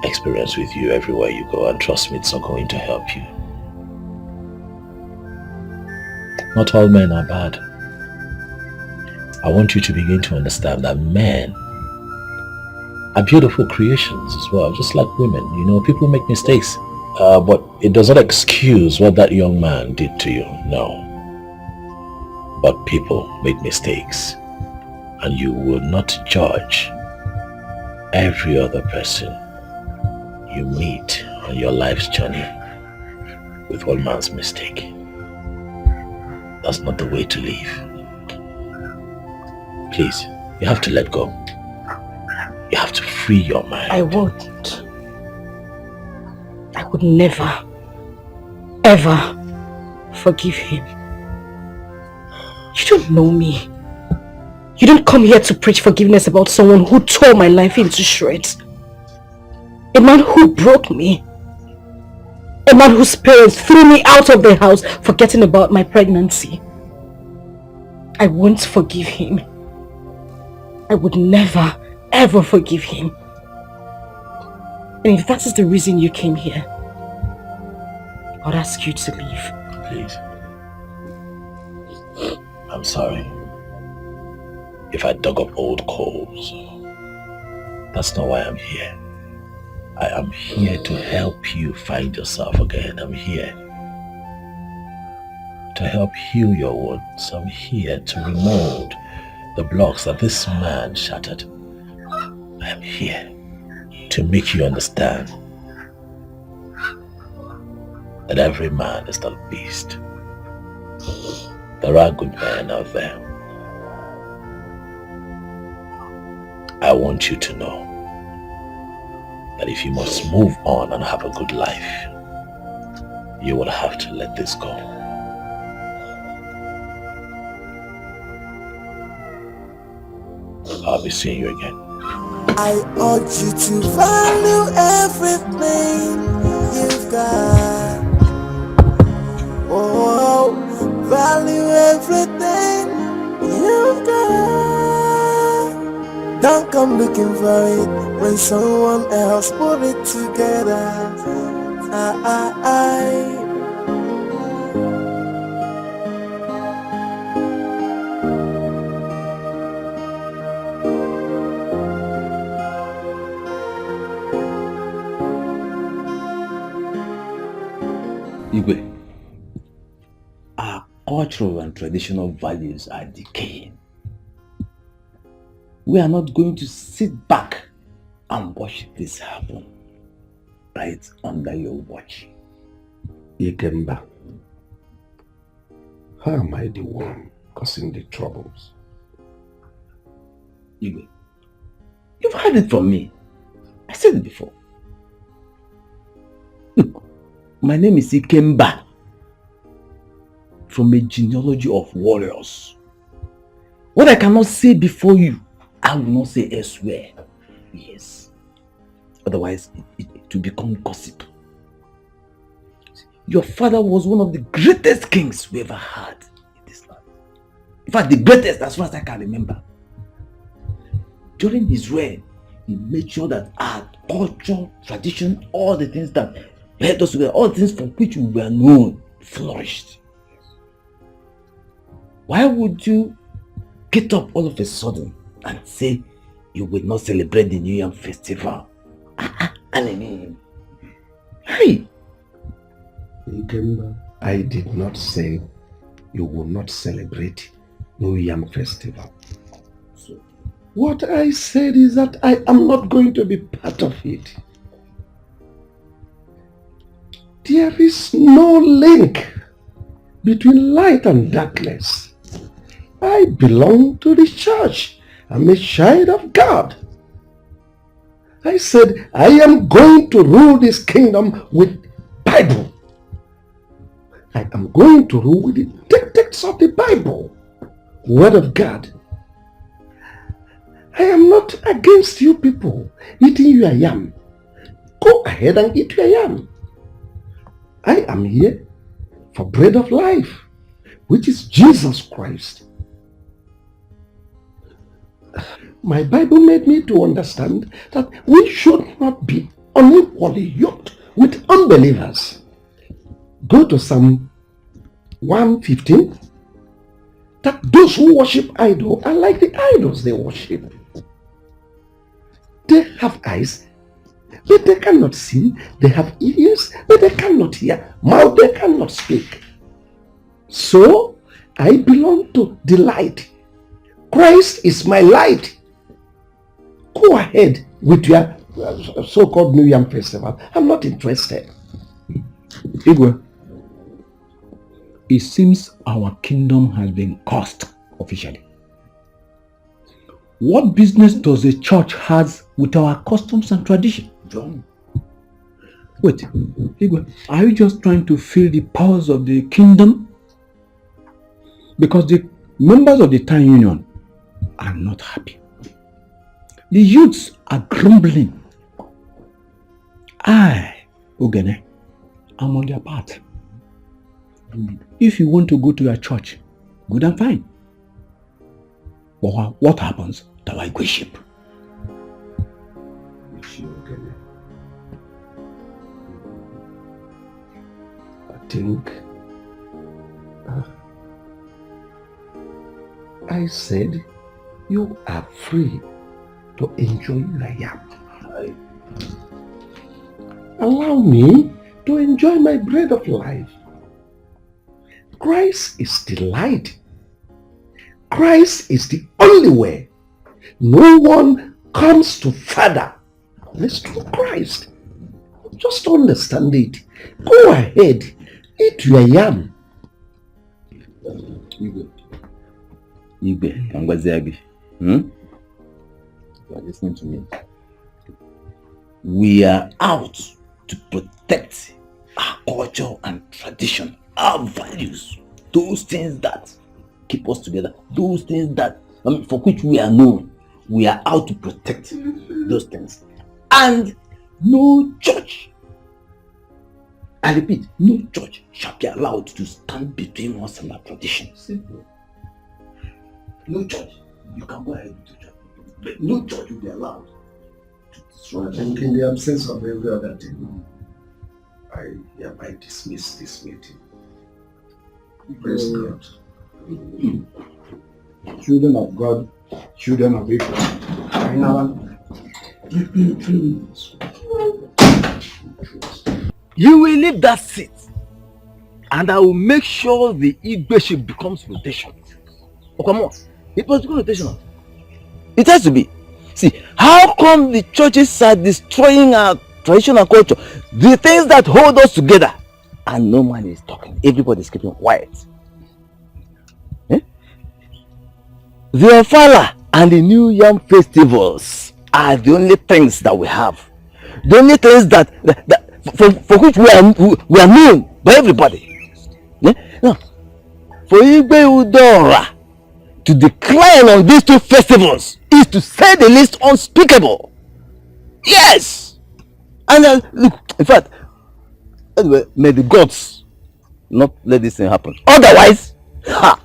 experience with you everywhere you go, and trust me, it's not going to help you. Not all men are bad. I want you to begin to understand that men are beautiful creations as well, just like women. You know, people make mistakes, but it does not excuse what that young man did to you, no. But people make mistakes, and you will not judge every other person you meet on your life's journey with one man's mistake. That's not the way to live. Please, you have to let go. You have to free your mind. I won't. I would never, ever forgive him. You don't know me. You don't come here to preach forgiveness about someone who tore my life into shreds. A man who broke me. A man whose parents threw me out of the house forgetting about my pregnancy. I won't forgive him. I would never, ever forgive him. And if that is the reason you came here, I'd ask you to leave. Please. I'm sorry if I dug up old coals. That's not why I'm here. I am here to help you find yourself again. I'm here to help heal your wounds. I'm here to remove the blocks that this man shattered. I am here to make you understand that every man is not a beast. There are good men out there. I want you to know that if you must move on and have a good life, you will have to let this go. I'll be seeing you again. I urge you to value everything you've got. Oh, value everything you've got. Don't come looking for it when someone else put it together. Igwe, our cultural and traditional values are decaying. We are not going to sit back and watch this happen right under your watch. Ikemba, how am I the one causing the troubles? Igwe, you've heard it from me. I said it before. Look, my name is Ikemba, from a genealogy of warriors. What I cannot say before you, I will not say elsewhere. Yes. Otherwise, it will become gossip. Your father was one of the greatest kings we ever had in this land. In fact, the greatest as far as I can remember. During his reign, he made sure that our culture, tradition, all the things that held us together, all the things for which we were known, flourished. Why would you get up all of a sudden and say you will not celebrate the New Yam festival? Hey! I did not say you will not celebrate New Yam festival. What I said is that I am not going to be part of it. There is no link between light and darkness. I belong to the church. I'm a child of God. I said I am going to rule this kingdom with Bible. I am going to rule with the dictates of the Bible, Word of God. I am not against you people eating your yam. Go ahead and eat your yam. I am here for bread of life, which is Jesus Christ. My Bible made me to understand that we should not be unequally yoked with unbelievers. Go to Psalm 115. That those who worship idols are like the idols they worship. They have eyes, but they cannot see. They have ears, but they cannot hear. Mouth, they cannot speak. So, I belong to the light. Christ is my light. Go ahead with your so-called New Yam festival. I'm not interested. Igwe, it seems our kingdom has been cursed officially. What business does a church have with our customs and tradition, John? Wait, Igwe, are you just trying to feel the powers of the kingdom? Because the members of the town union are not happy. The youths are grumbling. I, Ogene, am on their part. If you want to go to your church, good and fine. But what happens to I worship? I think I said you are free to enjoy your yam. Allow me to enjoy my bread of life. Christ is the light. Christ is the only way. No one comes to Father unless through Christ. Just understand it. Go ahead, eat your yam. Igbe, Kangwaziagi. You are listening to me. We are out to protect our culture and tradition, our values, those things that keep us together, those things that for which we are known. We are out to protect those things. And no church, I repeat, no church shall be allowed to stand between us and our tradition. Simple. No church. You can go ahead to church, but no church will be allowed to destroy. And in the absence of every other thing, I hereby dismiss this meeting. Praise God. Children of God, children of Israel. You will leave that seat, and I will make sure the Igbe becomes rotation. Oh, come on. It must become rotational. It has to be. See, how come the churches are destroying our traditional culture? The things that hold us together, and no one is talking. Everybody is keeping quiet. The Ofala and the New Yam festivals are the only things that we have. The only things that for which we are known by everybody. Now, for Igbe Udora to decline on these two festivals is to say the least unspeakable. Yes! And look, in fact, anyway, may the gods not let this thing happen. Otherwise, ha!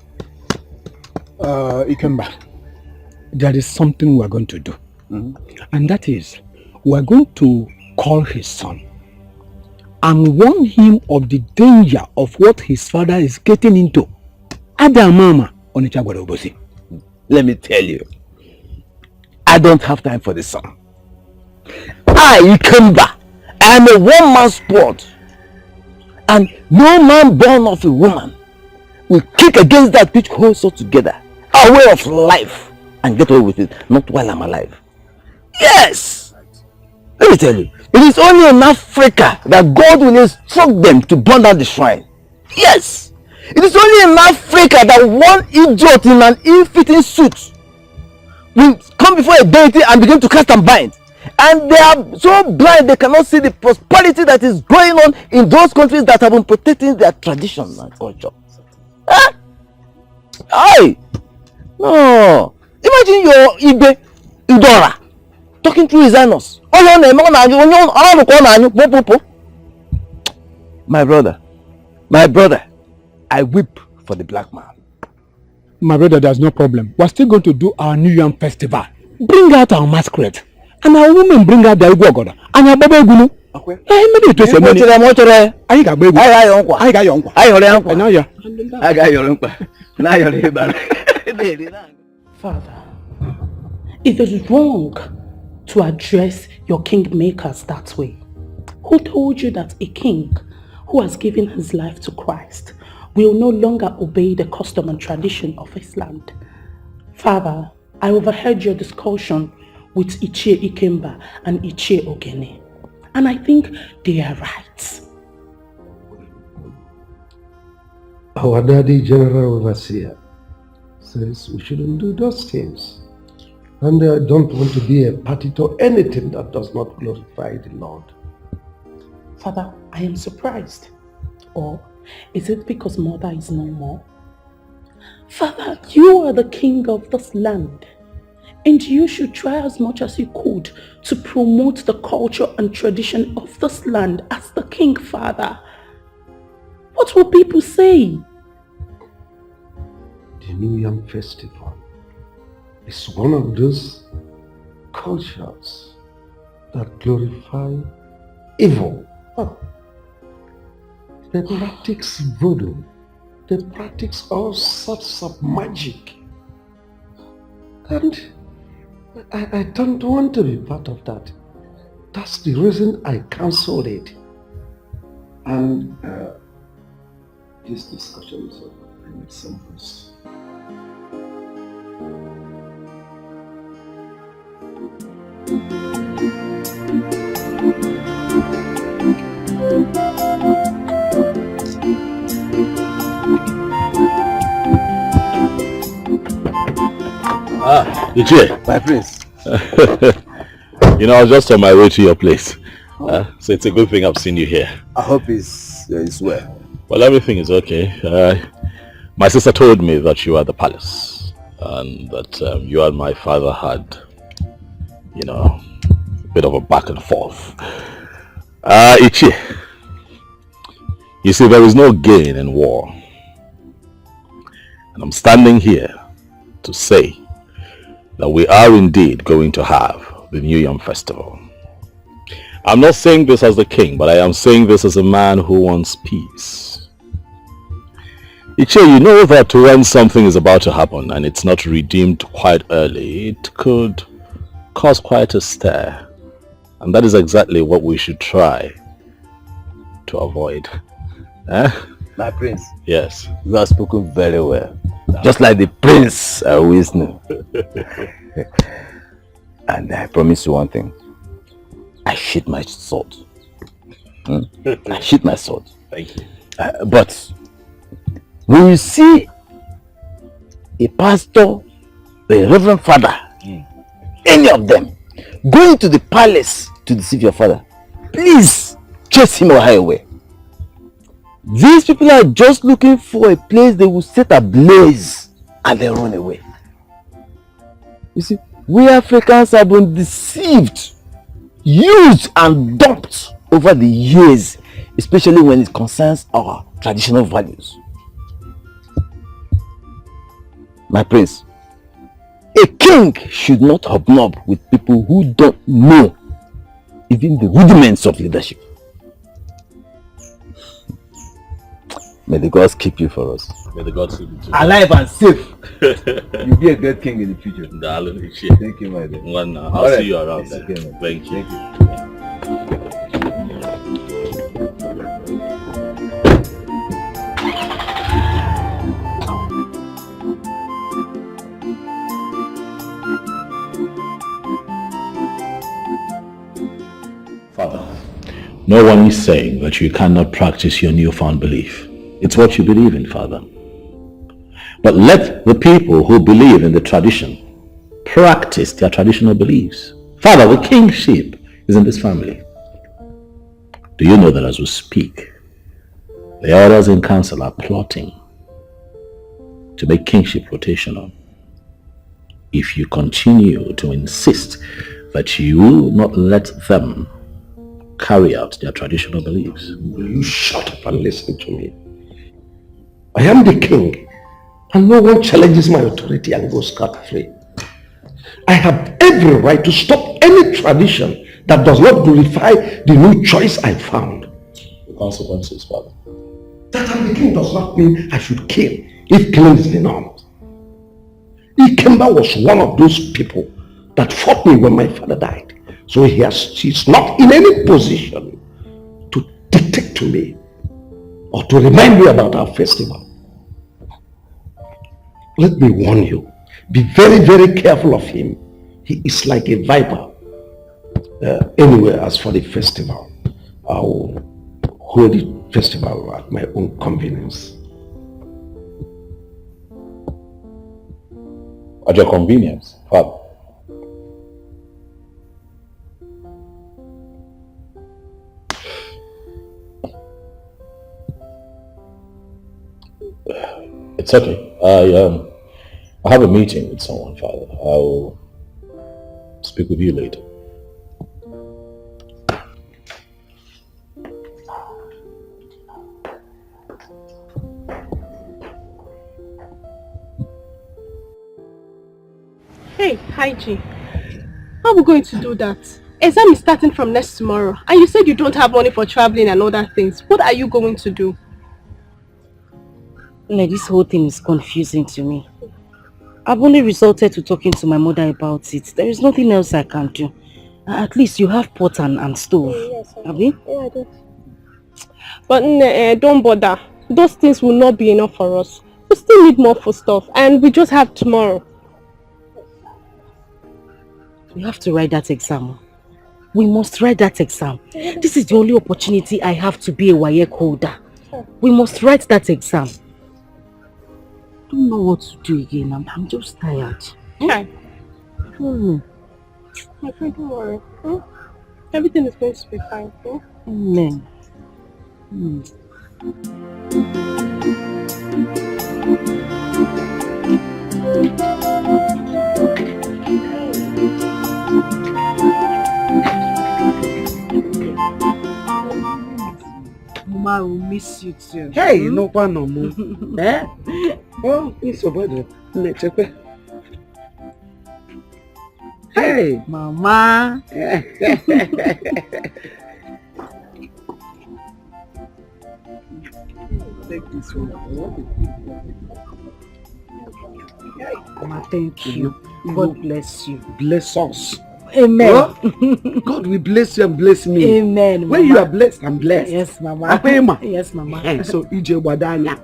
Ikemba, there is something we are going to do. And that is, we are going to call his son and warn him of the danger of what his father is getting into. Adamama on Ichagwarobosi. Let me tell you, I don't have time for this son. I, Ikemba, I am a one-man sport, and no man born of a woman will kick against that which holds us together, our way of life, and get away with it, not while I'm alive. Yes! Let me tell you, it is only in Africa that God will instruct them to burn down the shrine. Yes! It is only in Africa that one idiot in an ill-fitting suit will come before a deity and begin to cast and bind. And they are so blind they cannot see the prosperity that is going on in those countries that have been protecting their tradition and culture. Huh? Aye! No! Imagine your Igbe Udora talking through his anus. My brother, I weep for the black man. My brother, there's no problem. We're still going to do our New Yam festival. Bring out our masquerade. And our women bring out their Igwe and our Baba Egunu. Father, it is wrong to address your kingmakers that way. Who told you that a king who has given his life to Christ will no longer obey the custom and tradition of his land? Father, I overheard your discussion with Ichie Ikemba and Ichie Ogene, and I think they are right. Our daddy, General Overseer, says we shouldn't do those things. And I don't want to be a party to anything that does not glorify the Lord. Father, I am surprised. Or is it because mother is no more? Father, you are the king of this land, and you should try as much as you could to promote the culture and tradition of this land as the king, Father. What will people say? The New Yam Festival is one of those cultures that glorify evil. Oh. They practice voodoo. They practice all sorts of magic. And I don't want to be part of that. That's the reason I cancelled it. And this discussion is over. I need some rest. Ah, Ichie. My prince. You know, I was just on my way to your place. So it's a good thing I've seen you here. I hope it's well. Well, everything is okay. My sister told me that you were at the palace and that you and my father had, you know, a bit of a back and forth. Ichie, you see, there is no gain in war. And I'm standing here to say that we are indeed going to have the New Yam Festival. I'm not saying this as the king, but I am saying this as a man who wants peace. Ichie, you know that when something is about to happen and it's not redeemed quite early, it could cause quite a stir. And that is exactly what we should try to avoid. My prince. Yes. You have spoken very well. Just like the prince I always knew. And I promise you one thing. I shoot my sword. I shoot my sword. Thank you. But when you see a pastor, a reverend father, any of them, going to the palace to deceive your father, please chase him or her away. These people are just looking for a place they will set ablaze and they run away. You see, we Africans have been deceived, used and dumped over the years, especially when it concerns our traditional values. My prince, a king should not hobnob with people who don't know even the rudiments of leadership. May the gods keep you for us. May the gods keep you too. Alive and safe. You'll be a great king in the future. Thank you, my dear. Well, I'll see you around then. Okay, Thank you. Thank you. Father, no one is saying that you cannot practice your newfound belief. It's what you believe in, Father. But let the people who believe in the tradition practice their traditional beliefs. Father, the kingship is in this family. Do you know that as we speak, the elders in council are plotting to make kingship rotational? If you continue to insist that you will not let them carry out their traditional beliefs. Will you shut up and listen to me? I am the king, and no one challenges my authority and goes scot-free. I have every right to stop any tradition that does not glorify the new choice I found. The consequences, Father. That I'm the king does not mean I should kill if killing is the norm. Ikemba was one of those people that fought me when my father died. So he's not in any position to dictate to me or to remind me about our festival. Let me warn you, be very, very careful of him. He is like a viper. Anyway, as for the festival, I will hold the festival at my own convenience. At your convenience, Father. It's okay. I have a meeting with someone, Father. I'll speak with you later. Hey, hi G. How are we going to do that? Exam is starting from next tomorrow. And you said you don't have money for traveling and other things. What are you going to do? Like, this whole thing is confusing to me. I've only resorted to talking to my mother about it. There is nothing else I can do. At least you have pot and stove. Yes, Abi? Yeah, I do. But don't bother. Those things will not be enough for us. We still need more for stuff, and we just have tomorrow. You have to write that exam. We must write that exam. This is the only opportunity I have to be a WAEC holder. We must write that exam. I don't know what to do again. I'm just tired. Okay. My friend, don't worry. Everything is going to be fine. Amen. Mama will miss you too. Hey, no one no more. Eh? Oh, it's over there. Hey, Mama. Take this one. Mama, thank you. God bless you. Bless us. Amen. Oh, God will bless you and bless me. Amen. When you are blessed, I'm blessed. Yes, Mama. Apema. Yes, Mama. So, ije wadanya.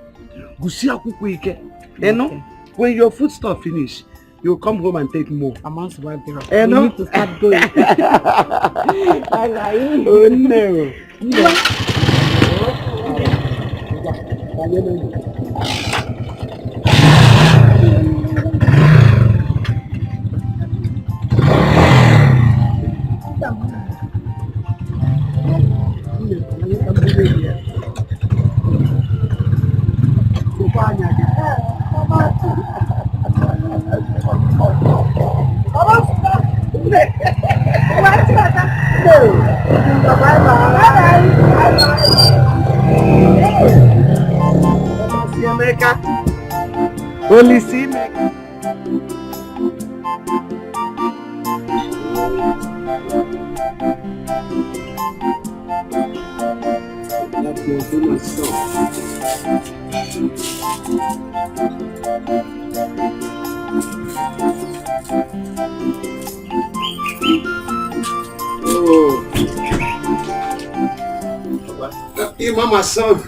Gusi akuku ike. You know, when your food stuff finish, you come home and take more. I'm also about to You know? need to start going. Oh no. Only see me. That's my famous song. Oh. Hey, Mama song.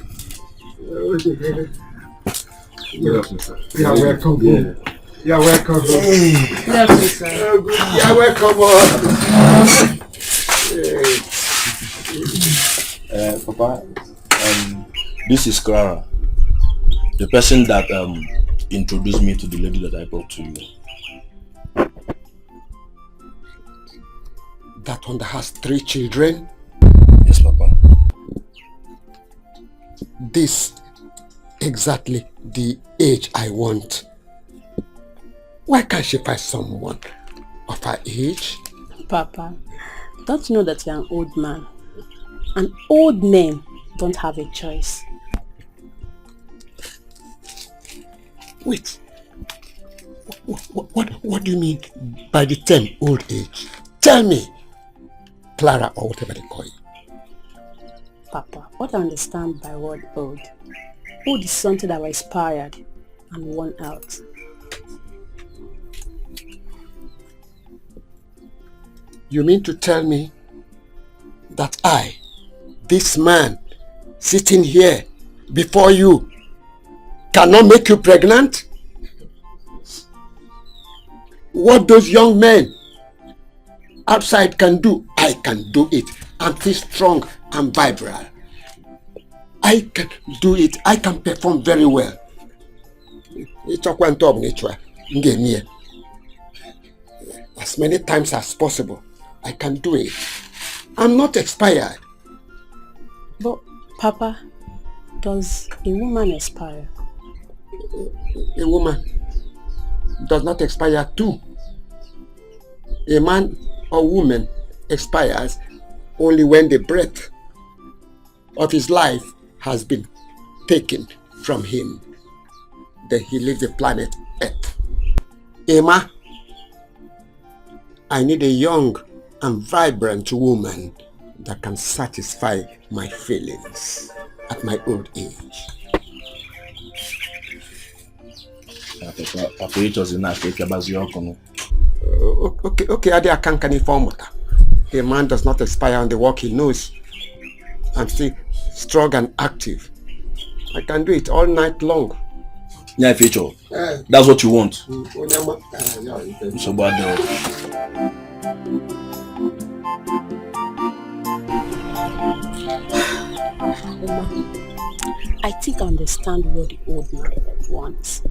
Good afternoon, sir. You're welcome. Yeah. You're welcome. Good afternoon, sir. You're welcome. Papa, this is Clara, the person that introduced me to the lady that I brought to you. That one that has 3 children? Yes, Papa. This exactly the age I want. Why can't she find someone of her age? Papa, don't you know that you're an old man? And old men don't have a choice. Wait. What do you mean by the term old age? Tell me, Clara, or whatever they call you. Papa, what I understand by word old? Old is something that was expired and worn out. You mean to tell me that I, this man, sitting here before you, cannot make you pregnant? What those young men outside can do, I can do it. I'm still strong and vibrant. I can do it. I can perform very well. As many times as possible, I can do it. I'm not expired. But, Papa, does a woman expire? A woman does not expire too. A man or woman expires only when the breath of his life has been taken from him. Then he leaves the planet Earth. Emma, I need a young and vibrant woman that can satisfy my feelings at my old age. Okay, I can't inform her. A man does not expire on the work he knows. I'm still strong and active. I can do it all night long. Yeah, feature. That's what you want. So bad. I think I understand what the old man wants.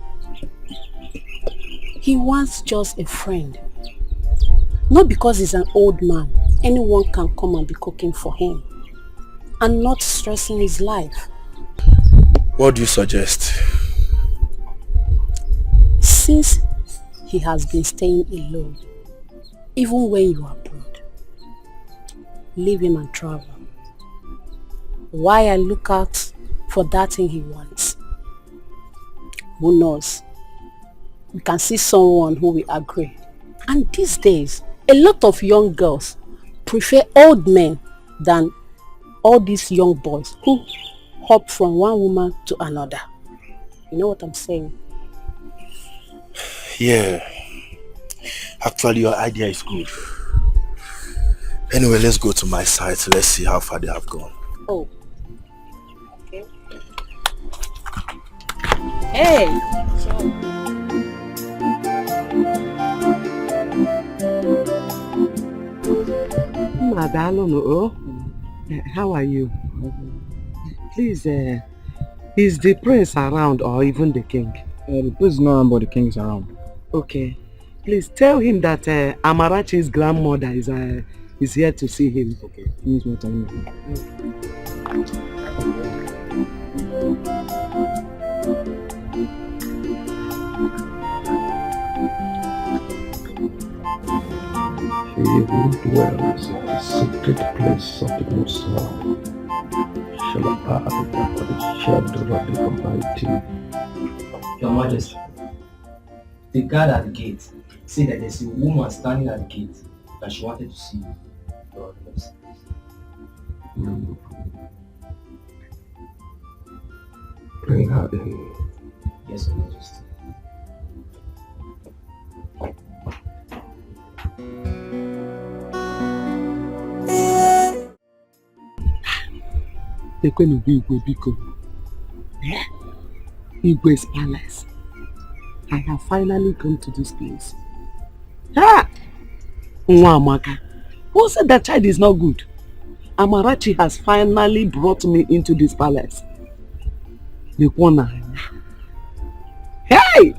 He wants just a friend. Not because he's an old man, anyone can come and be cooking for him and not stressing his life. What do you suggest? Since he has been staying alone, even when you are abroad, leave him and travel. Why I look out for that thing he wants? Who knows? We can see someone who will agree. And these days, a lot of young girls prefer old men than all these young boys who hop from one woman to another. You know what I'm saying? Yeah. Actually, your idea is good. Anyway, let's go to my site. Let's see how far they have gone. Oh. Okay. Hey! Madalo, how are you? Please, is the prince around or even the king? The prince is not around, but the king is around. Okay. Please tell him that Amarachi's grandmother is here to see him. Okay. Please wait a minute. He who dwells in the secret place of the Most High shall abide under the shadow of the Almighty. Your Majesty, the guard at the gate said that there's a woman standing at the gate that she wanted to see you. Bring her in. Yes, Your Majesty. Igwe's palace. I have finally come to this place. Ah! Nwamaka, who said that child is not good? Amarachi has finally brought me into this palace. The corner. Hey!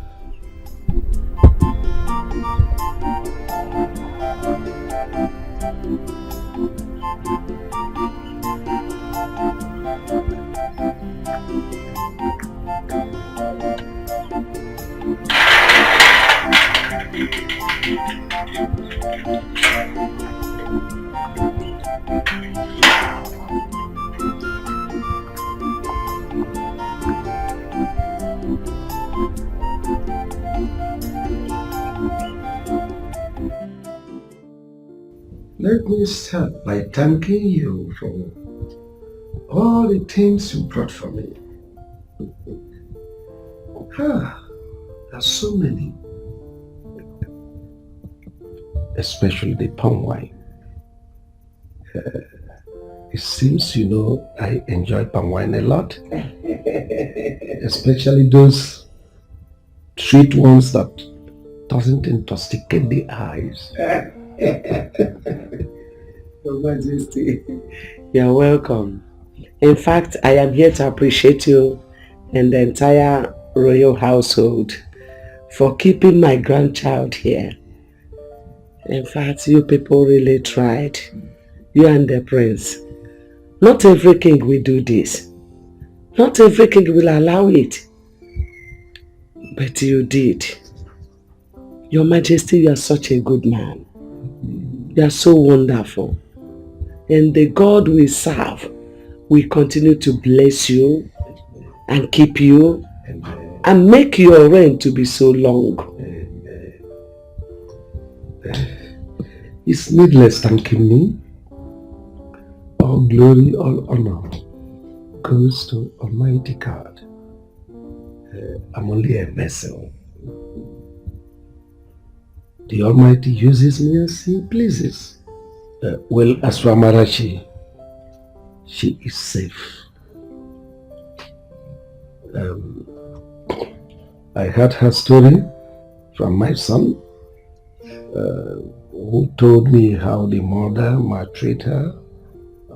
Let me start by thanking you for all the things you brought for me. There are so many. Especially the palm wine. It seems you know I enjoy palm wine a lot. Especially those sweet ones that doesn't intoxicate the eyes. Your Majesty, you're welcome. In fact, I am here to appreciate you and the entire royal household for keeping my grandchild here. In fact, you people really tried. You and the prince. Not every king will do this. Not every king will allow it. But you did. Your Majesty, you are such a good man. You are so wonderful. And the God we serve will continue to bless you and keep you and make your reign to be so long. It's needless thanking me. All glory, all honor goes to Almighty God. I'm only a vessel. The Almighty uses me as He pleases. Well, as for Amarachi, she is safe. I heard her story from my son, who told me how the mother maltreated her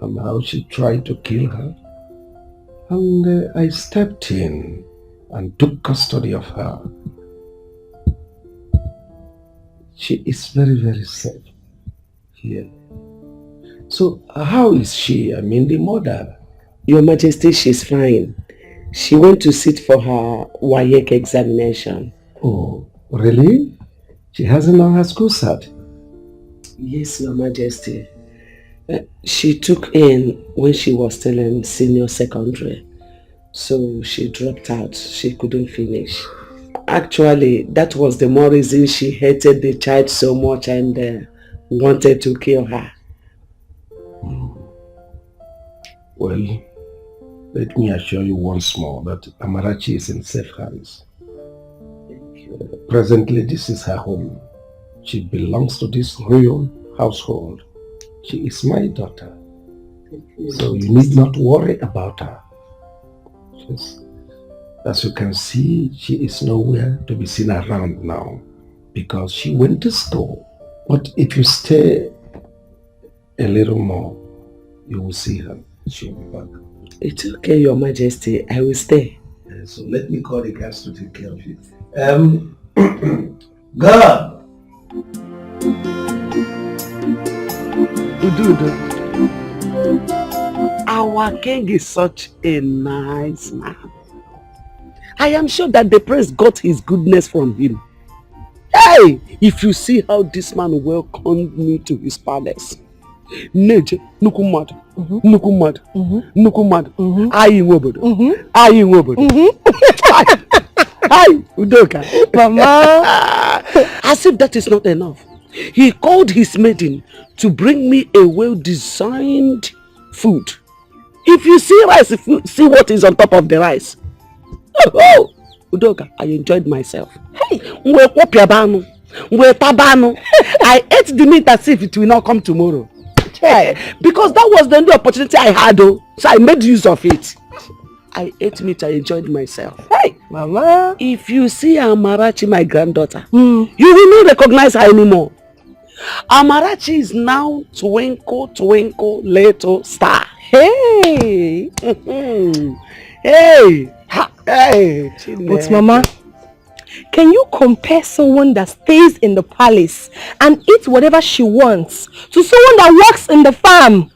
and how she tried to kill her. And I stepped in and took custody of her. She is very, very safe here. So how is she? I mean, the mother? Your Majesty, she's fine. She went to sit for her WAEC examination. Oh, really? She hasn't done her school cert? Yes, Your Majesty. She took in when she was still in senior secondary. So she dropped out. She couldn't finish. Actually, that was the more reason she hated the child so much and wanted to kill her. Well, let me assure you once more that Amarachi is in safe hands. Presently, this is her home. She belongs to this royal household. She is my daughter. So you need not worry about her. Yes. As you can see, she is nowhere to be seen around now because she went to school. But if you stay a little more, you will see her. She'll be back. It's okay, Your Majesty. I will stay. So let me call the guards to take care of you. God! Our king is such a nice man. I am sure that the prince got his goodness from him. Hey! If you see how this man welcomed me to his palace. Neje, nukumad, nukumad, nukumad, ayi wobodo, ayi wobodo. Hi, Udoka. Mama. As if that is not enough, he called his maiden to bring me a well-designed food. If you see rice, if you see what is on top of the rice. Oh, Udoka, I enjoyed myself. Hey, I ate the meat as if it will not come tomorrow. Because that was the only opportunity I had, so I made use of it. I ate meat, I enjoyed myself. Hey, Mama. If you see Amarachi, my granddaughter, you will not recognize her anymore. Amarachi is now twinkle, twinkle, little star. Hey! Hey! Hey! But Mama, can you compare someone that stays in the palace and eats whatever she wants to someone that works in the farm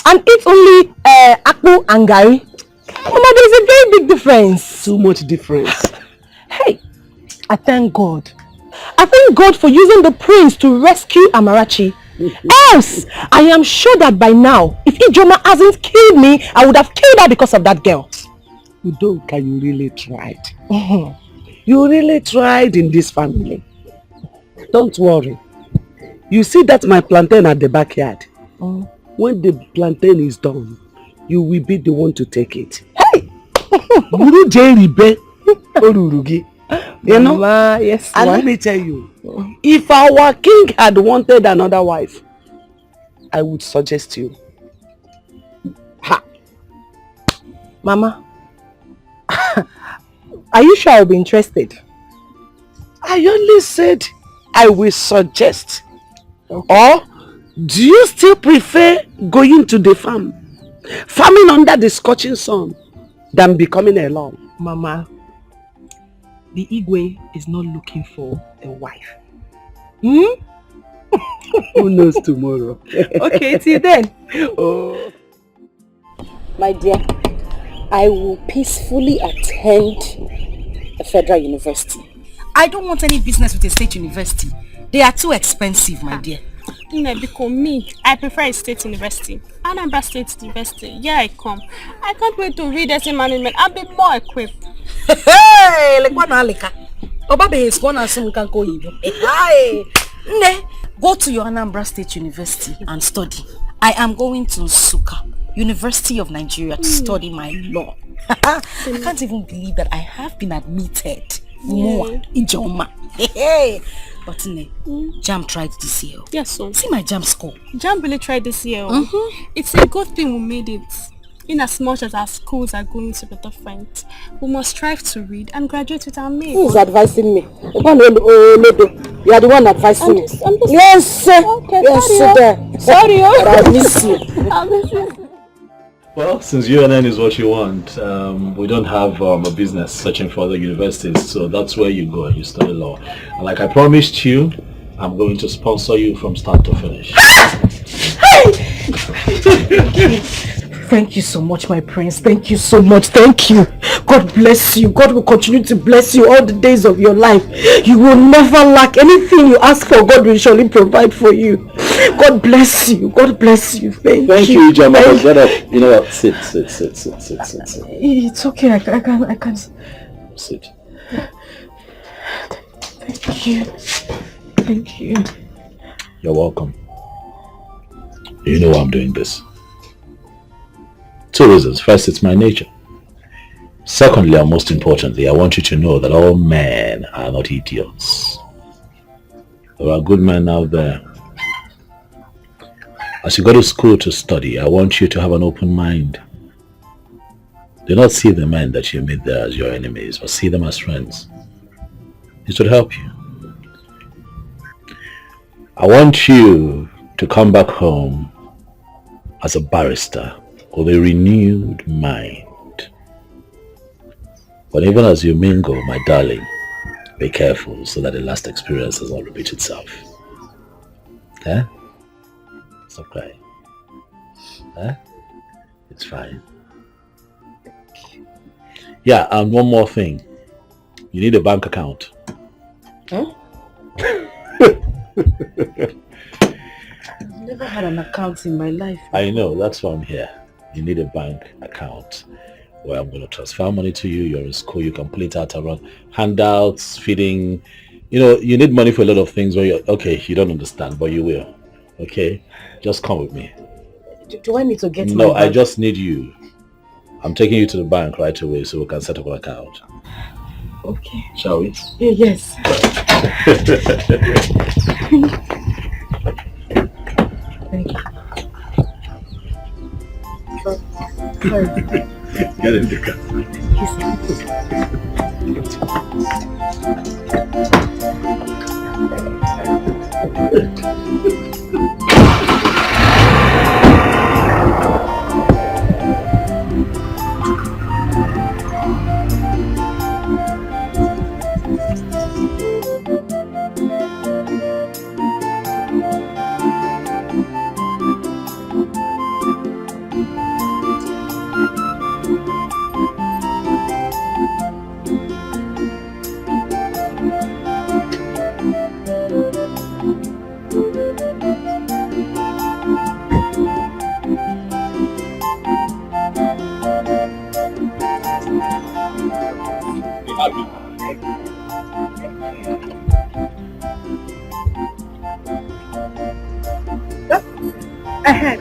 and eats only akpu and gari? Mama, there's a very big difference. Too much difference. Hey, I thank God. I thank God for using the prince to rescue Amarachi. Else, I am sure that by now, if Ijoma hasn't killed me, I would have killed her because of that girl. Udoka, you really tried. You really tried in this family. Don't worry. You see that my plantain at the backyard? When the plantain is done, you will be the one to take it. Hey! You know? Mama, yes. And let me tell you, if our king had wanted another wife, I would suggest you. Ha! Mama, are you sure I'll be interested? I only said I will suggest. Okay. Or do you still prefer going to the farm, farming under the scorching sun, than becoming a law? Mama, the Igwe is not looking for a wife. Who knows tomorrow? Okay, till then. Oh. My dear, I will peacefully attend a federal university. I don't want any business with a state university. They are too expensive, my dear. Because me, I prefer a state university. Anambra State University. Yeah, I come. I can't wait to read essay management. I'll be more equipped. Hey, like what Alika? Obabe is one as soon can go you. Hey, Go to your Anambra State University and study. I am going to Nsukka, University of Nigeria, to study my law. I can't even believe that I have been admitted. Ijoma. But JAMB tried this year. Yes, so. See my JAMB score. JAMB really tried this year. It's a good thing we made it. In as much as our schools are going to be different, we must strive to read and graduate with our mates. Who is advising me? You are the one advising me. Yes, sir. Okay, yes, sorry. I miss you. I miss you. Well, since UNN is what you want, we don't have a business searching for other universities, so that's where you go and you study law. And like I promised you, I'm going to sponsor you from start to finish. Thank you so much, my prince. Thank you so much. Thank you. God bless you. God will continue to bless you all the days of your life. You will never lack anything you ask for. God will surely provide for you. God bless you. God bless you. Thank you. Ijoma. Get up. You know what? Sit. It's okay. I can. Sit. Thank you. Thank you. You're welcome. You know why I'm doing this. 2 reasons. First, it's my nature. Secondly, and most importantly, I want you to know that all men are not idiots. There are good men out there. As you go to school to study, I want you to have an open mind. Do not see the men that you meet there as your enemies, but see them as friends. It should help you. I want you to come back home as a barrister with a renewed mind. But even as you mingle, my darling, be careful so that the last experience does not repeat itself. Eh? It's okay. Eh? It's fine. Yeah, and one more thing. You need a bank account. Huh? I've never had an account in my life. I know, that's why I'm here. You need a bank account where I'm going to transfer money to you. You're in school, you can play out around handouts, feeding. You know, you need money for a lot of things where you're, okay, you don't understand, but you will. Okay? Just come with me. Do I need to get No, my I bank? just need you. I'm taking you to the bank right away so we can set up an account. Okay. Shall we? Yes. Thank you. Get in the car.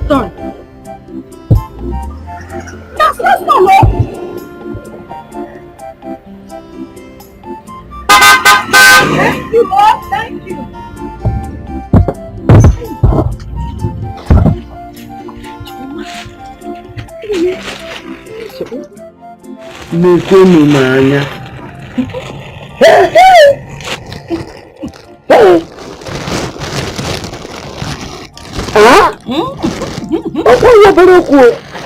Done. That's not all. Thank you, Lord. Thank you. Nekonu n'anya.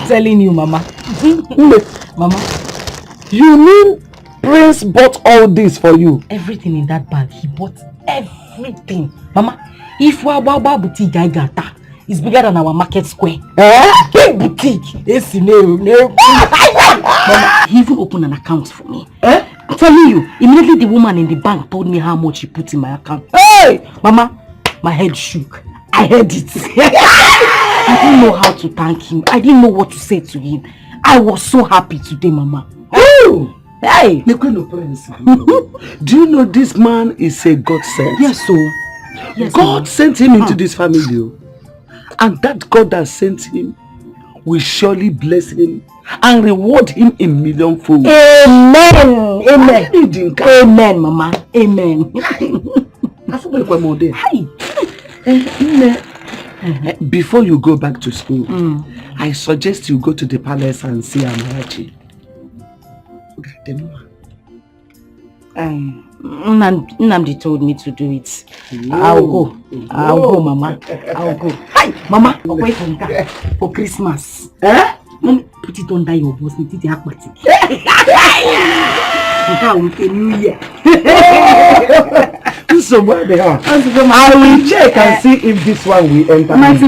Telling you, Mama. Mama. You mean Prince bought all this for you? Everything in that bag, he bought everything. Mama, if Wababa boutique I got that, it's bigger than our market square. Big boutique. Yes, no. Mama, he even opened an account for me. I'm telling you, immediately the woman in the bank told me how much he put in my account. Hey! Mama, my head shook. I heard it. I didn't know how to thank him. I didn't know what to say to him. I was so happy today, Mama. Oh! Hey! Do you know this man is a godsend? Yes, so. Yes, God sent him into this family. And that God that sent him will surely bless him and reward him in millionfold. Amen. Amen. Amen, Mama. Amen. Before you go back to school, I suggest you go to the palace and see Amarachi. Nnamdi told me to do it. I'll go. I'll go, Mama. I'll go. Hi, Mama. Wait for Christmas. Put it under your boss. It is aquatic. New Year. So what they are? I will check and see if this one will enter. Mama,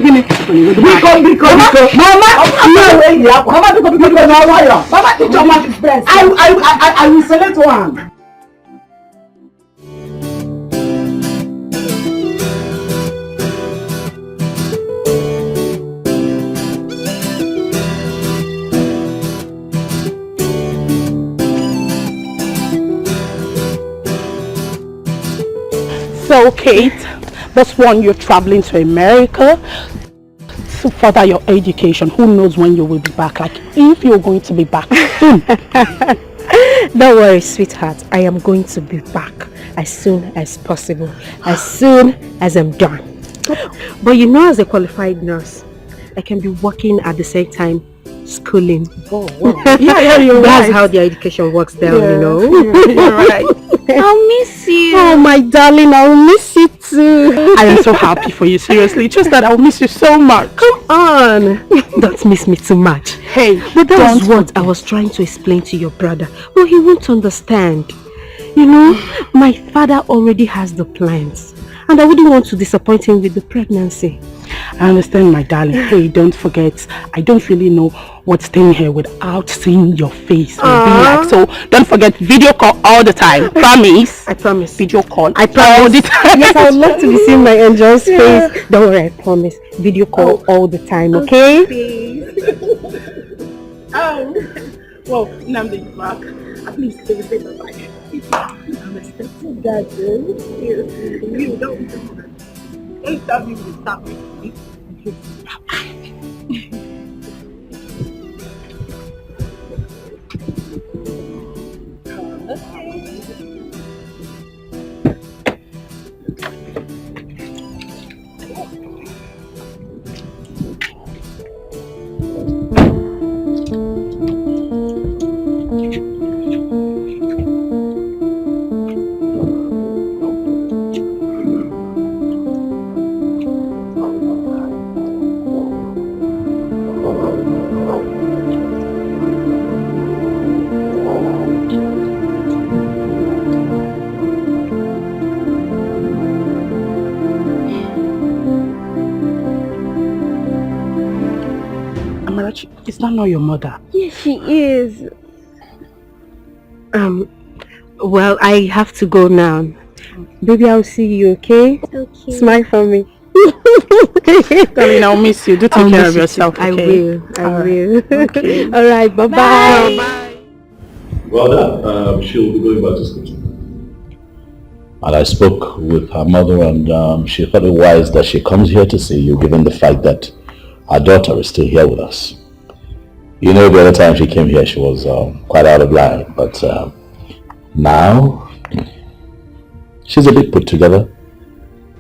I will select one. So Kate, this one you're traveling to America to further your education. Who knows when you will be back? Like if you're going to be back soon. Don't worry, sweetheart. I am going to be back as soon as possible. As soon as I'm done. But you know, as a qualified nurse, I can be working at the same time schooling. Oh, wow. That's how the education works there, you know. You're right. I'll miss you. Oh my darling, I'll miss you too. I am so happy for you, seriously. Just that I'll miss you so much. Come on. Don't miss me too much. Hey, but that was what I was trying to explain to your brother. Well, he won't understand. You know, my father already has the plans. And I wouldn't want to disappoint him with the pregnancy. I understand, my darling. Hey, don't forget, I don't really know what's staying here without seeing your face. Like, so don't forget, video call all the time. Promise? I promise. Video call. I promise. All the time. Yes, I would love to be seeing my angel's face. Don't worry, I promise. Video call all the time, okay? Well, Nnamdi is back. At least they will say bye-bye. I'm expecting that, you don't. Don't tell me to stop me. Is that not your mother? Yes, she is. Well, I have to go now. Baby, I'll see you, okay? Okay. Smile for me. Darling, I'll miss you. Do take care of yourself, okay? I will. I will. Okay. All right, bye-bye. Bye. Well done. She'll be going back to school. And I spoke with her mother and she thought it wise that she comes here to see you, given the fact that our daughter is still here with us. You know, the other time she came here, she was quite out of line, but now she's a bit put together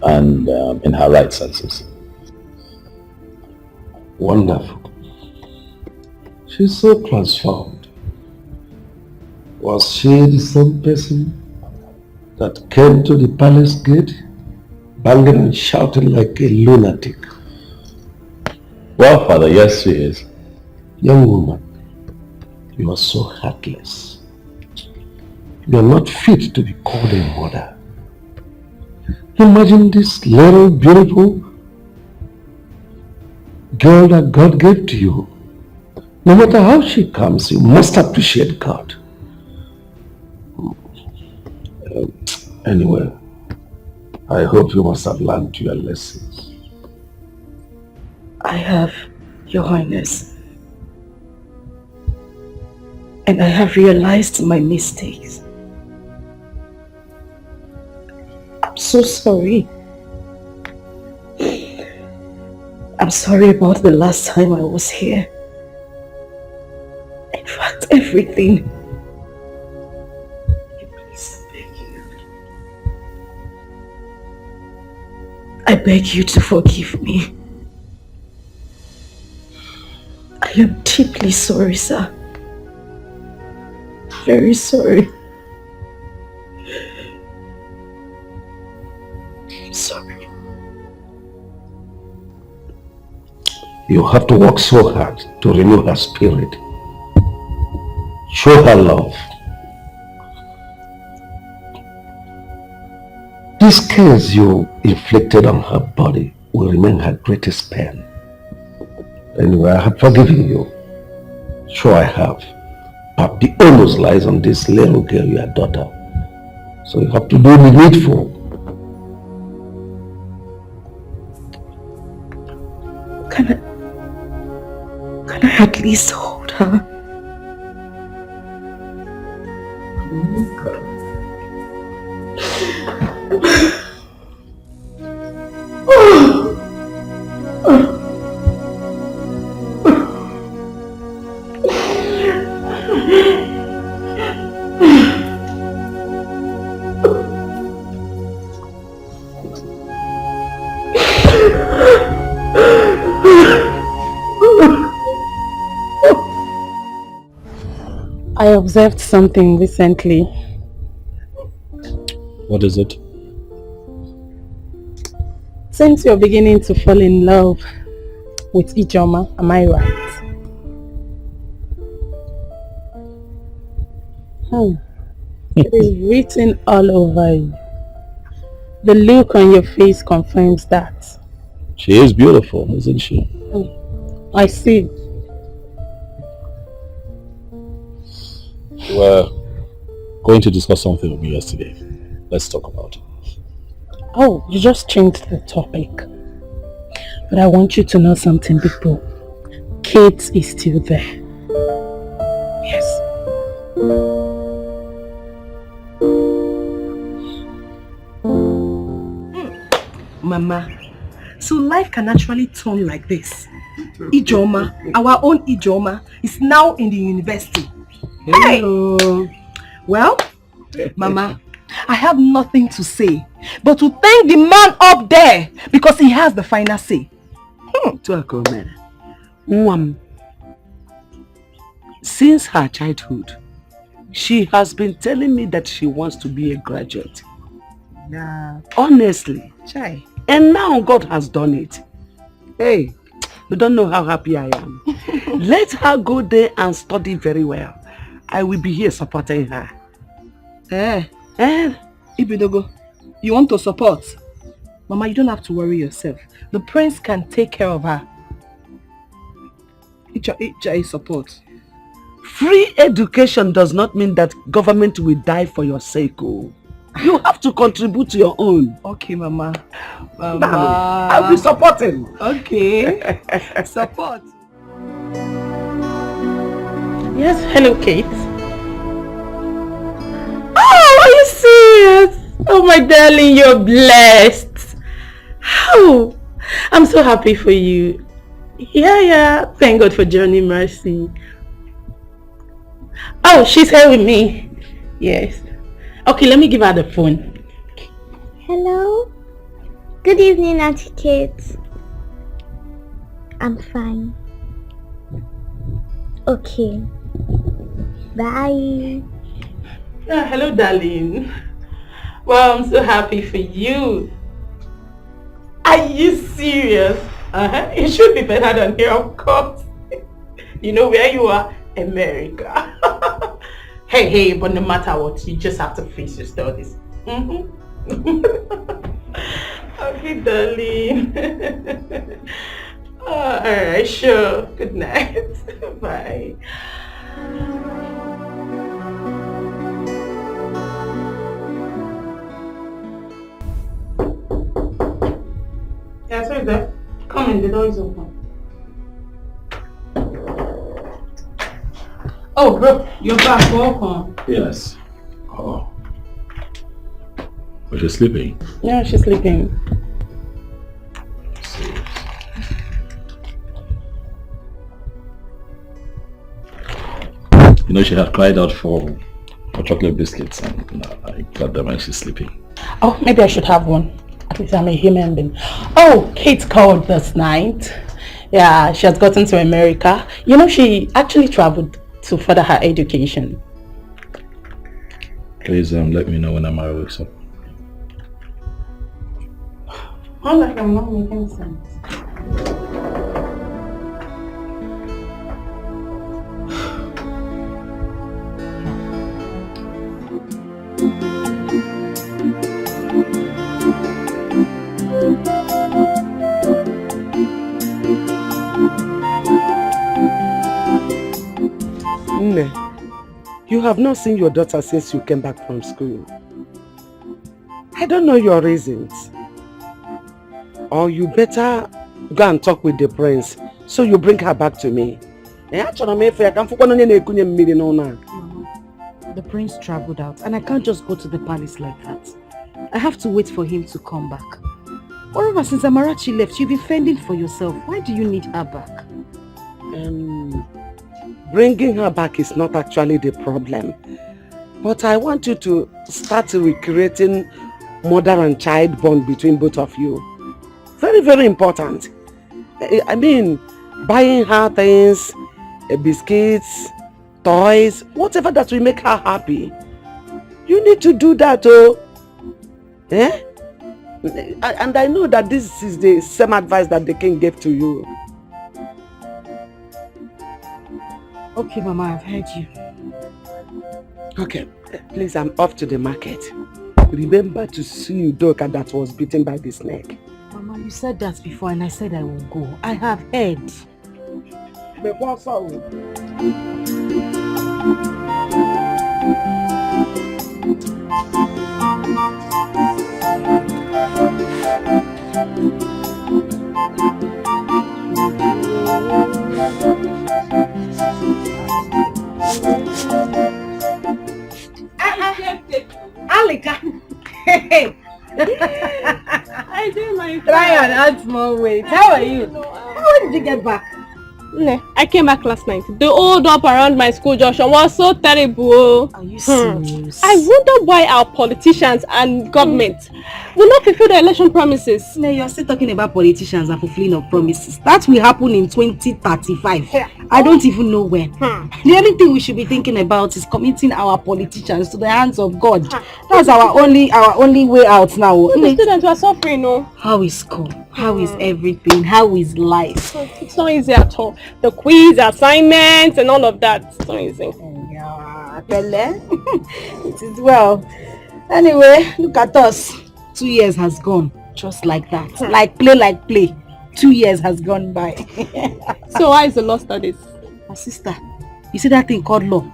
and in her right senses. Wonderful. She's so transformed. Was she the same person that came to the palace gate, banging and shouting like a lunatic? Well, Father, yes, she is. Young woman, you are so heartless. You are not fit to be called a mother. Imagine this little beautiful girl that God gave to you. No matter how she comes, you must appreciate God. Anyway, I hope you must have learned your lessons. I have, Your Highness. And I have realized my mistakes. I'm so sorry. I'm sorry about the last time I was here. In fact, everything. Please, I beg you. I beg you to forgive me. I am deeply sorry, sir. Very sorry. I'm sorry. You have to work so hard to renew her spirit. Show her love. This curse you inflicted on her body will remain her greatest pain. Anyway, I have forgiven you. Sure I have. But the onus lies on this little girl, your daughter. So you have to do the needful. Can I at least hold her? I observed something recently. What is it? Since you're beginning to fall in love with Ijoma, am I right? It is written all over you. The look on your face confirms that. She is beautiful, isn't she? I see. We were going to discuss something with me yesterday. Let's talk about it. Oh, you just changed the topic. But I want you to know something, people. Kate is still there. Yes. Mama, so life can actually turn like this. Ijoma, our own Ijoma, is now in the university. Hello. Hey! Well, Mama, I have nothing to say but to thank the man up there because he has the final say. Since her childhood, she has been telling me that she wants to be a graduate. Yeah. Honestly. Chai. And now God has done it. Hey, you don't know how happy I am. Let her go there and study very well. I will be here supporting her. Ibidogo, you want to support? Mama, you don't have to worry yourself. The prince can take care of her. Icha is support. Free education does not mean that government will die for your sake. Oh. You have to contribute to your own. Okay, Mama. I'll be supporting. Okay. Support. Yes, hello, Kate. Oh, are you serious? Oh, my darling, you're blessed. Oh, I'm so happy for you. Yeah. Thank God for Johnny Mercy. Oh, she's here with me. Yes. Okay, let me give her the phone. Hello? Good evening, Auntie Kate. I'm fine. Okay. Bye. Hello, darling. Wow, I'm so happy for you. Are you serious? It should be better than here, of course. You know where you are? America. Hey, but no matter what, you just have to face your studies. Okay, darling. Alright, sure. Good night. Bye. Yeah, sorry there. Come in, the door is open. Oh, bro, you're back. Welcome. Yes. Oh. But she's sleeping. Yeah, she's sleeping. she had cried out for chocolate biscuits and I got them and she's sleeping. Oh, maybe I should have one. At least I'm a human being. Oh, Kate called this night. Yeah, she has gotten to America. You know, she actually traveled to further her education. Please let me know when Amara wakes up. All of them not making sense. Nne, you have not seen your daughter since you came back from school. I don't know your reasons. Or you better go and talk with the prince so you bring her back to me. The prince traveled out and I can't just go to the palace like that. I have to wait for him to come back. Moreover, since Amarachi left, you've been fending for yourself. Why do you need her back? Bringing her back is not actually the problem. But I want you to start recreating mother and child bond between both of you. Very, very important. I mean, buying her things, biscuits, toys, whatever that will make her happy. You need to do that, oh. Eh? And I know that this is the same advice that the king gave to you. Okay, Mama, I've heard you. Okay, please, I'm off to the market. Remember to see Udoka that was bitten by the snake. Mama, you said that before and I said I will go. I have heard. Alika! Hey! I did my Try and add more weight. How are you? How did you get back? I came back last night. The hold up around my school junction was so terrible. Are you serious? I wonder why our politicians and government will not fulfill the election promises. No, you're still talking about politicians and fulfilling of promises. That will happen in 2035. I don't even know when. The only thing we should be thinking about is committing our politicians to the hands of God. That's our only way out now. The students were suffering, no? How is school? How is everything? How is life? It's not easy at all. The quiz, assignments, and all of that. It's not easy. Yeah, it is well. Anyway, look at us. 2 years has gone just like that. Like play. 2 years has gone by. So why is the law studies? My sister, you see that thing called law?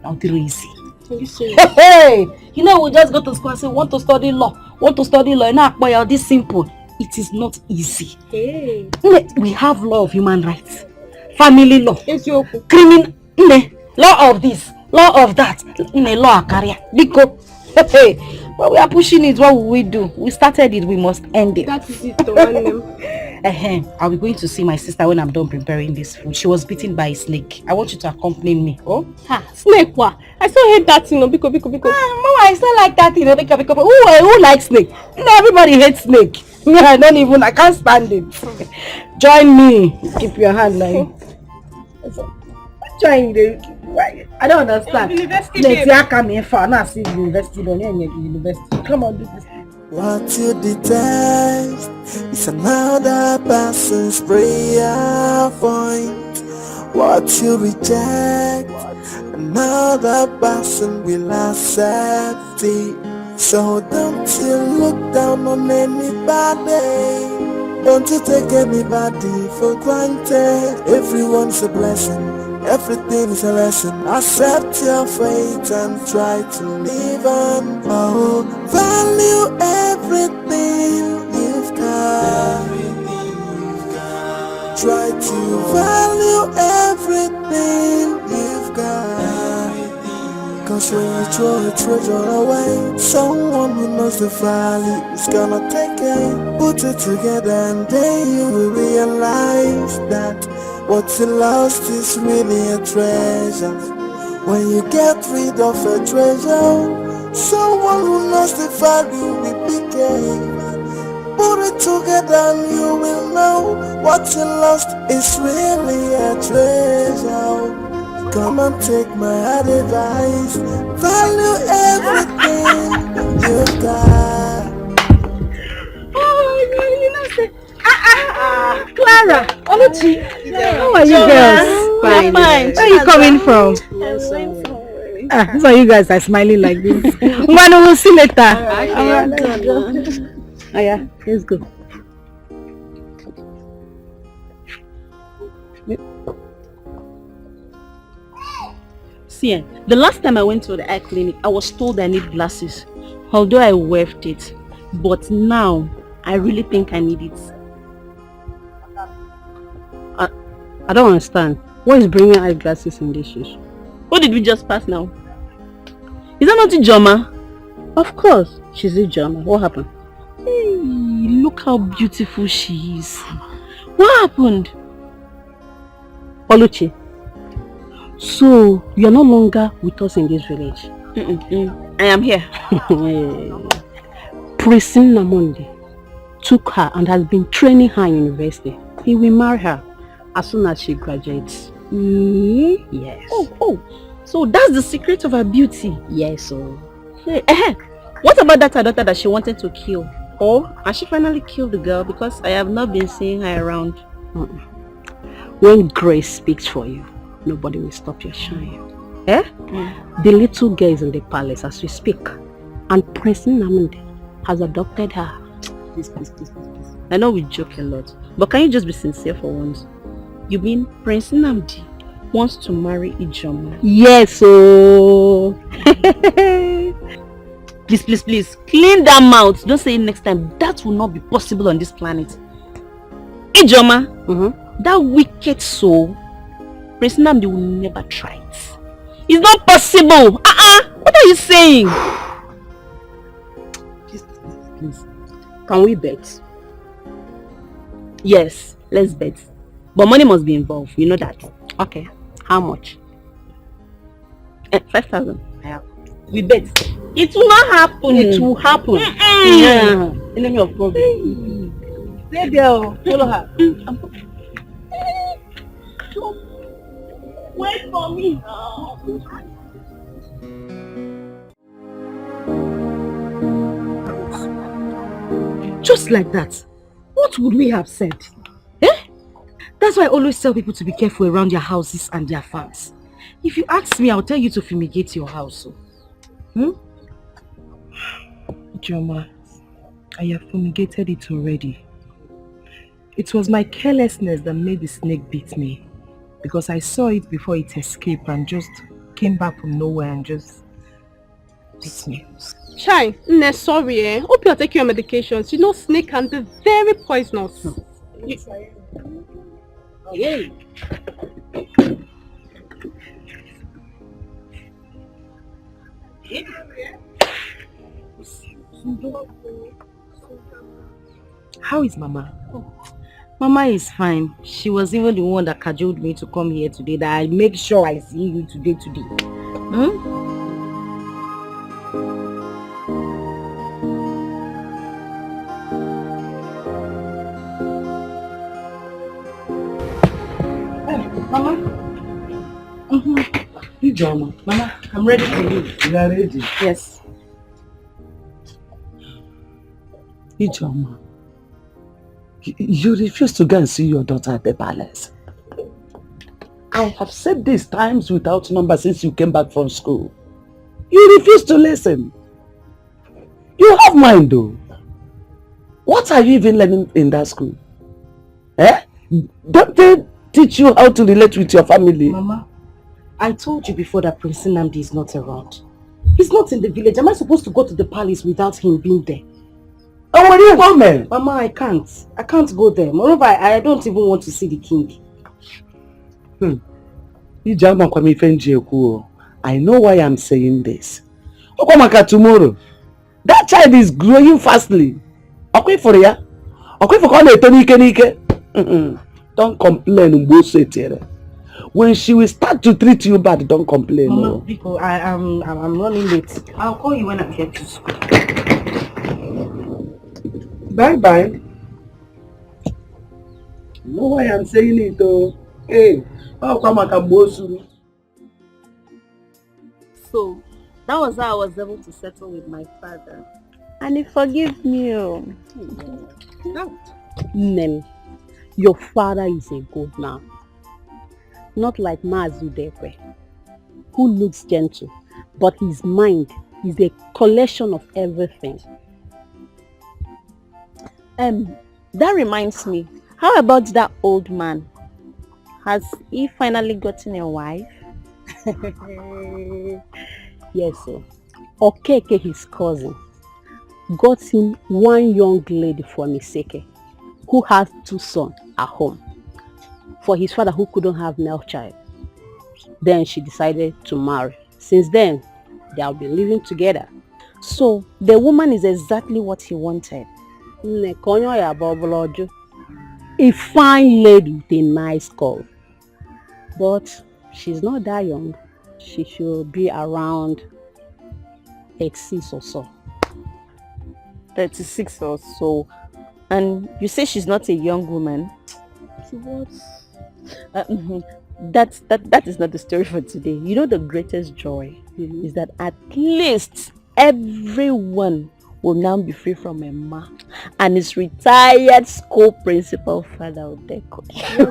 Now it's easy. Are you serious? Hey, you know we just go to school and say want to study law. And now boy, this simple. It is not easy. Hey. We have law of human rights, family law, criminal law of this, law of that, law of career. Because but we are pushing it. What will we do? We started it. We must end it. That is it. The I'll be going to see my sister when I'm done preparing this food. She was bitten by a snake. I want you to accompany me. Oh, snake? What? I still hate that, Biko. Mama, I still like that, Biko. Who likes snake? Everybody hates snake. I can't stand it. Join me. Keep your hand like. Join the. I don't understand. University. Come on, do this. What you detest is another person's prayer point. What you reject, another person will accept it. So don't you look down on anybody. Don't you take anybody for granted. Everyone's a blessing. Everything is a lesson. Accept your fate and try to live on. Oh, value everything you've got. Try to value everything you've got. Cause when you throw a treasure away, someone who knows the value is gonna take it. Put it together and then you will realize that what you lost is really a treasure. When you get rid of a treasure, someone who knows the value will became. Put it together and you will know what you lost is really a treasure. Come and take my advice, value everything you've got. Clara, Oluchi, how are you girls? Fine. Where are you coming from? So you guys are smiling like this. We'll see later. Yeah, let's go. See, the last time I went to the eye clinic, I was told I need glasses. Although I waived it. But now, I really think I need it. I don't understand. What is bringing eyeglasses in this shoes? What did we just pass now? Is that not Ijoma? Of course, she's Ijoma. What happened? Hey, look how beautiful she is. What happened? Oluchi, so you're no longer with us in this village? I am here. Prince Namonde took her and has been training her in university. He will marry her as soon as she graduates. Yes. Oh, so that's the secret of her beauty? Yes, so. Hey, what about that her daughter that she wanted to kill? Or has she finally killed the girl? Because I have not been seeing her around. When grace speaks for you, nobody will stop your shine. The little girl is in the palace as we speak, and Prince Namonde has adopted her. Please. I know we joke a lot, but can you just be sincere for once? You mean Prince Nnamdi wants to marry Ijoma? Yes, so... Please, clean that mouth. Don't say it next time. That will not be possible on this planet. Ijoma, that wicked soul, Prince Nnamdi will never try it. It's not possible. What are you saying? Please. Can we bet? Yes, let's bet. But money must be involved, you know that. Okay, how much? 5,000. We bet. It will not happen. It will happen. Yeah. Enemy of problem. Stay there. Follow her. Wait for me now. Just like that. What would we have said? That's why I always tell people to be careful around their houses and their farms. If you ask me, I'll tell you to fumigate your house. Joma, I have fumigated it already. It was my carelessness that made the snake beat me. Because I saw it before it escaped and just came back from nowhere and just beat me. Chai, sorry Hope you're taking your medications. You know snake can be very poisonous. Yay. How is Mama? Mama is fine. She was even the one that cajoled me to come here today, that I make sure I see you today. Mama? Ijoma, Mama, I'm ready for you. You are ready? Yes. Ijoma, you refuse to go and see your daughter at the palace. I have said this times without number since you came back from school. You refuse to listen. You have mind though. What are you even learning in that school? Don't they teach you how to relate with your family? Mama, I told you before that Prince Nnamdi is not around. He's not in the village. Am I supposed to go to the palace without him being there? Oh, were you woman? Mama, I can't go there. Moreover, I don't even want to see the king. I know why I'm saying this. Tomorrow, that child is growing fastly. Okay for ya? Okay for don't complain. When she will start to treat you bad, don't complain. Mama, No. Biko, I'm running late. I'll call you when I get to school. Bye. You know why I'm saying it though? Hey, how come I can boast you? So, that was how I was able to settle with my father. And he forgave me. Nem, your father is a good man. Not like Mazudekwe, who looks gentle, but his mind is a collection of everything. That reminds me, how about that old man? Has he finally gotten a wife? Yes, sir. Okeke, his cousin, got him one young lady from Iseke, who has 2 sons at home, for his father who couldn't have male child. Then she decided to marry. Since then, they have been living together. So, the woman is exactly what he wanted. A fine lady with a nice curve. But she's not that young. She should be around 36 or so. 36 or so. And you say she's not a young woman? What? That is not the story for today. You know, the greatest joy is that at least everyone will now be free from a ma and his retired school principal father Odeko. Yes, you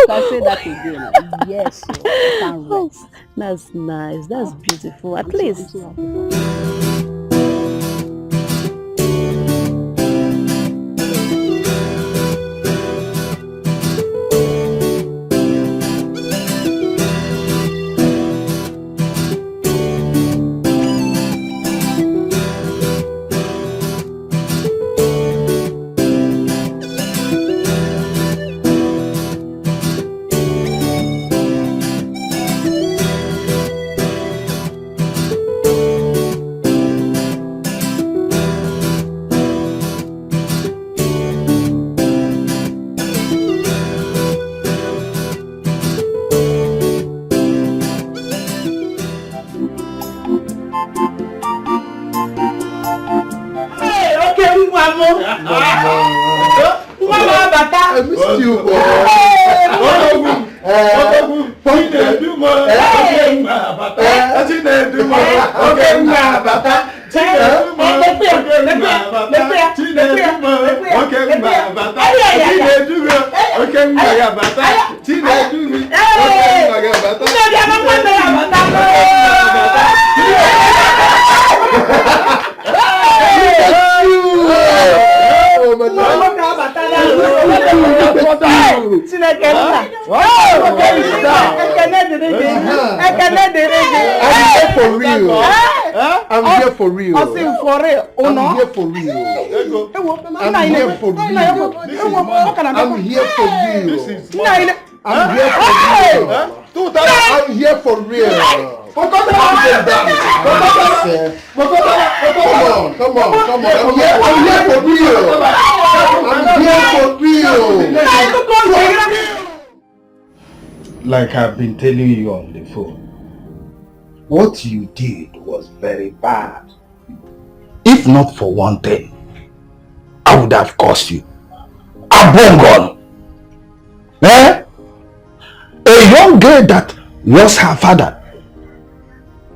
can say that again. Yes, you can rest. That's nice. That's beautiful. At least. I missed you, boy. I'm here for real. I'm here for real. I'm here for real. I'm here for real. I'm here for real. I'm here for real. Come on. I'm here for real. Like I've been telling you on the phone, what you did was very bad. If not for one thing, I would have cursed you. Abongon. A young girl that lost her father.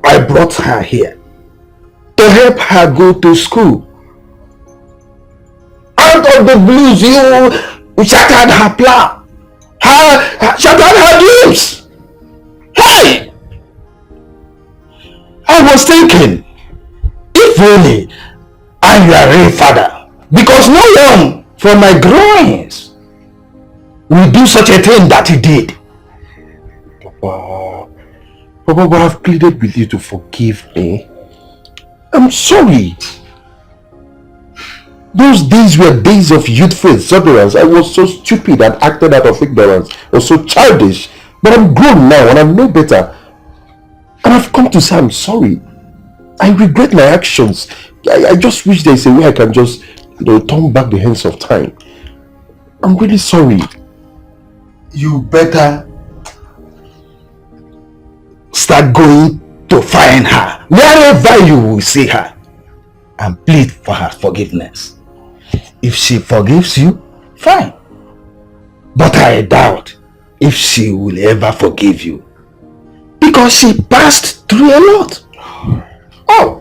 I brought her here to help her go to school. Out of the blues, you shattered her plan. Shattered her dreams. Hey! I was thinking, if only I'm your real father, because no one from my groins will do such a thing that he did. Papa, I've pleaded with you to forgive me. I'm sorry. Those days were days of youthful exuberance. I was so stupid and acted out of ignorance. I was so childish. But I'm grown now and I know better. And I've come to say I'm sorry. I regret my actions. I just wish there's a way I can just, turn back the hands of time. I'm really sorry. You better start going to find her wherever you will see her and plead for her forgiveness. If she forgives you, fine. But I doubt if she will ever forgive you, because she passed through a lot. Oh,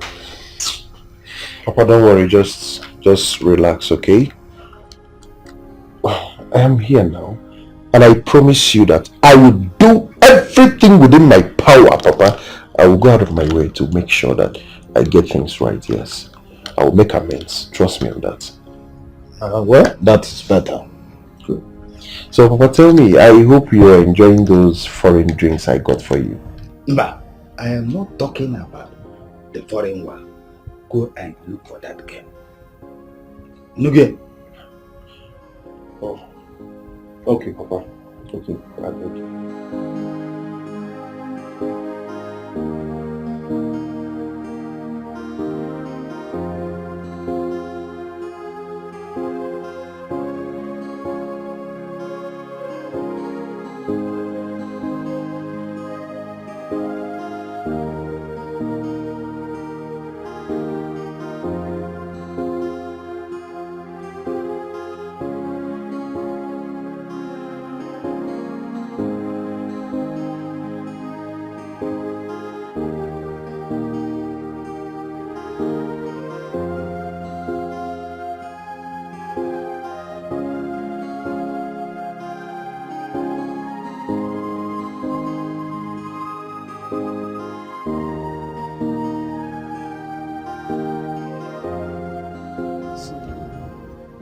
Papa, don't worry. Just relax, okay? I am here now, and I promise you that I will do everything within my power, Papa. I will go out of my way to make sure that I get things right. Yes, I will make amends. Trust me on that. Well, that's better. Good. So, Papa, tell me. I hope you are enjoying those foreign drinks I got for you. But I am not talking about the foreign one. Go and look for that girl. Nuge. Oh. Okay, Papa. Okay, I thank you.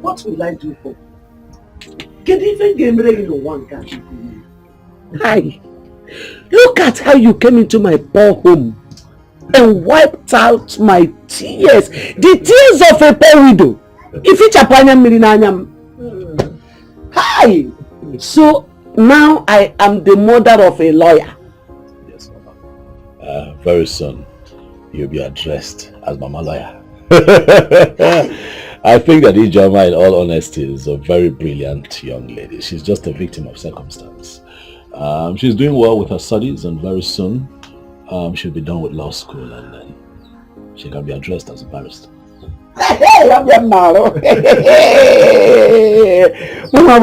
What will I do for? Get even game ready in one country. Hi. Look at how you came into my poor home and wiped out my tears. The tears of a poor widow. If it's a panyam. Hi. So now I am the mother of a lawyer. Yes, Mama. Very soon you'll be addressed as Mama Lawyer. I think that Ijoma, in all honesty, is a very brilliant young lady. She's just a victim of circumstance. She's doing well with her studies, and very soon she'll be done with law school, and then she can be addressed as a barrister. Hey, I'm Mama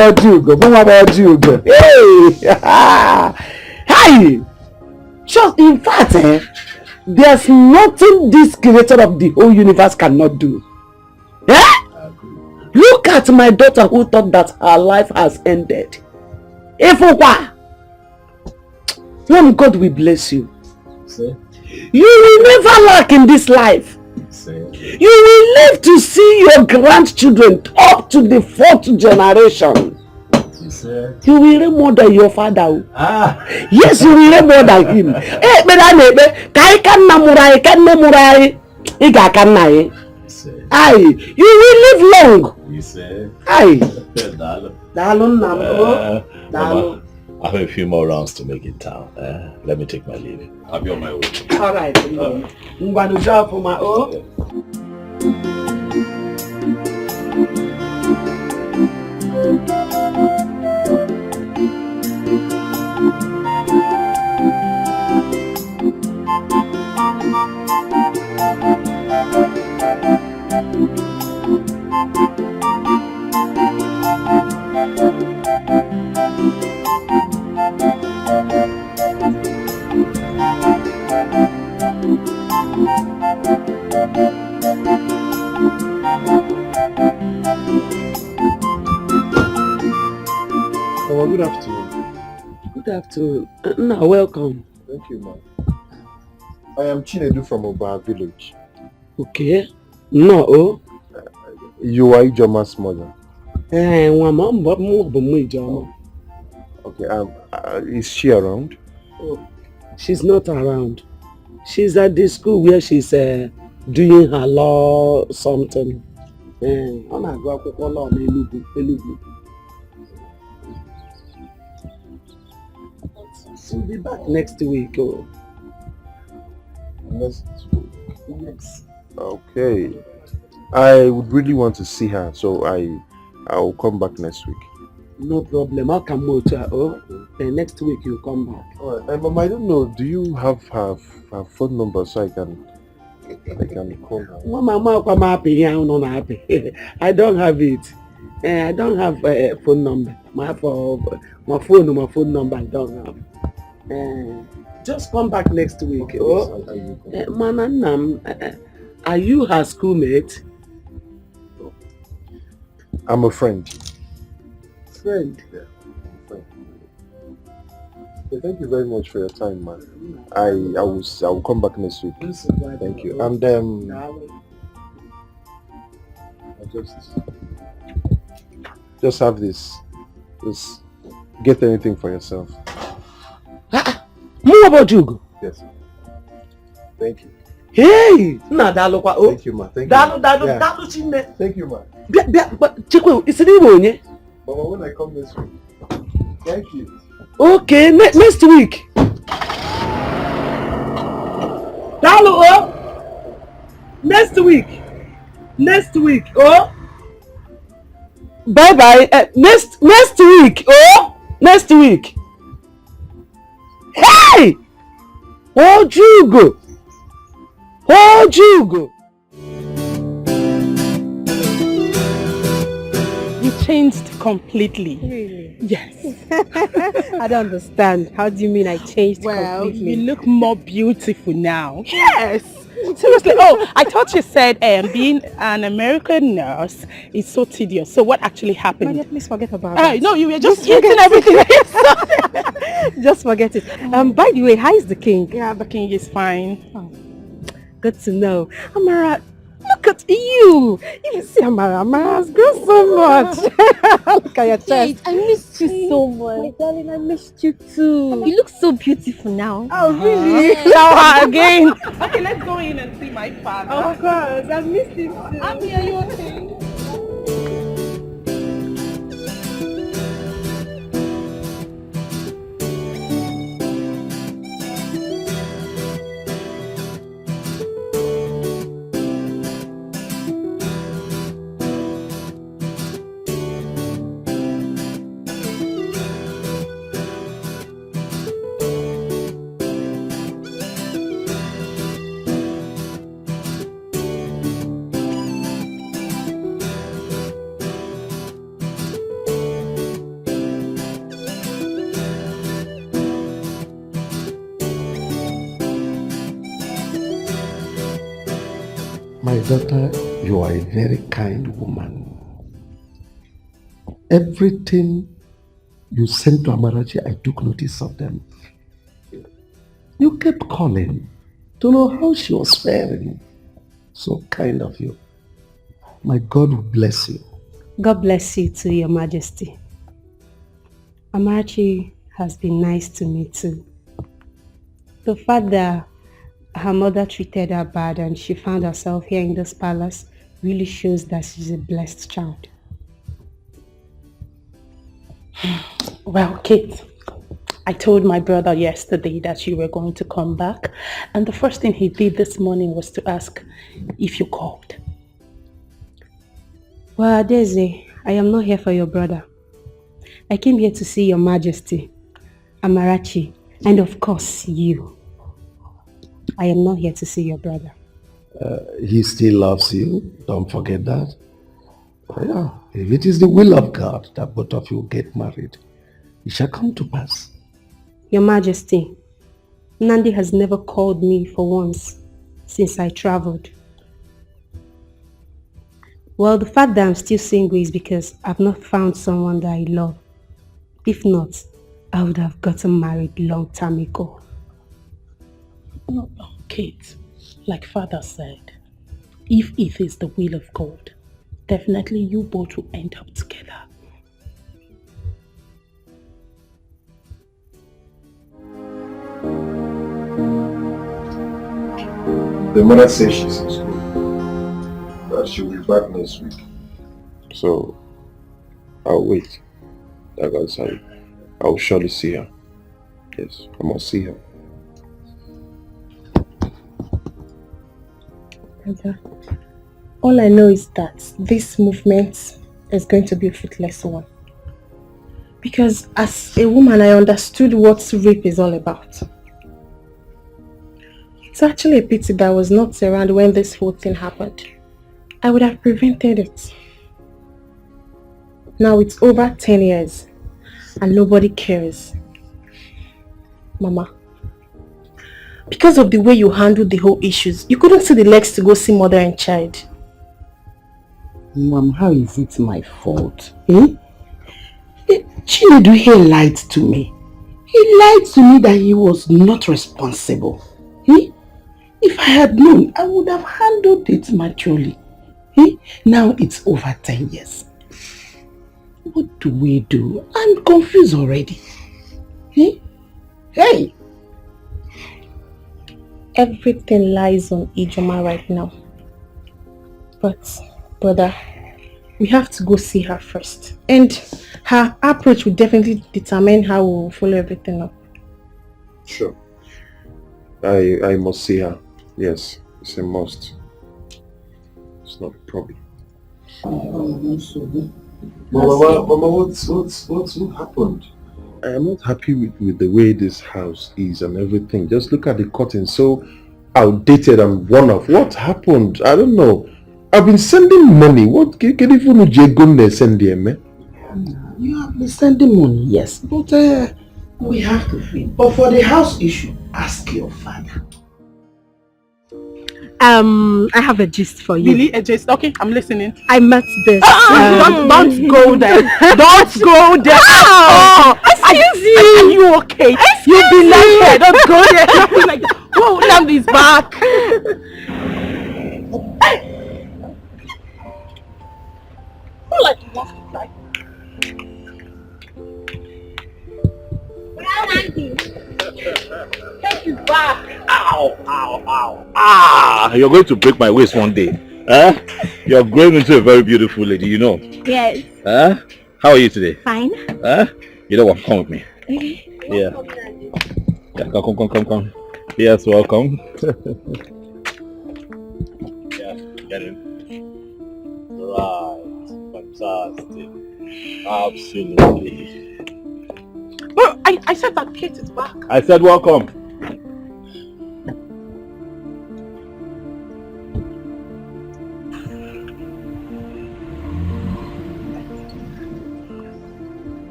about you go. Hey, hi. Just in fact, there's nothing this creator of the whole universe cannot do. Eh? Look at my daughter who thought that her life has ended. When God will bless you, you will never lack in this life. You will live to see your grandchildren up to the 4th generation. You will reign more than your father. Yes, you will reign more than him. Aye, you will live long. You say? Aye. Mama, I have a few more rounds to make in town. Let me take my leave. I'll be on my way. All right. I'm going to job for my own. Oh, good afternoon. Good afternoon. No, welcome. Thank you, ma'am. I am Chinedu from Oba village. Okay. No. You are Ijoma's mother. Okay, is she around? Oh, she's not around. She's at the school where she's doing her law something. She'll be back next week. Oh. Next week? Yes. Okay. I would really want to see her, so I'll come back next week. No problem. I'll come out. Next week you come back. Alright, Mama, I don't know. Do you have her phone number so I can call her? Mama, come happy. I'm not happy. I don't have it. I don't have a phone number. My phone number I don't have. Just come back next week. Mananam, are you her schoolmate? I'm a friend. Friend? Yeah, friend. Yeah, thank you very much for your time, man. I will come back next week. Thank you. And I just have this. Just get anything for yourself. More about you. Yes. Thank you. Hey! Thank you, ma. Thank you. Thank you, ma. But Chikwe, it's an Igbo, Mama, when I come this week. Thank you. Okay, next week. Next week. Oh. Bye bye. Next week. Oh. Next week. Hey! Where'd you go? You changed completely. Really? Yes. I don't understand. How do you mean I changed completely? You look more beautiful now. Yes. Seriously. Oh, I thought you said being an American nurse is so tedious. So what actually happened? Maria, please forget about that. No, you were just eating everything. Just forget it. By the way, how is the king? Yeah, the king is fine. Oh, good to know. Amara, look at you. You see Amara has grown so much. Look at your chest. I missed you so much. My darling, I missed you too. You look so beautiful now. Oh, really? Now again. Okay, let's go in and see my father. Of course, I missed him too. Abby, are you okay? My daughter, you are a very kind woman. Everything you sent to Amarachi, I took notice of them. You kept calling to know how she was faring. So kind of you. My God will bless you. God bless you too, Your Majesty. Amarachi has been nice to me too. The fact that her mother treated her bad and she found herself here in this palace really shows that she's a blessed child. Well, Kate, I told my brother yesterday that you were going to come back, and the first thing he did this morning was to ask if you called. Well, Adeze, I am not here for your brother. I came here to see Your Majesty, Amarachi, and of course you. I am not here to see your brother. He still loves you. Don't forget that. Yeah, if it is the will of God that both of you get married, it shall come to pass. Your Majesty, Nandi has never called me for once since I traveled. Well, the fact that I'm still single is because I've not found someone that I love. If not, I would have gotten married long time ago. No, Kate, like Father said, if it is the will of God, definitely you both will end up together. The mother says she's in school, that she'll be back next week. So, I'll wait. Like I said, I'll surely see her. Yes, I must see her. Brother, all I know is that this movement is going to be a fruitless one. Because as a woman, I understood what rape is all about. It's actually a pity that I was not around when this whole thing happened. I would have prevented it. Now it's over 10 years and nobody cares. Mama, because of the way you handled the whole issues, you couldn't see the legs to go see mother and child. Mom, how is it my fault? Chinedu here lied to me. He lied to me that he was not responsible. If I had known, I would have handled it maturely. Now it's over 10 years. What do we do? I'm confused already. Hey! Everything lies on Ijoma right now. But, brother, we have to go see her first. And her approach will definitely determine how we will follow everything up. Sure. I must see her. Yes, it's a must. It's not a problem. Mama, what happened? I am not happy with the way this house is and everything. Just look at the curtains, so outdated and worn off. What happened? I don't know. I've been sending money. What can you send them? You have been sending money, yes, but we have to feed. But for the house issue, ask your father. I have a gist for you. Really? A gist? Okay, I'm listening. I met this. Don't go there. Don't go there. Excuse you. Are you okay? You'll be like that. Don't go there. Nothing like that. Whoa, Nnamdi's back. Like you want to fly. Take you back. Ow. You're going to break my waist one day. You're growing into a very beautiful lady, you know. Yes. How are you today? Fine. You know what? Come with me. Okay. Yeah. Come. Yes, welcome. Yeah, get in. Right. Fantastic. Absolutely. Well, I said that Kate is back. I said welcome.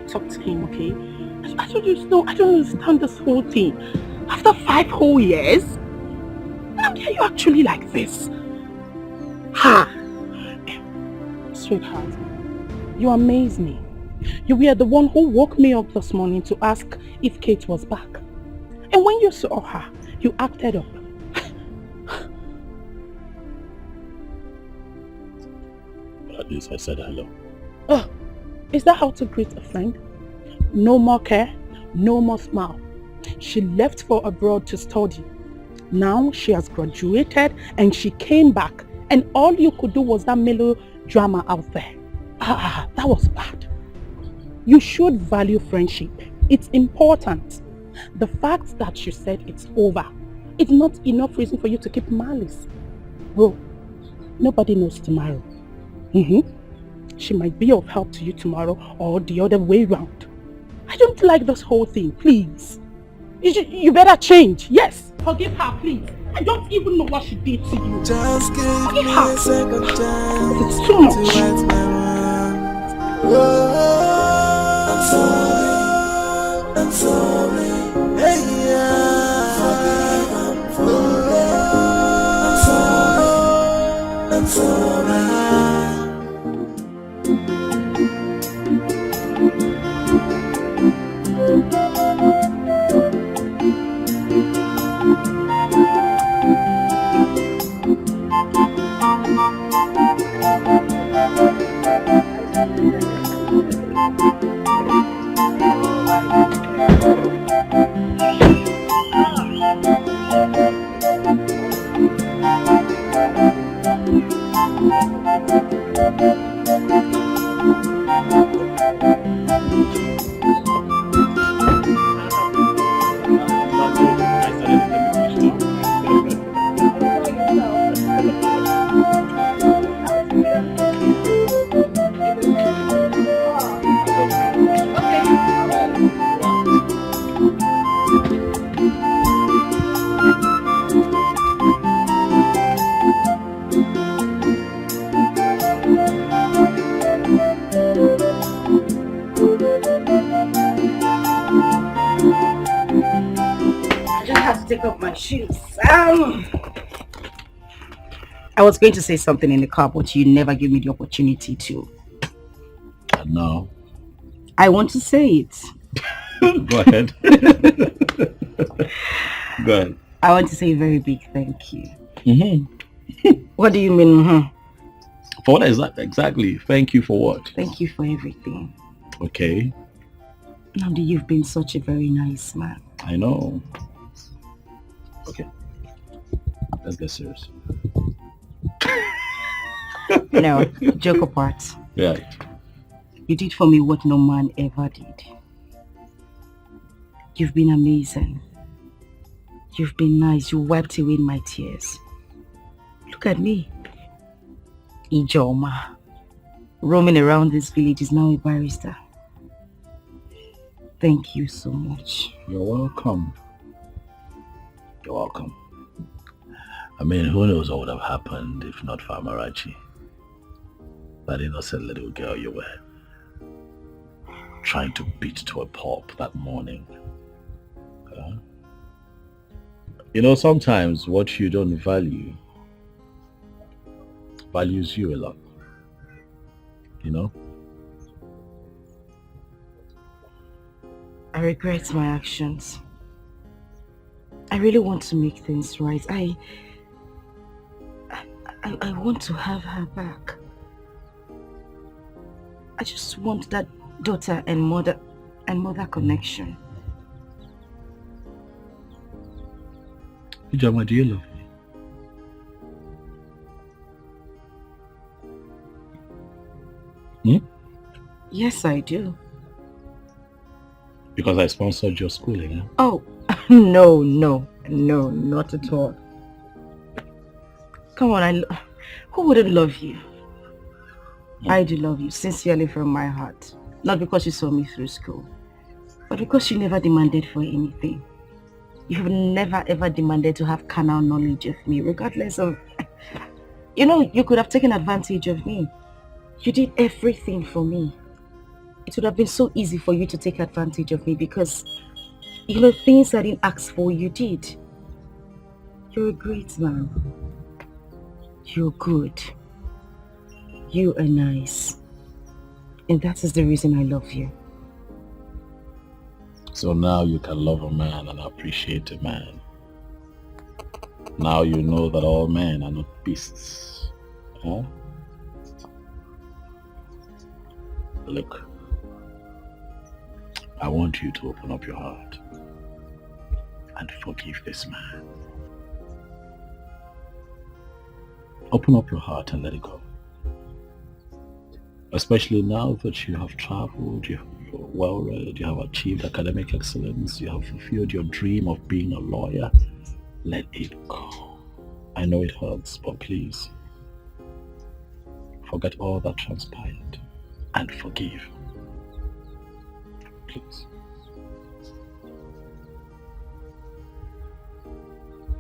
Talk to him, okay? I don't understand this whole thing. After 5 whole years, how are you actually like this? Sweetheart, you amaze me. You were the one who woke me up this morning to ask if Kate was back. And when you saw her, you acted up. At least I said hello. Oh, is that how to greet a friend? No more care, no more smile. She left for abroad to study. Now she has graduated and she came back, and all you could do was that melodrama out there. That was bad. You should value friendship. It's important. The fact that you said it's over is not enough reason for you to keep malice. Bro, nobody knows tomorrow. She might be of help to you tomorrow or the other way round. I don't like this whole thing, please. You better change, yes. Forgive her, please. I don't even know what she did to you. Just give Forgive me her. a second chance. It's too much. To right my wrongs. I'm sorry. Hey, yeah. I'm sorry. take off my shoes. I was going to say something in the car, but you never gave me the opportunity to. No. I want to say it. Go ahead. Go ahead. I want to say a very big thank you. Mm-hmm. What do you mean? For what exactly? Thank you for what? Thank you for everything. Okay. Namdi, you've been such a very nice man. I know. Okay. Let's get serious. No, joke apart. Right. You did for me what no man ever did. You've been amazing. You've been nice. You wiped away my tears. Look at me. Ijoma. Roaming around this village is now a barrister. Thank you so much. You're welcome. You're welcome. I mean, who knows what would have happened if not for Amarachi? That innocent little girl you were trying to beat to a pulp that morning. You know, sometimes what you don't value values you a lot. You know? I regret my actions. I really want to make things right. I want to have her back. I just want that daughter and mother connection. Ijoma, do you love me? Yes, I do. Because I sponsored your schooling, huh? Oh, no, not at all. Come on, who wouldn't love you? I do love you sincerely from my heart. Not because you saw me through school, but because you never demanded for anything. You have never ever demanded to have carnal knowledge of me, regardless of... You know, you could have taken advantage of me. You did everything for me. It would have been so easy for you to take advantage of me because, you know, things I didn't ask for, you did. You're a great man. You're good. You are nice. And that is the reason I love you. So now you can love a man and appreciate a man. Now you know that all men are not beasts. Huh? Look, I want you to open up your heart and forgive this man. Open up your heart and let it go. Especially now that you have traveled, you're well read, you have achieved academic excellence, you have fulfilled your dream of being a lawyer. Let it go. I know it hurts, but please, forget all that transpired and forgive. Please.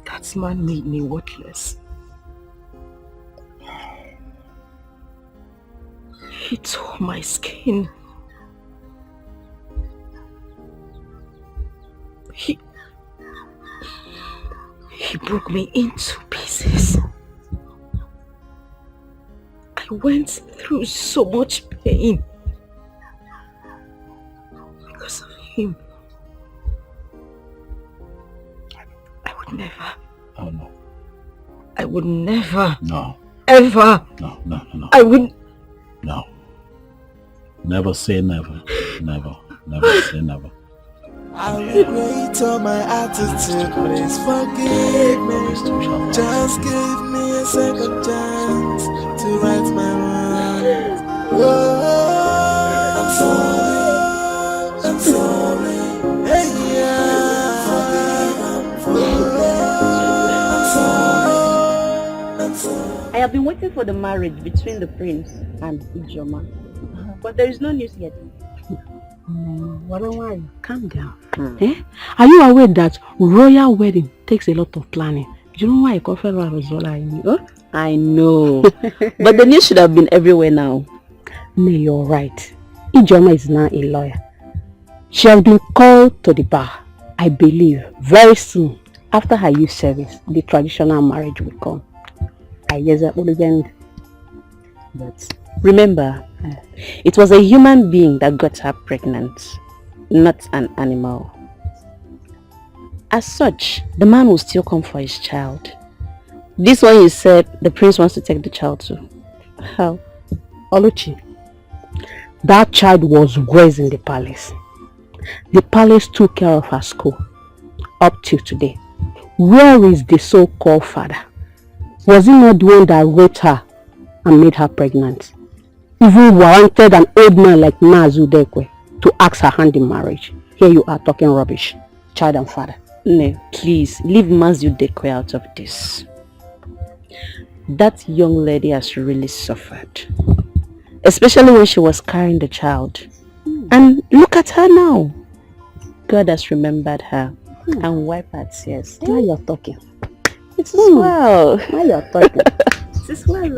That man made me worthless. He tore my skin. He broke me into pieces. I went through so much pain because of him. I would never. Oh no. I would never. No. Ever. No. I wouldn't. No. Never say never. Never say never. I regret all my attitude, please forgive me. Just give me a second chance to right my wrongs. I'm sorry. Hey, I'm sorry. I have been waiting for the marriage between the prince and Ijoma, but there is no news yet. Why? Calm down. Are you aware that royal wedding takes a lot of planning? Do you know why I call I know. But the news should have been everywhere now. No, you're right. Ijoma is now a lawyer. She has been called to the bar, I believe, very soon. After her youth service, the traditional marriage will come. I guess that would end. But remember, it was a human being that got her pregnant, not an animal. As such, the man will still come for his child. This one you said the prince wants to take the child to. How? Oluchi, that child was raised in the palace. The palace took care of her school up till today. Where is the so-called father? Was he not the one that raped her and made her pregnant? Even warranted an old man like Mazudekwe to ask her hand in marriage. Here you are talking rubbish. Child and father. No, please, leave Mazudekwe out of this. That young lady has really suffered. Especially when she was carrying the child. And look at her now. God has remembered her and wiped her tears. Now you're talking. It's well. Now you're talking. It's well.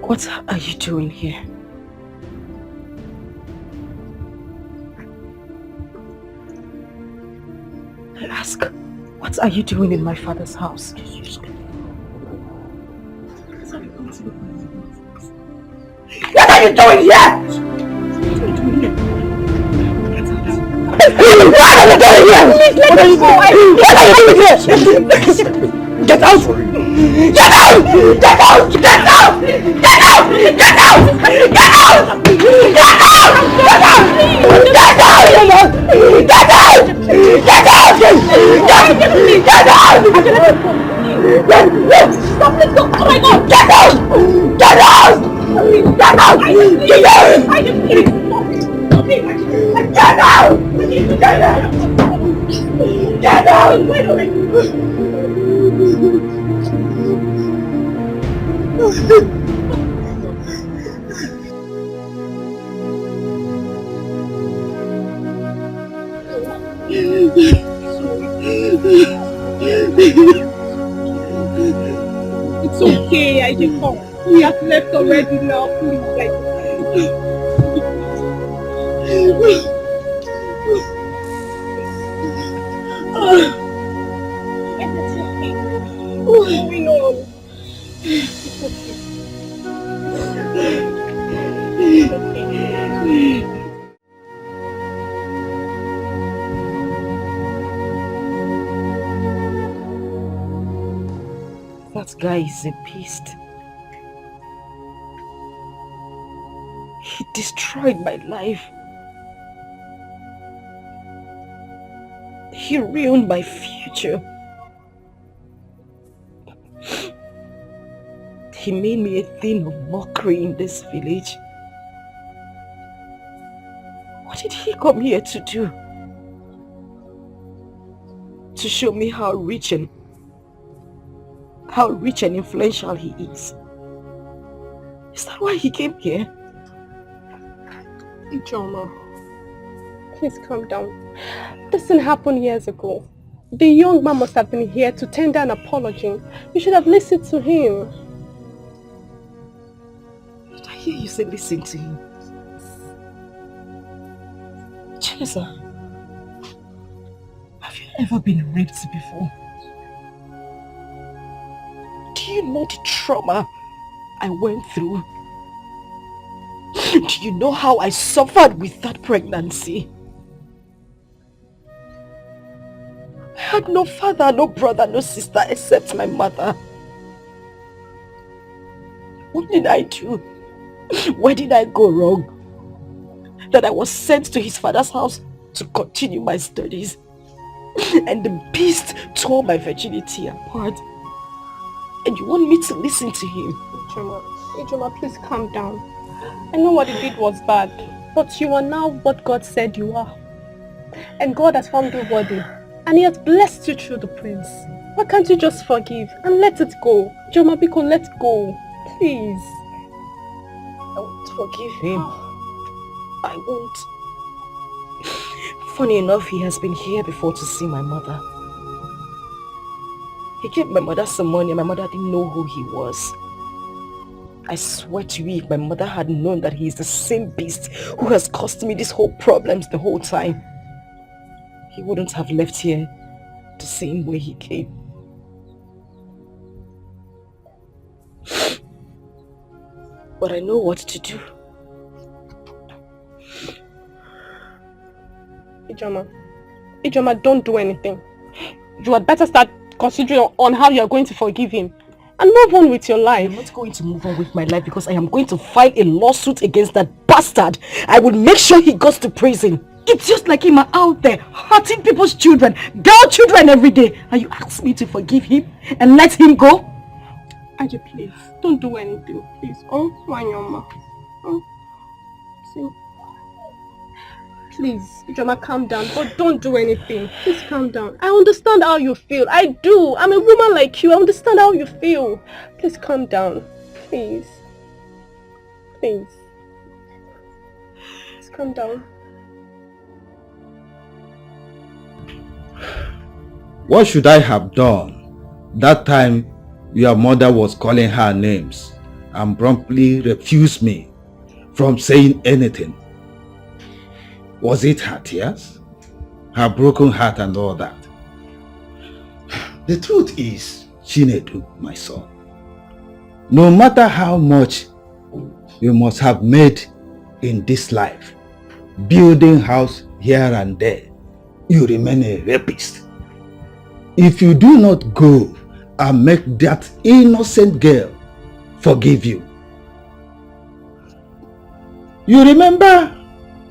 What are you doing here? I ask, what are you doing in my father's house? What are you doing here? What are you doing here? What are you doing here? Get out! Get out! Get out! Get out! Get out! Get out! Get out! Get out! Get out! Get out! Get out! Get out! Get out! Stop it! Oh my God! Get out! Get out! Get out! Get out! Get out! Get out! Get out! It's okay, I can come. We have left already now, please. What's going on? That guy is a beast. He destroyed my life. He ruined my future. He made me a thing of mockery in this village. What did he come here to do? To show me how rich and influential he is. Is that why he came here? Ijoma, please calm down. This didn't happen years ago. The young man must have been here to tender an apology. You should have listened to him. Did I hear you say listen to him? Chesa, have you ever been raped before? Do you know the trauma I went through? Do you know how I suffered with that pregnancy? I had no father, no brother, no sister except my mother. What did I do? Where did I go wrong? That I was sent to his father's house to continue my studies. And the beast tore my virginity apart. And you want me to listen to him? Ijoma, please calm down. I know what he did was bad, but you are now what God said you are. And God has found you worthy, and he has blessed you through the prince. Why can't you just forgive and let it go? Ijoma, Biko, let go. Please. I won't forgive him. I won't. Funny enough, he has been here before to see my mother. He gave my mother some money and my mother didn't know who he was. I swear to you, if my mother had known that he is the same beast who has caused me these whole problems the whole time, he wouldn't have left here the same way he came. But I know what to do. Ijoma, don't do anything. You had better start considering on how you are going to forgive him and move on with your life. I'm not going to move on with my life because I am going to file a lawsuit against that bastard. I will make sure he goes to prison. It's just like him out there hurting people's children, girl children every day. And you ask me to forgive him and let him go? Aje, please, don't do anything, please. Oh, Wanyoma. Oh, see. Please, Ijoma, calm down, but don't do anything. Please calm down. I understand how you feel. I do. I'm a woman like you. I understand how you feel. Please calm down. Please. Please. Please calm down. What should I have done that time your mother was calling her names and promptly refused me from saying anything? Was it her tears? Her broken heart and all that? The truth is, Chinedu, my son, no matter how much you must have made in this life, building house here and there, you remain a rapist. If you do not go and make that innocent girl forgive you. You remember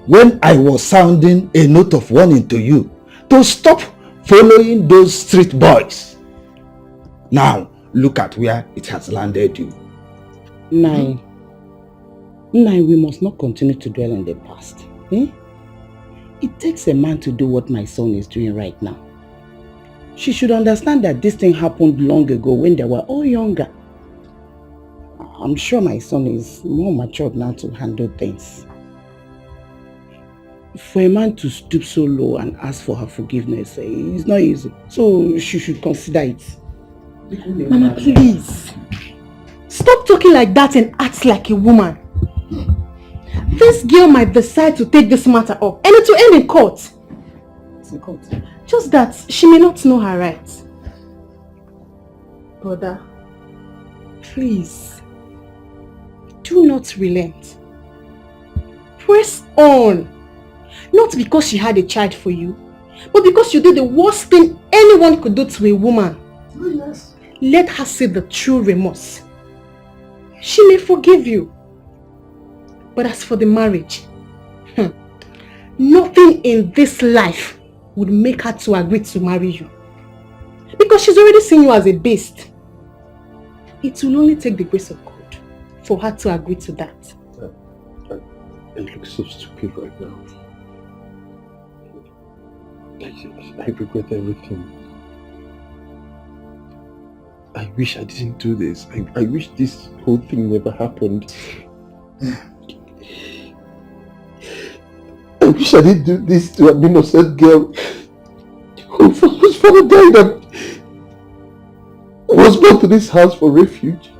when I was sounding a note of warning to you to stop following those street boys? Now, look at where it has landed you. Nai, we must not continue to dwell in the past. Eh? It takes a man to do what my son is doing right now. She should understand that this thing happened long ago when they were all younger. I'm sure my son is more matured now to handle things. For a man to stoop so low and ask for her forgiveness, it's not easy. So she should consider it. Mama, please. Stop talking like that and act like a woman. This girl might decide to take this matter up and it will end in court. It's in court. Just that she may not know her rights. Brother, please, do not relent. Press on. Not because she had a child for you, but because you did the worst thing anyone could do to a woman. Oh, yes. Let her see the true remorse. She may forgive you. But as for the marriage, nothing in this life would make her to agree to marry you. Because she's already seen you as a beast. It will only take the grace of God for her to agree to that. I look so stupid right now. I regret everything. I wish I didn't do this. I wish this whole thing never happened. I wish I didn't do this to an innocent girl whose father died and was brought to this house for refuge.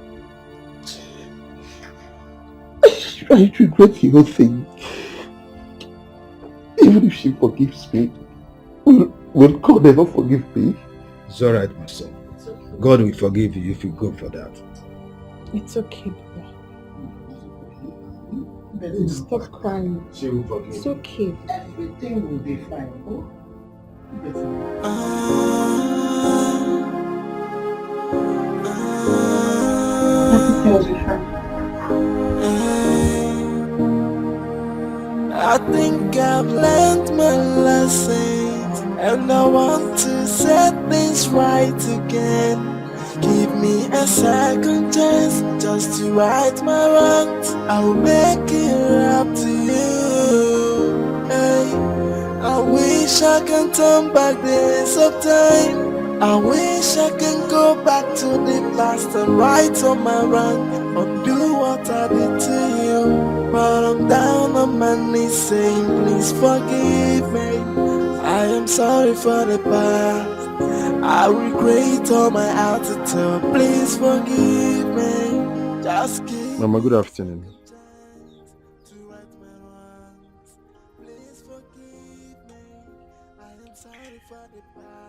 I regret the whole thing. Even if she forgives me, will God ever forgive me? It's alright, my son. God will forgive you if you go for that. It's okay, Baba. Stop crying. She will forgive. It's okay. Everything will be fine. Oh? Everything will be fine. I think I've learned my lessons, and I want to set things right again. Give me a second chance just to right my wrongs. I'll make it up to you. Hey, I wish I can turn back the hands of time. I wish I can go back to the past and right on my wrong, undo what I did to you. But I'm down on my knees saying, please forgive me. I am sorry for the past. I regret all my attitude. Please forgive me. Just give Mama, good afternoon.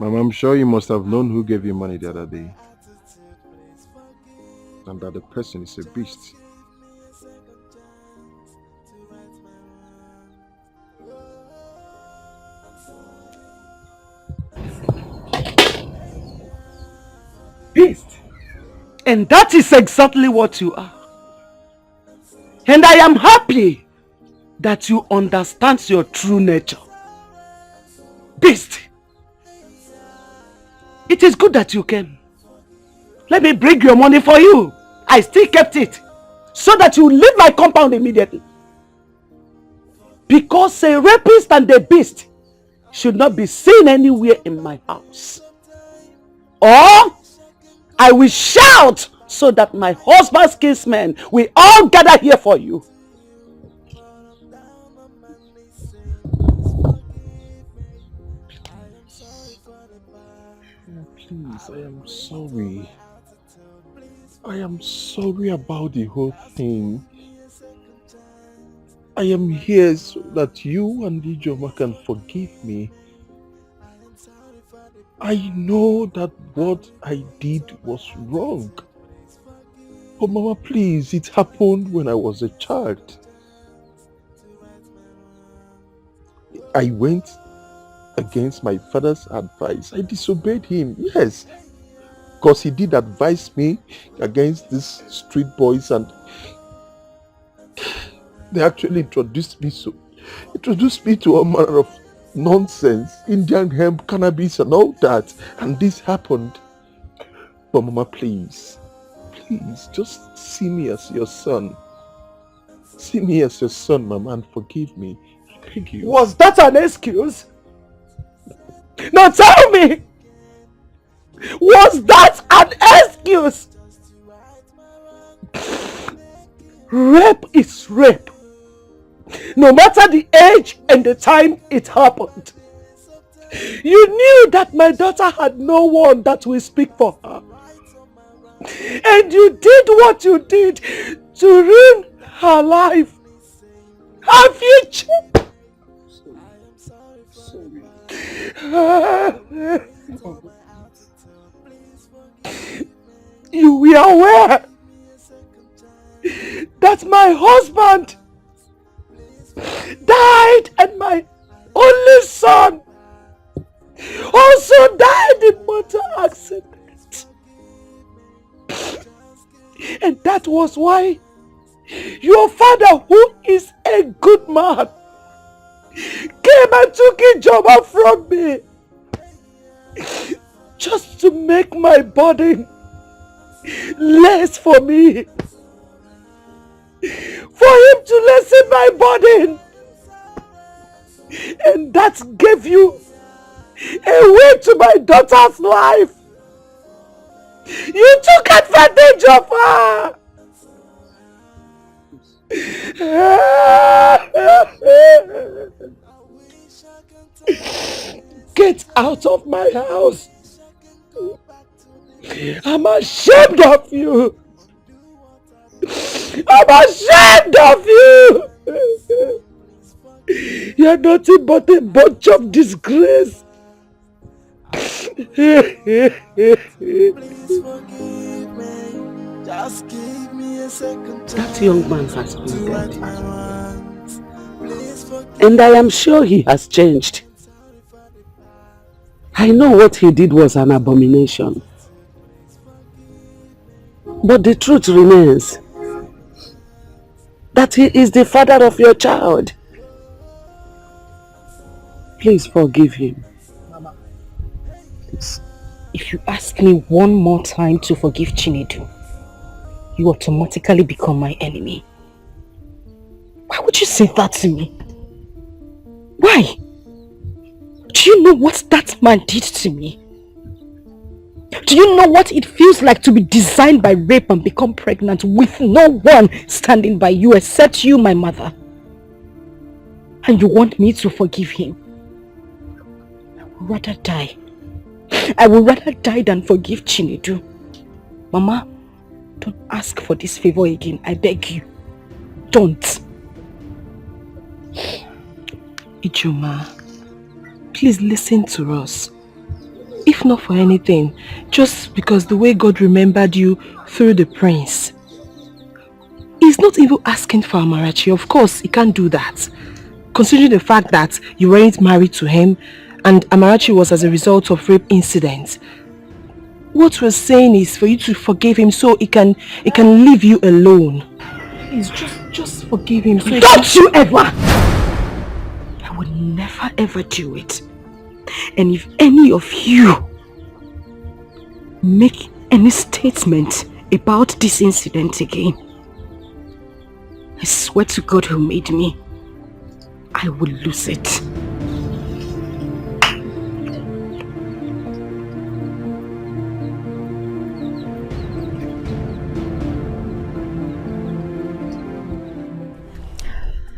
Mama, I'm sure you must have known who gave you money the other day. And that the person is a beast. Beast. And that is exactly what you are. And I am happy that you understand your true nature. Beast. It is good that you came. Let me bring your money for you. I still kept it so that you leave my compound immediately. Because a rapist and a beast should not be seen anywhere in my house. Or I will shout so that my husband's kinsmen will all gather here for you. Please, I am sorry. I am sorry about the whole thing. I am here so that you and Ijoma can forgive me. I know that what I did was wrong. But Mama, please, it happened when I was a child. I went against my father's advice. I disobeyed him, yes. Because he did advise me against these street boys, and they actually introduced me to all manner of nonsense, Indian hemp, cannabis and all that. And this happened. But Mama, please, just see me as your son. See me as your son, Mama, and forgive me. I beg you. Was that an excuse? Now tell me! Was that an excuse? Rape is rape. No matter the age and the time it happened. You knew that my daughter had no one that will speak for her. And you did what you did to ruin her life, her future. You were aware that my husband died and my only son also died in motor accident. And that was why your father, who is a good man, came and took Ijoma from me just to make my burden less for me. For him to lessen my burden. And that gave you a way to my daughter's life. You took advantage of her. Get out of my house. I'm ashamed of you. I'm ashamed of you. You're nothing but a bunch of disgrace. Please forgive me. Just give me a second. That young man has been dead. And I am sure he has changed. I know what he did was an abomination. But the truth remains that he is the father of your child. Please forgive him. Mama, please. If you ask me one more time to forgive Chinedu, you automatically become my enemy. Why would you say that to me? Why? Do you know what that man did to me? Do you know what it feels like to be designed by rape and become pregnant with no one standing by you except you, my mother? And you want me to forgive him? I would rather die. I would rather die than forgive Chinedu. Mama, don't ask for this favor again. I beg you. Don't. Ijoma, please listen to us. If not for anything, just because the way God remembered you through the prince. He's not even asking for Amarachi. Of course, he can't do that. Considering the fact that you weren't married to him and Amarachi was as a result of rape incidents. What we're saying is for you to forgive him so he can leave you alone. Please, just forgive him. So Don't you ever! I would never ever do it. And if any of you make any statement about this incident again, I swear to God who made me, I will lose it.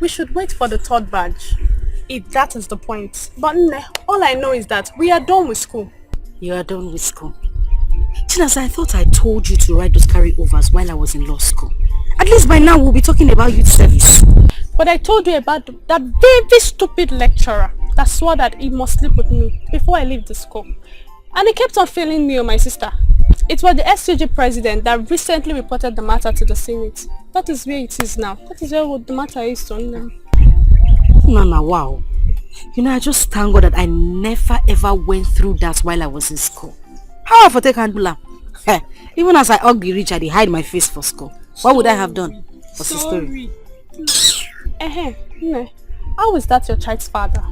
We should wait for the third badge, if that is the point. But all I know is that we are done with school. You are done with school. Chinasa, I thought I told you to write those carryovers while I was in law school. At least by now we'll be talking about youth service. But I told you about that very stupid lecturer that swore that he must sleep with me before I leave the school. And he kept on failing me or my sister. It was the SUG president that recently reported the matter to the Senate. That is where it is now. That is where the matter is to them. Nana, wow. You know, I just thank God that I never ever went through that while I was in school. How have I taken handle? Even as I ugly rich, I hide my face for school. What would I have done? What's the story? How is that your child's father?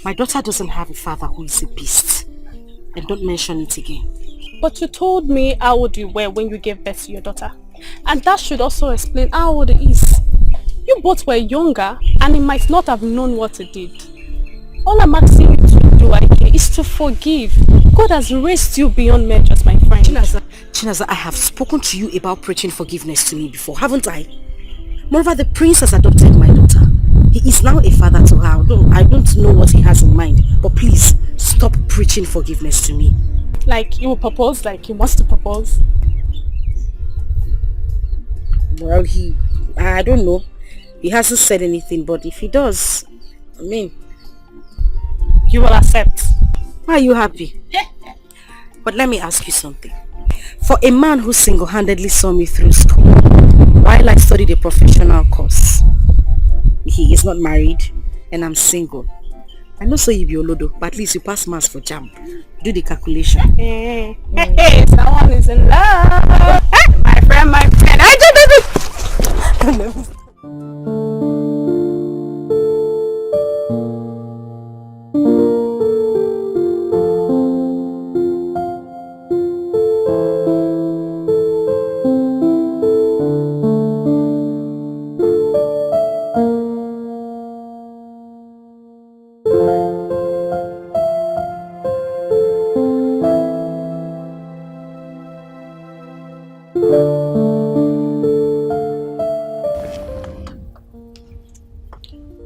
My daughter doesn't have a father who is a beast. And don't mention it again. But you told me how old you were when you gave birth to your daughter. And that should also explain how old he is. You both were younger and he might not have known what he did. All I'm asking you to do, Ike, is to forgive. God has raised you beyond measures, my friend. Chinaza, I have spoken to you about preaching forgiveness to me before, haven't I? Moreover, the prince has adopted my daughter. He is now a father to her. I don't know what he has in mind, but please, stop preaching forgiveness to me. Like you will propose, like you must propose? Well, I don't know. He hasn't said anything, but if he does, I mean... You will accept. Why are you happy? But let me ask you something. For a man who single-handedly saw me through school, while I studied a professional course, he is not married and I'm single. I know so you be Olodo, but at least you pass maths for JAMB. Do the calculation. Hey, someone is in love. My friend.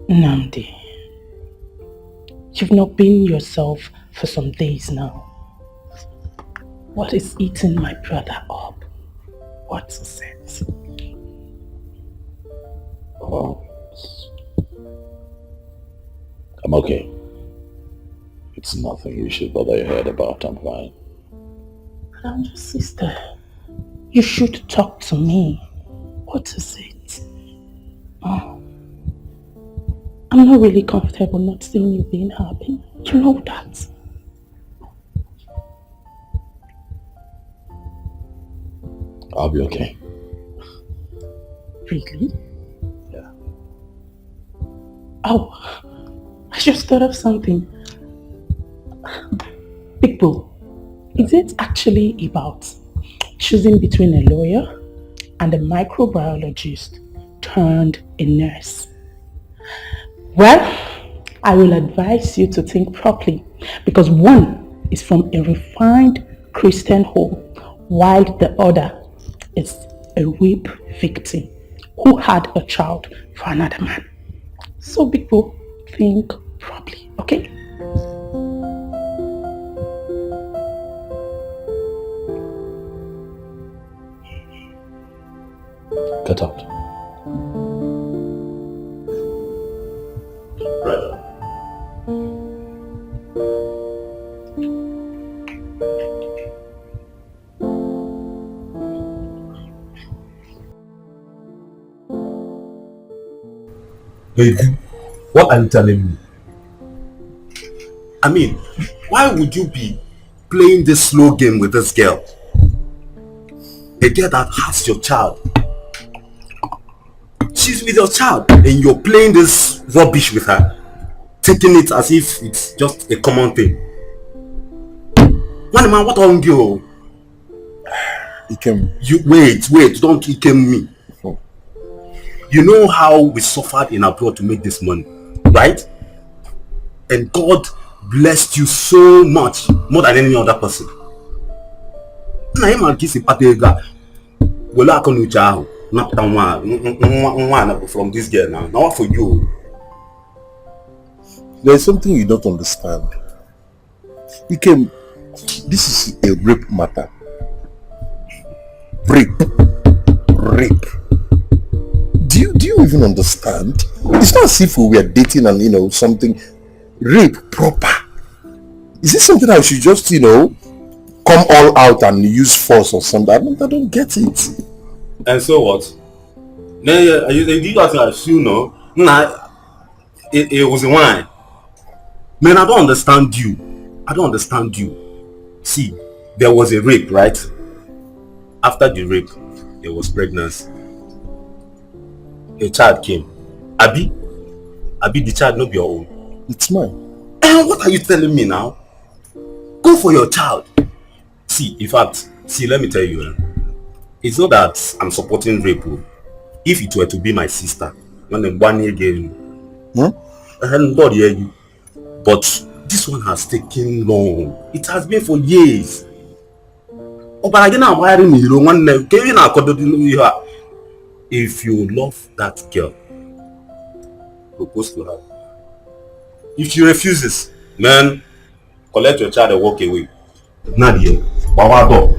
Namdi, you've not been yourself for some days now. What is eating my brother up? What's it? Oh, I'm okay. It's nothing you should bother your head about. I'm fine. I'm your sister. You should talk to me. What is it? Oh, I'm not really comfortable not seeing you being happy. You know that. I'll be okay. Really? Yeah. Oh, I just thought of something. Big Boo, is it actually about choosing between a lawyer and a microbiologist turned a nurse? Well, I will advise you to think properly, because one is from a refined Christian home while the other is a rape victim who had a child for another man. So Big Boo, think properly, okay? Get out. Right. Baby, what are you telling me? I mean, why would you be playing this slow game with this girl? A girl that has your child. She's with your child and you're playing this rubbish with her. Taking it as if it's just a common thing. One man, what on you? You wait, don't Ikem me. You know how we suffered in abroad to make this money, right? And God blessed you so much, more than any other person. Now him and kiss patega. Well, I can do not one from this girl now. Now what for you? There's something you don't understand. This is a rape matter. Rape. Do you even understand? It's not as if we were dating and something. Rape proper. Is this something I should just come all out and use force or something? I don't get it. And so what? Nah, it was a wine. Man, I don't understand you. See, there was a rape, right? After the rape, there was pregnancy. A child came. Abi, the child not be your own. It's mine. And what are you telling me now? Go for your child. See, in fact, let me tell you. It's not that I'm supporting rape. If it were to be my sister, when I'm 1 year again, I hadn't got hear you. But this one has taken long. It has been for years. Oh, but I didn't wire me. If you love that girl, propose to her. If she refuses, man, collect your child and walk away. Nadia, Bawado.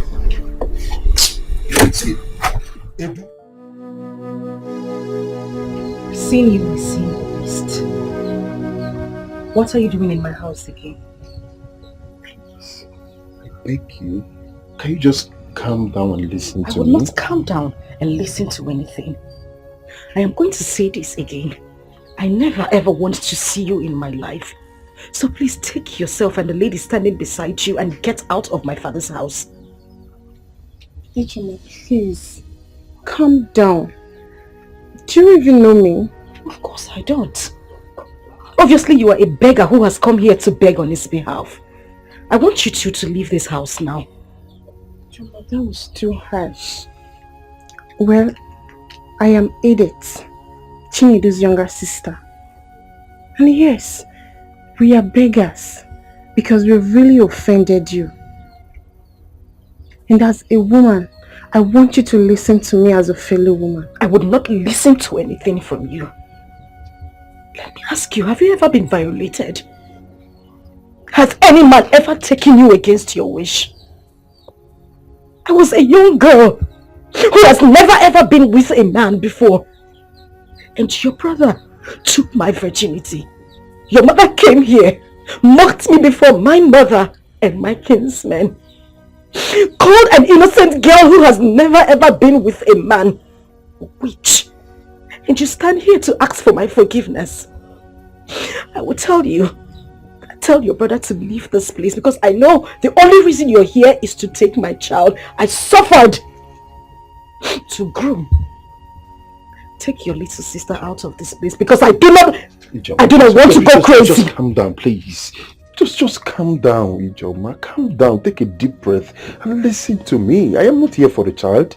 Seeing you is seeing the beast. What are you doing in my house again? I beg you, can you just calm down and listen to me? I will not calm down and listen to anything. I am going to say this again. I never ever want to see you in my life. So please take yourself and the lady standing beside you and get out of my father's house. Ichima, please, calm down. Do you even know me? Of course I don't. Obviously you are a beggar who has come here to beg on his behalf. I want you two to leave this house now. Ichima, that was too harsh. Well, I am Edith, Chinedu's younger sister. And yes, we are beggars because we really offended you. And as a woman, I want you to listen to me as a fellow woman. I would not listen to anything from you. Let me ask you, have you ever been violated? Has any man ever taken you against your wish? I was a young girl who has never ever been with a man before. And your brother took my virginity. Your mother came here, mocked me before my mother and my kinsmen. Called an innocent girl who has never ever been with a man a witch. And you stand here to ask for my forgiveness. I will tell you. Tell your brother to leave this place because I know the only reason you're here is to take my child. I suffered to groom. Take your little sister out of this place because I do not want to go crazy. Just calm down, please. Just calm down, Ijoma. Calm down. Take a deep breath and listen to me. I am not here for the child.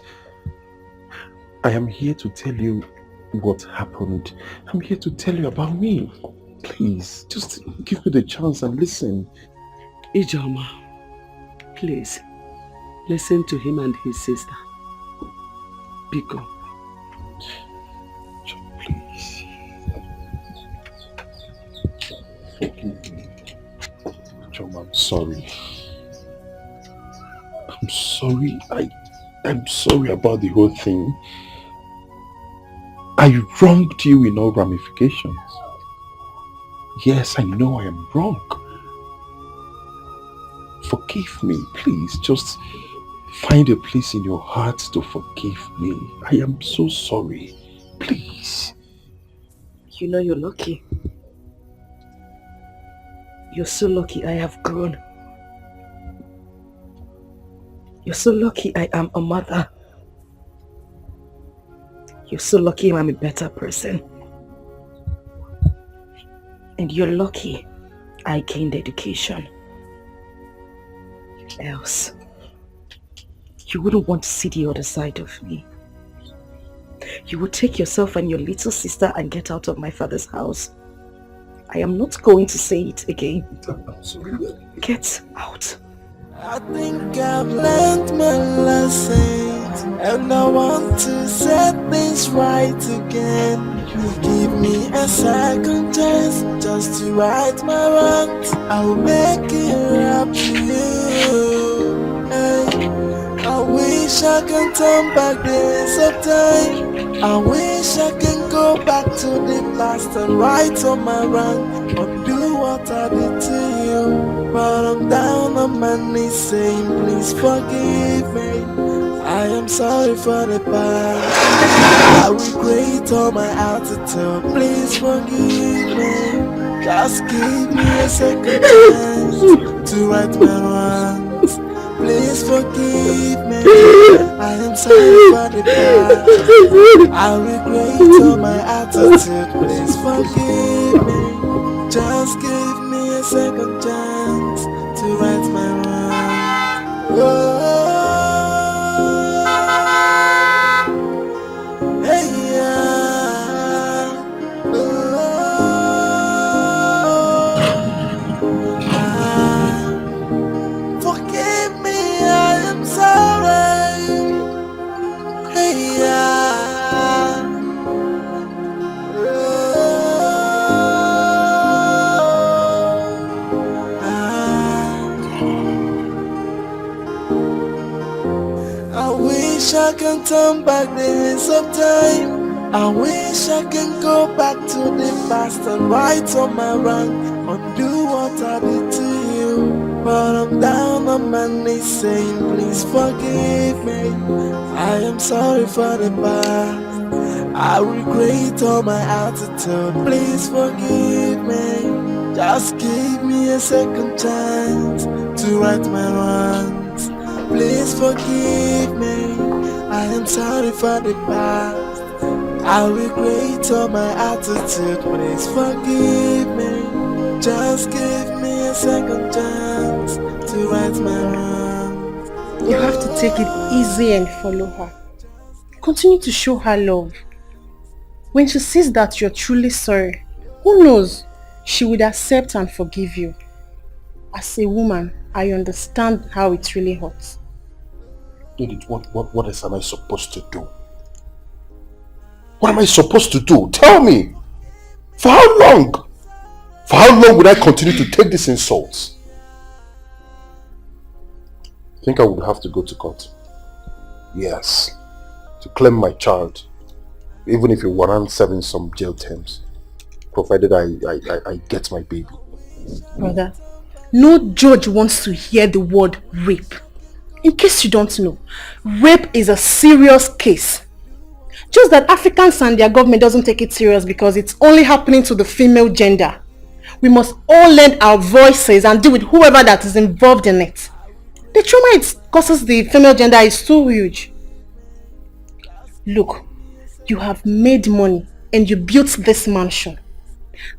I am here to tell you what happened. I'm here to tell you about me. Please, just give me the chance and listen. Ijoma, please, listen to him and his sister. Biko. Please. Forgive me. Ijoma, I'm sorry. I'm sorry. I'm sorry about the whole thing. I wronged you in all ramifications. Yes, I know I am wrong. Forgive me, please. Just find a place in your heart to forgive me. I am so sorry. Please. You know you're lucky. You're so lucky I have grown. You're so lucky I am a mother. You're so lucky I'm a better person. And you're lucky I gained education. Else, you wouldn't want to see the other side of me. You would take yourself and your little sister and get out of my father's house. I am not going to say it again. I'm sorry. Get out. I think I've learned my lessons, and I want to set things right again. Give me a second chance just to right my wrongs. I'll make it up to you. Hey, I wish I can turn back days of time. I wish I can go back to the past and right on my wrong, undo what I did to you. But I'm down on my knees saying please forgive me. I am sorry for the past. I regret all my attitude. Please forgive me. Just give me a second chance to right my wrongs. Please forgive me. I am sorry for the past. I regret all my attitude. Please forgive me. Just give me a second chance to right my wrongs. Oh. I can turn back the hands of time. I wish I can go back to the past and right on my wrong, undo what I did to you. But I'm down on my knees saying please forgive me. I am sorry for the past. I regret all my attitude. Please forgive me. Just give me a second chance to right my wrongs. Please forgive me. I am sorry for the past. I regret all my attitude. Please forgive me. Just give me a second chance to right my wrongs. You have to take it easy and follow her. Continue to show her love. When she sees that you're truly sorry, who knows, she would accept and forgive you. As a woman, I understand how it really hurts. Edith, what else am I supposed to do? What am I supposed to do? Tell me! For how long? For how long would I continue to take these insults? I think I would have to go to court. Yes. To claim my child. Even if it warrants serving some jail terms. Provided I get my baby. Brother, no judge wants to hear the word rape. In case you don't know, rape is a serious case. Just that Africans and their government doesn't take it serious because it's only happening to the female gender. We must all lend our voices and deal with whoever that is involved in it. The trauma it causes the female gender is too huge. Look, you have made money and you built this mansion.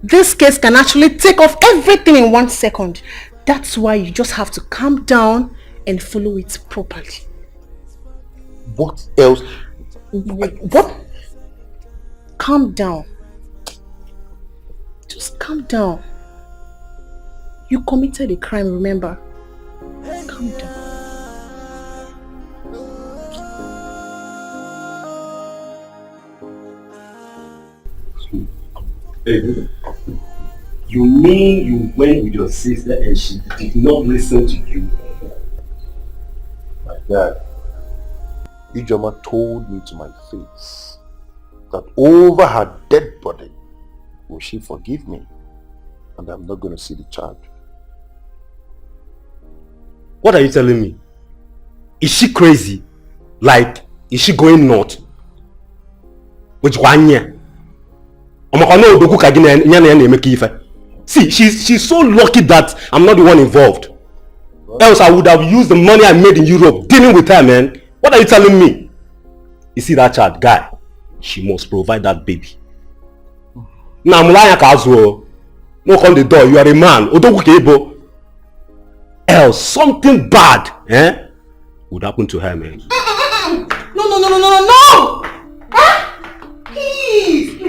This case can actually take off everything in 1 second. That's why you just have to calm down and follow it properly. What else? What? Calm down. Just calm down. You committed a crime, remember? Calm down. Hey, you mean you went with your sister and she did not listen to you? My dad, Ijoma told me to my face that over her dead body will she forgive me and I'm not going to see the child. What are you telling me? Is she crazy? Like, is she going nuts? Which one year? See, she's so lucky that I'm not the one involved. Else I would have used the money I made in Europe dealing with her, man. What are you telling me? You see that child, guy? She must provide that baby. Now, knock on the door, you are a man. Else something bad would happen to her, man. No! Please,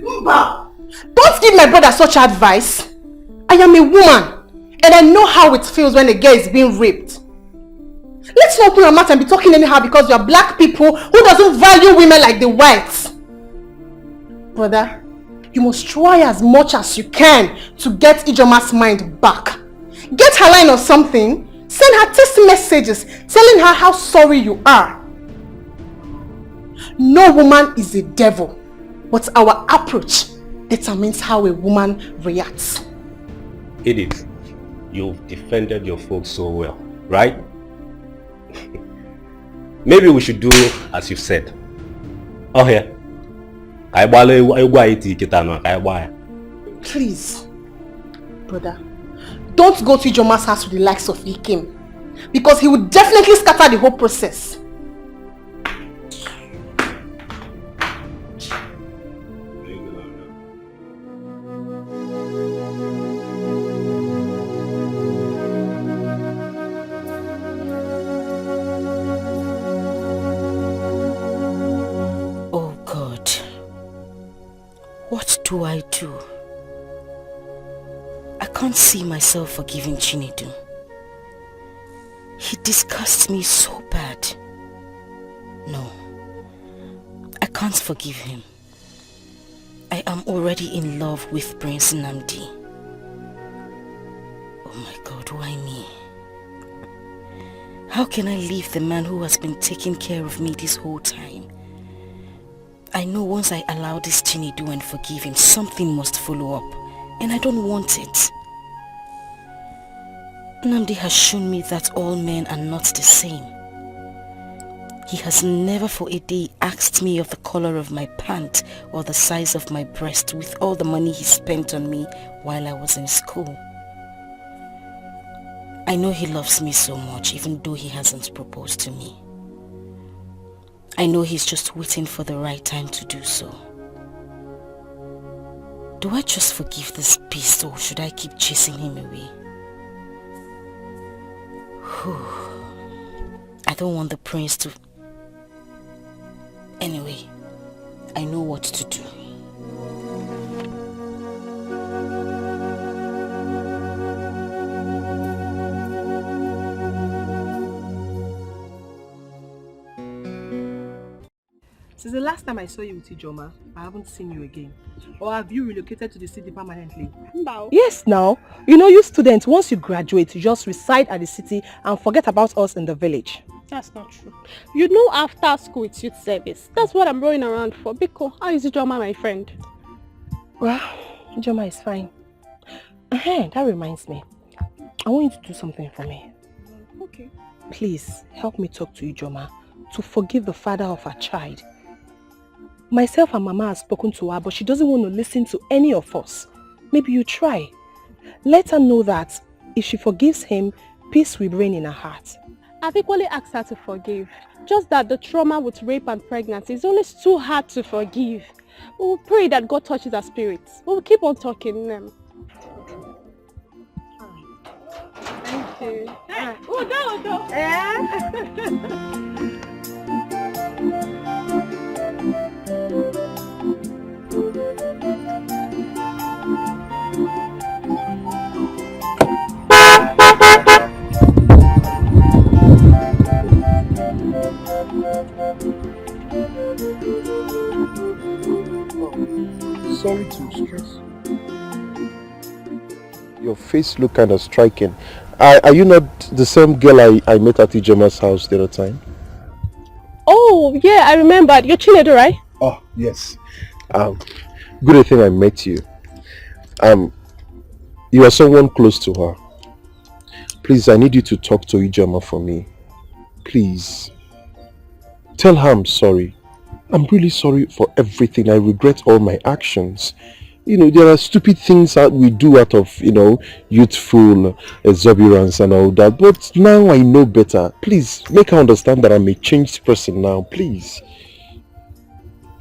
move back. Don't give my brother such advice. I am a woman and I know how it feels when a girl is being raped. Let's not open our mouth and be talking anyhow because we are black people who doesn't value women like the whites. Brother, you must try as much as you can to get Ijoma's mind back. Get her line or something. Send her text messages telling her how sorry you are. No woman is a devil, but our approach determines how a woman reacts. Edith, you've defended your folks so well, right? Maybe we should do as you said. Oh here. Please, brother, don't go to Ijoma's house with the likes of Ikim, because he would definitely scatter the whole process. What do I do? I can't see myself forgiving Chinedu. He disgusts me so bad. No, I can't forgive him. I am already in love with Prince Nnamdi. Oh my God, why me? How can I leave the man who has been taking care of me this whole time? I know once I allow this Chinedu and forgive him, something must follow up, and I don't want it. Nnamdi has shown me that all men are not the same. He has never for a day asked me of the color of my pant or the size of my breast with all the money he spent on me while I was in school. I know he loves me so much even though he hasn't proposed to me. I know he's just waiting for the right time to do so. Do I just forgive this beast or should I keep chasing him away? I don't want the prince to... Anyway, I know what to do. Since the last time I saw you with Ijoma, I haven't seen you again. Or have you relocated to the city permanently? No. Yes, now. You know, you students, once you graduate, you just reside at the city and forget about us in the village. That's not true. You know, after school it's youth service. That's what I'm rolling around for. Biko, how is Ijoma, my friend? Well, Ijoma is fine. That reminds me. I want you to do something for me. Okay. Please, help me talk to Ijoma to forgive the father of her child. Myself and Mama have spoken to her, but she doesn't want to listen to any of us. Maybe you try. Let her know that if she forgives him, peace will reign in her heart. I've equally asked her to forgive. Just that the trauma with rape and pregnancy is always too hard to forgive. We will pray that God touches her spirits. We will keep on talking them. Thank you. Udo. Sorry to stress you. Your face look kind of striking. Are you not the same girl I met at Ijoma's house the other time? Oh, yeah, I remembered. You're Chinedu, right? Oh, yes. Good thing I met you. You are someone close to her. Please, I need you to talk to Ijoma for me. Please. Tell her I'm sorry. I'm really sorry for everything. I regret all my actions. You know, there are stupid things that we do out of, youthful exuberance and all that. But now I know better. Please, make her understand that I'm a changed person now. Please.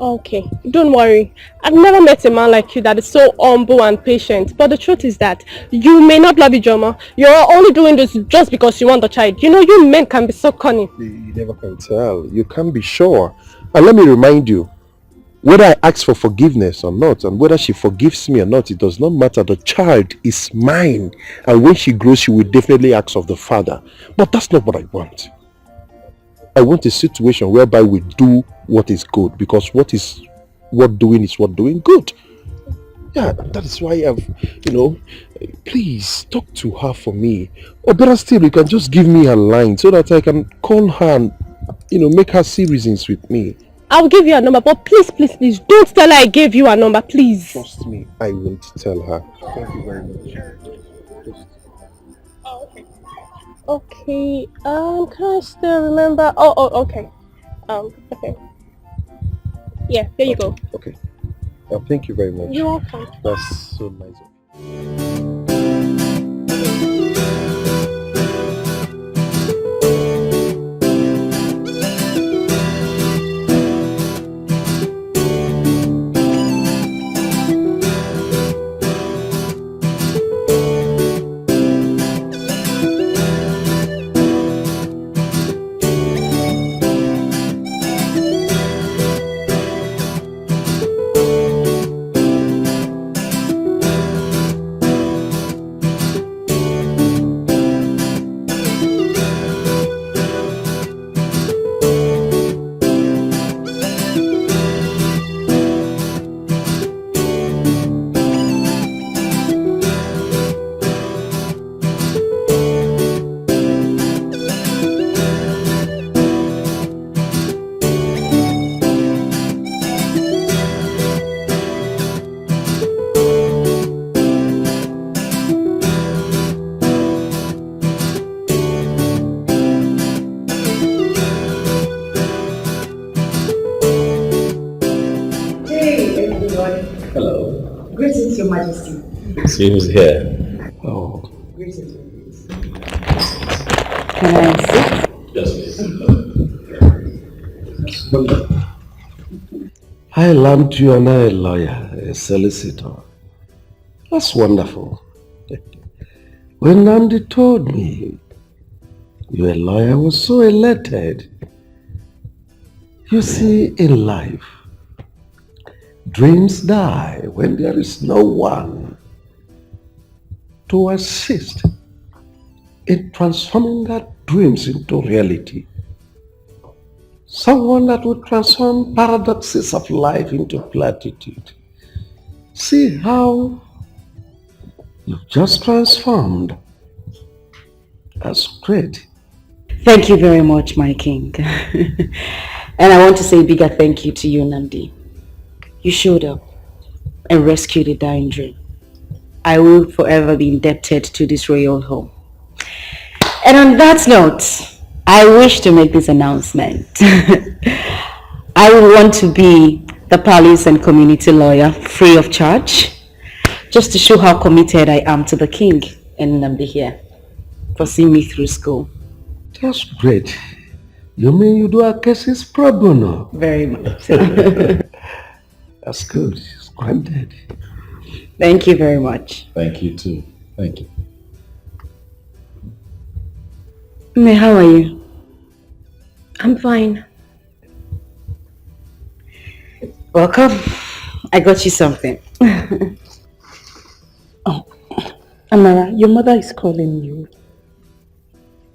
Okay, don't worry. I've never met a man like you that is so humble and patient. But the truth is that you may not love Ijoma. You're only doing this just because you want the child. You know, you men can be so cunning. You never can tell. You can't be sure. And let me remind you, whether I ask for forgiveness or not, and whether she forgives me or not, it does not matter. The child is mine. And when she grows, she will definitely ask of the father. But that's not what I want. I want a situation whereby we do what is good, because what doing is what doing good. Yeah, that is why I've, please talk to her for me. Or better still, you can just give me a line so that I can call her and, make her see reasons with me. I'll give you a number, but please, don't tell her I gave you a number, please. Trust me, I won't tell her. Thank you very much. Okay, can I still remember? Okay. Okay. Yeah, there you go. Okay. Thank you very much. You're welcome. That's so nice of you. Your Majesty. See who's here. Oh. Greetings. Can I sit? Yes, please. I learned you are not a lawyer, a solicitor. That's wonderful. When Namdi told me you're a lawyer, I was so elated. You see, in life, dreams die when there is no one to assist in transforming that dreams into reality. Someone that would transform paradoxes of life into platitude. See how you've just transformed. That's great. Thank you very much, my king. And I want to say a bigger thank you to you, Nandi. You showed up and rescued a dying dream. I will forever be indebted to this royal home. And on that note, I wish to make this announcement. I would want to be the police and community lawyer free of charge, just to show how committed I am to the king and Nnamdi here for seeing me through school. That's great. You mean you do our cases pro bono? Very much. That's good. It's granted. Thank you very much. Thank you too. Thank you. May, how are you? I'm fine. Welcome. I got you something. Oh, Amara, your mother is calling you.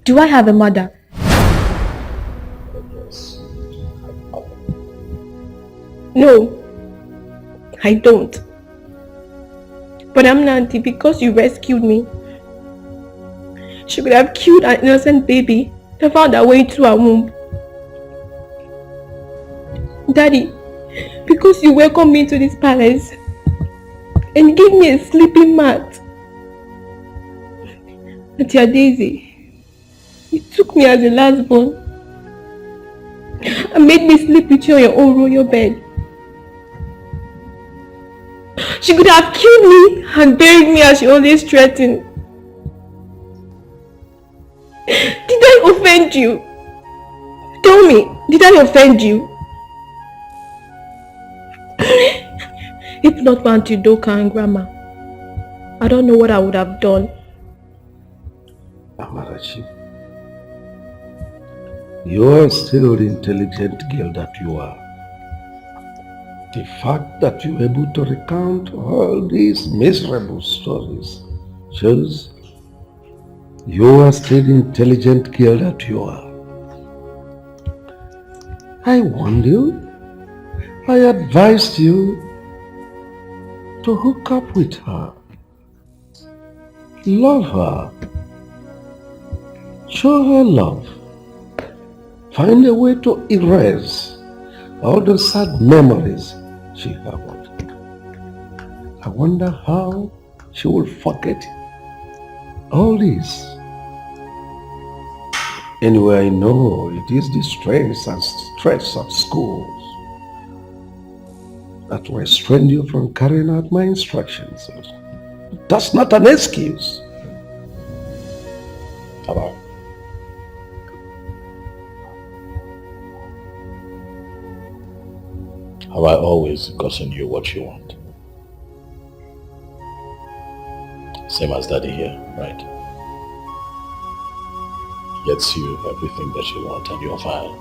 Do I have a mother? No, I don't. But I'm Nanti because you rescued me. She could have killed an innocent baby and found her way into her womb. Daddy, because you welcomed me into this palace and gave me a sleeping mat. Auntie Daisy, you took me as a last born and made me sleep with you on your own royal bed. She could have killed me and buried me as she always threatened. Did I offend you? Tell me, did I offend you? If not for Auntie Doka and Grandma, I don't know what I would have done. Amarachi, you are still the intelligent girl that you are. The fact that you're able to recount all these miserable stories shows you are still the intelligent girl that you are. I warned you. I advised you to hook up with her. Love her. Show her love. Find a way to erase all the sad memories she harbored. I wonder how she will forget all this. Anyway, I know it is the strains and stress of schools that restrain you from carrying out my instructions. That's not an excuse. About have I always gotten you what you want? Same as Daddy here, right? Gets you everything that you want and you're fine.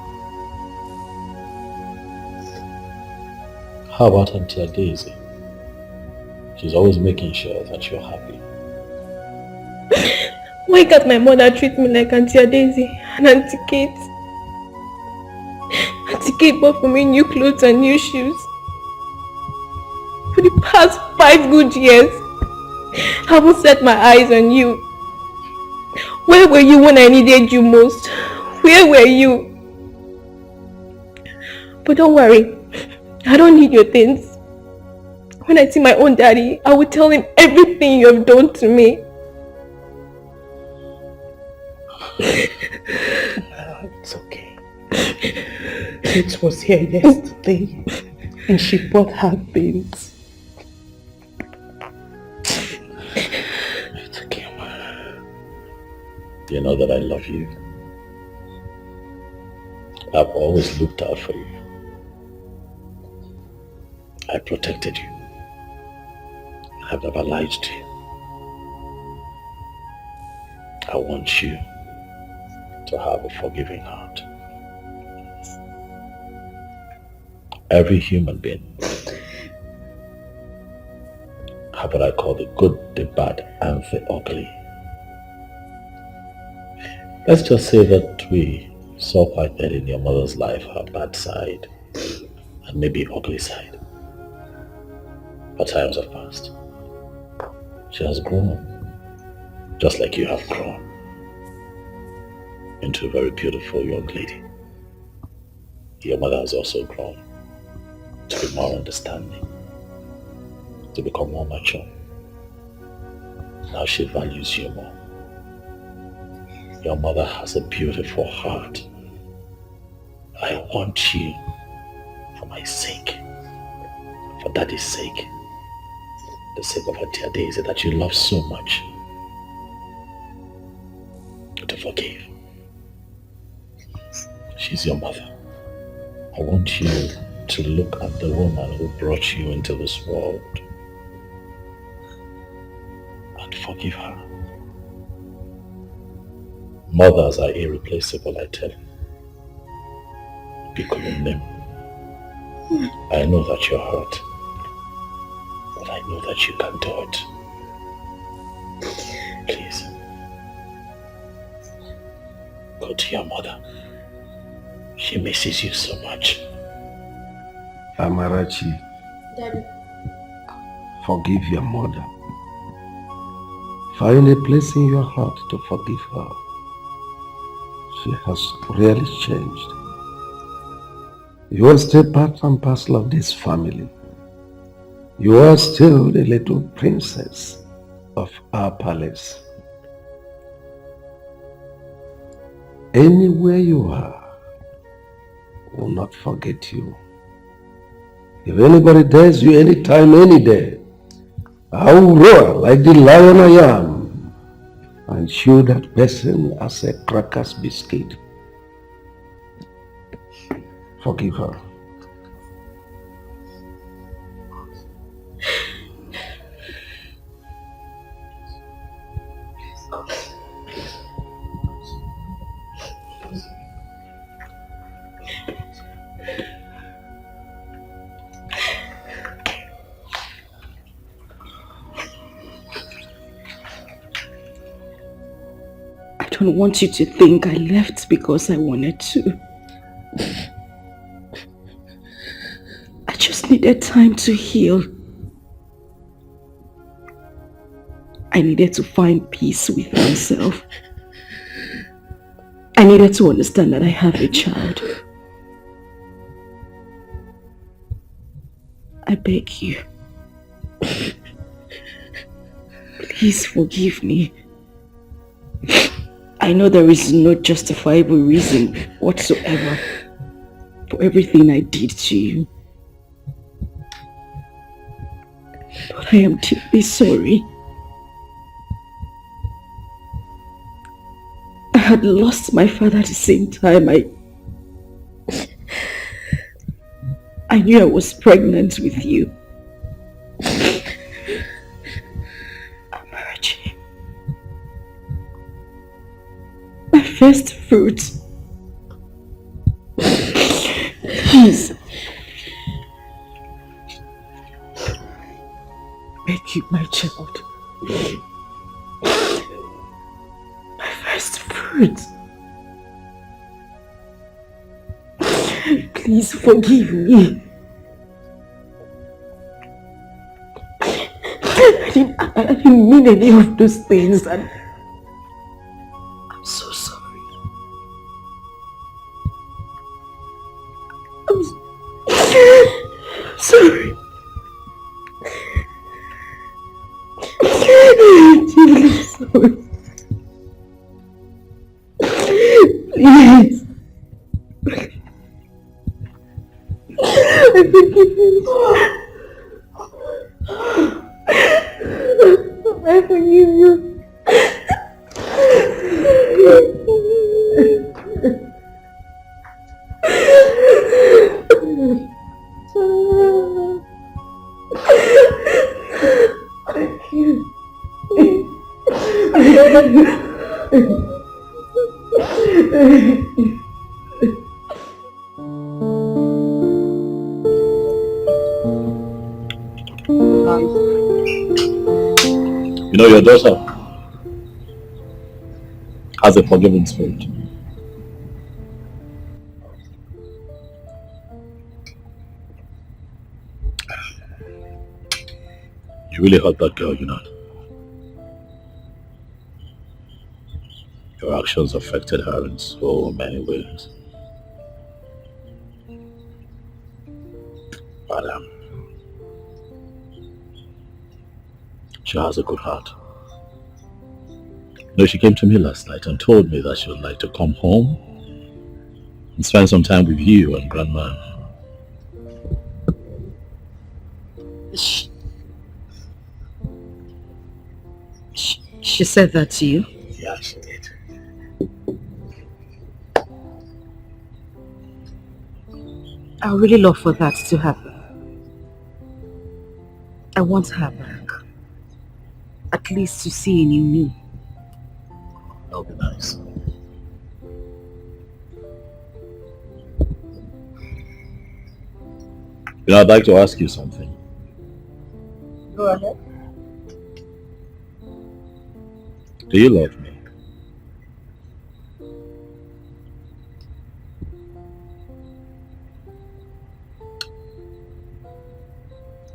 How about Auntie Daisy? She's always making sure that you're happy. Why can't my mother treat me like Auntie Daisy and Auntie Kate? Auntie Kate bought for me new clothes and new shoes. For the past 5 good years, I haven't set my eyes on you. Where were you when I needed you most? Where were you? But don't worry, I don't need your things. When I see my own daddy, I will tell him everything you have done to me. It's okay. Kate was here yesterday and she bought her things. It's okay, Ma. You know that I love you. I've always looked out for you. I protected you. I've never lied to you. I want you to have a forgiving heart. Every human being have what I call the good, the bad, and the ugly. Let's just say that we saw quite early in your mother's life her bad side and maybe ugly side. But times have passed. She has grown, just like you have grown, into a very beautiful young lady. Your mother has also grown to be more understanding, to become more mature. Now she values you more. Your mother has a beautiful heart. I want you, for my sake, for Daddy's sake, the sake of her dear Daisy that you love so much, to forgive. She's your mother. I want you to look at the woman who brought you into this world and forgive her. Mothers are irreplaceable, I tell you. Them. I know that you're hurt, but I know that you can do it. Please, go to your mother. She misses you so much. Amarachi, Daddy. Forgive your mother. Find a place in your heart to forgive her. She has really changed. You are still part and parcel of this family. You are still the little princess of our palace. Anywhere you are, I will not forget you. If anybody dares you anytime, any day, I will roar like the lion I am and chew that person as a crackers biscuit. Forgive her. I don't want you to think I left because I wanted to. I just needed time to heal. I needed to find peace with myself. I needed to understand that I have a child. I beg you. Please forgive me. I know there is no justifiable reason whatsoever for everything I did to you. But I am deeply sorry. I had lost my father at the same time. I knew I was pregnant with you. Amarachi. My first fruit. Please. Beg you, my child. My first fruit. Please forgive me. I didn't mean any of those things, and I'm so sorry. I'm sorry. Dearly sorry. Please. I forgive you. I forgive you. Thank you. You know, your daughter has a forgiving spirit. You really hurt that girl, you know. Your actions affected her in so many ways. But she has a good heart. You know, she came to me last night and told me that she would like to come home and spend some time with you and Grandma. She said that to you? Yeah, she did. I would really love for that to happen. I want her back. At least to see a new me. That would be nice. You know, I'd like to ask you something. Go ahead. Do you love me?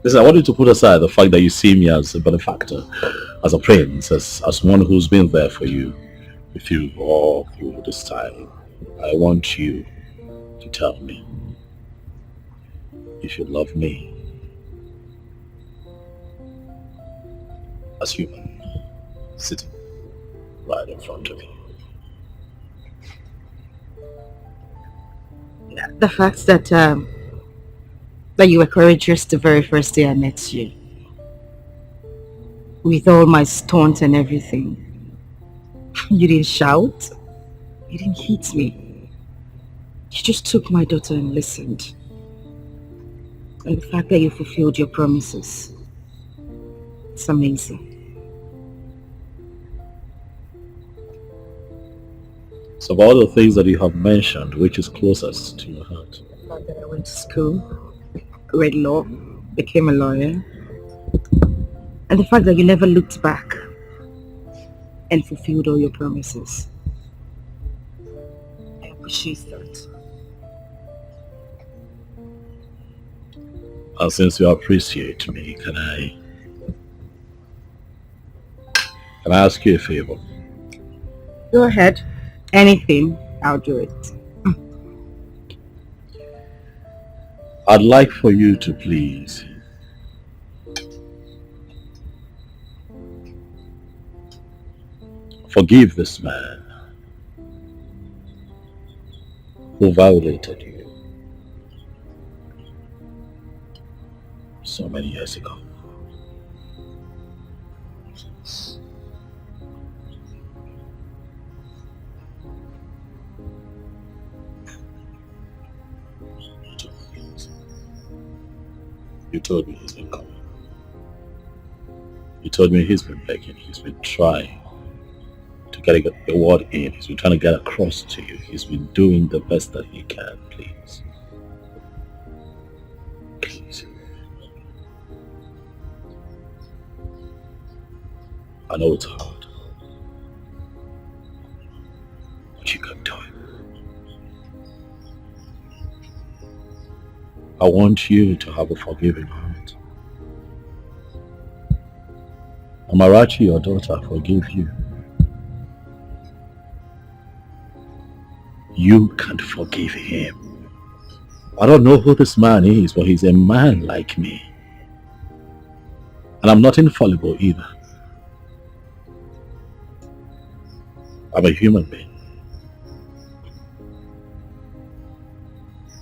Listen, I want you to put aside the fact that you see me as a benefactor, as a prince, as one who's been there for you, with you all through this time. I want you to tell me if you love me as human, sitting right in front of you. The fact that you were courageous the very first day I met you. With all my stunts and everything. You didn't shout. You didn't hit me. You just took my daughter and listened. And the fact that you fulfilled your promises. It's amazing. So of all the things that you have mentioned, which is closest to your heart? The fact that I went to school, read law, became a lawyer, and the fact that you never looked back and fulfilled all your promises. I appreciate that. And since you appreciate me, can I ask you a favor? Go ahead. Anything, I'll do it. I'd like for you to please forgive this man who violated you so many years ago. You told me he's been coming. You told me he's been begging, he's been trying to get a word in, he's been trying to get across to you, he's been doing the best that he can, please. Please. I know it's hard, but you can do it. I want you to have a forgiving heart. Amarachi, your daughter, forgive you. You can't forgive him. I don't know who this man is, but he's a man like me. And I'm not infallible either. I'm a human being.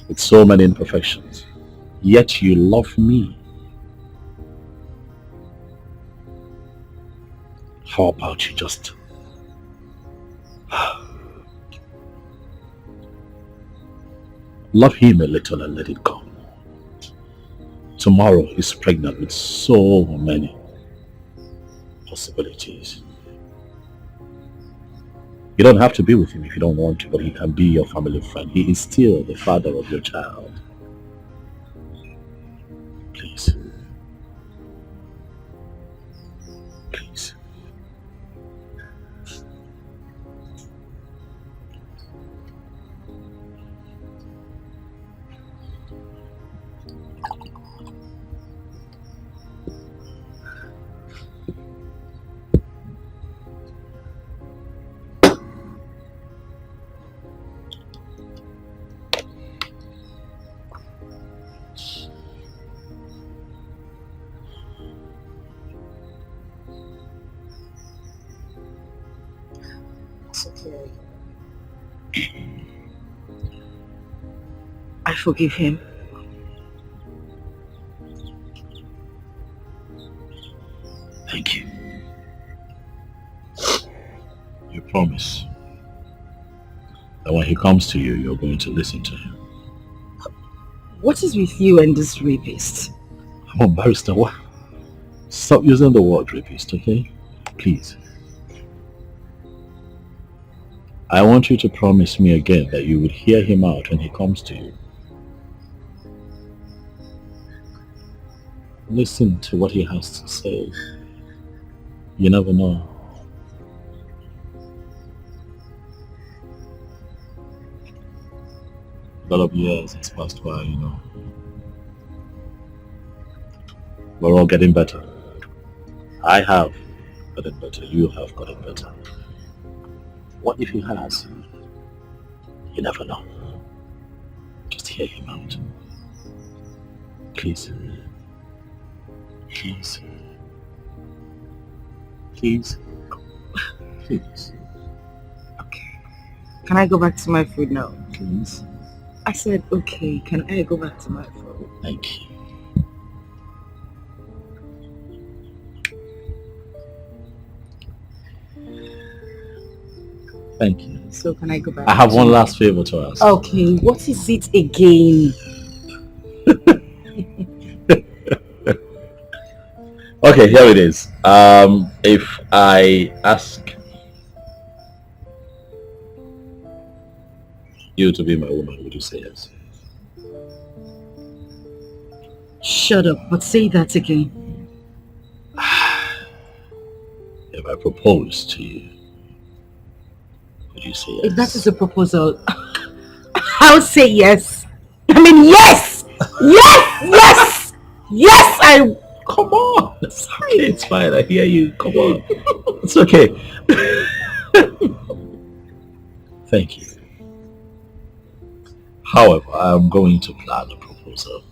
With so many imperfections, yet you love me. How about you just love him a little and let it go? Tomorrow he's pregnant with so many possibilities. You don't have to be with him if you don't want to, but he can be your family friend. He is still the father of your child. Please. Please. I forgive him. Thank you. You promise that when he comes to you, you're going to listen to him. What is with you and this rapist? Come on, barrister, what? Stop using the word rapist, okay? Please. I want you to promise me again that you would hear him out when he comes to you. Listen to what he has to say. You never know. A lot of years has passed by, you know. We're all getting better. I have gotten better. You have gotten better. What if he has? You never know. Just hear him out. Please. Please. Please. Please. Okay. Can I go back to my food now? Please. I said, okay. Can I go back to my food? Thank you. Thank you. So can I go back? I have one last favor to ask. Okay, what is it again? Okay, here it is. If I ask you to be my woman, would you say yes? Shut up, but say that again. If I propose to you, would you say yes? If that is a proposal, I'll say yes. I mean, yes! Yes! Yes! Yes! Come on! It's okay, it's fine. I hear you. Come on. It's okay. Thank you. However, I'm going to plan a proposal.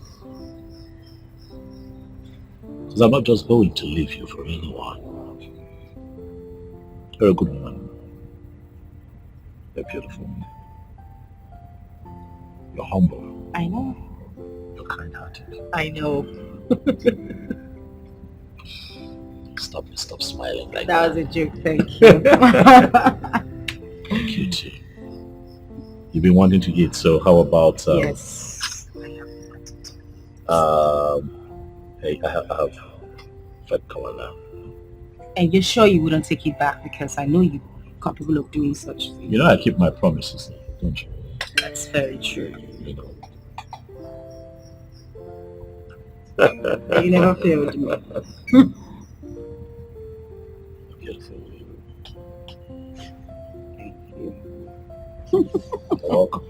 Because I'm not just going to leave you for anyone. You're a good woman. You're beautiful. You're humble. I know. You're kind-hearted. I know. Stop smiling like that. That was a joke, thank you. Thank you too. You've been wanting to eat, so how about yes. Hey, I have Fred coming now. And you're sure you wouldn't take it back, because I know you're capable of doing such things. You know I keep my promises, don't you? That's very true. You know. You never failed me. Beautiful. Thank you. You're welcome.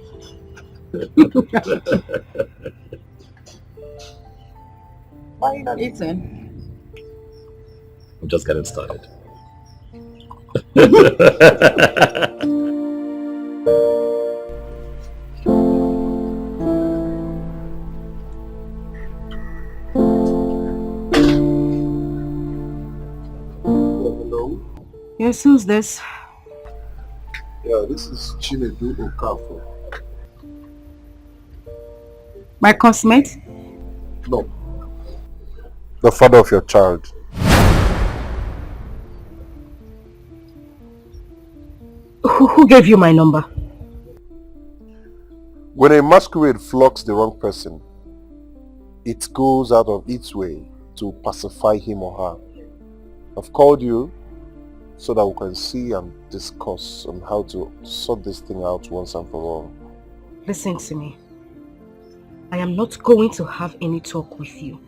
Why are you not eating? I'm just getting started. Yes, who's this? Yeah, this is Chinedu Okafor. My classmate? No. The father of your child. Who gave you my number? When a masquerade flocks the wrong person, it goes out of its way to pacify him or her. I've called you so that we can see and discuss on how to sort this thing out once and for all. Listen to me. I am not going to have any talk with you.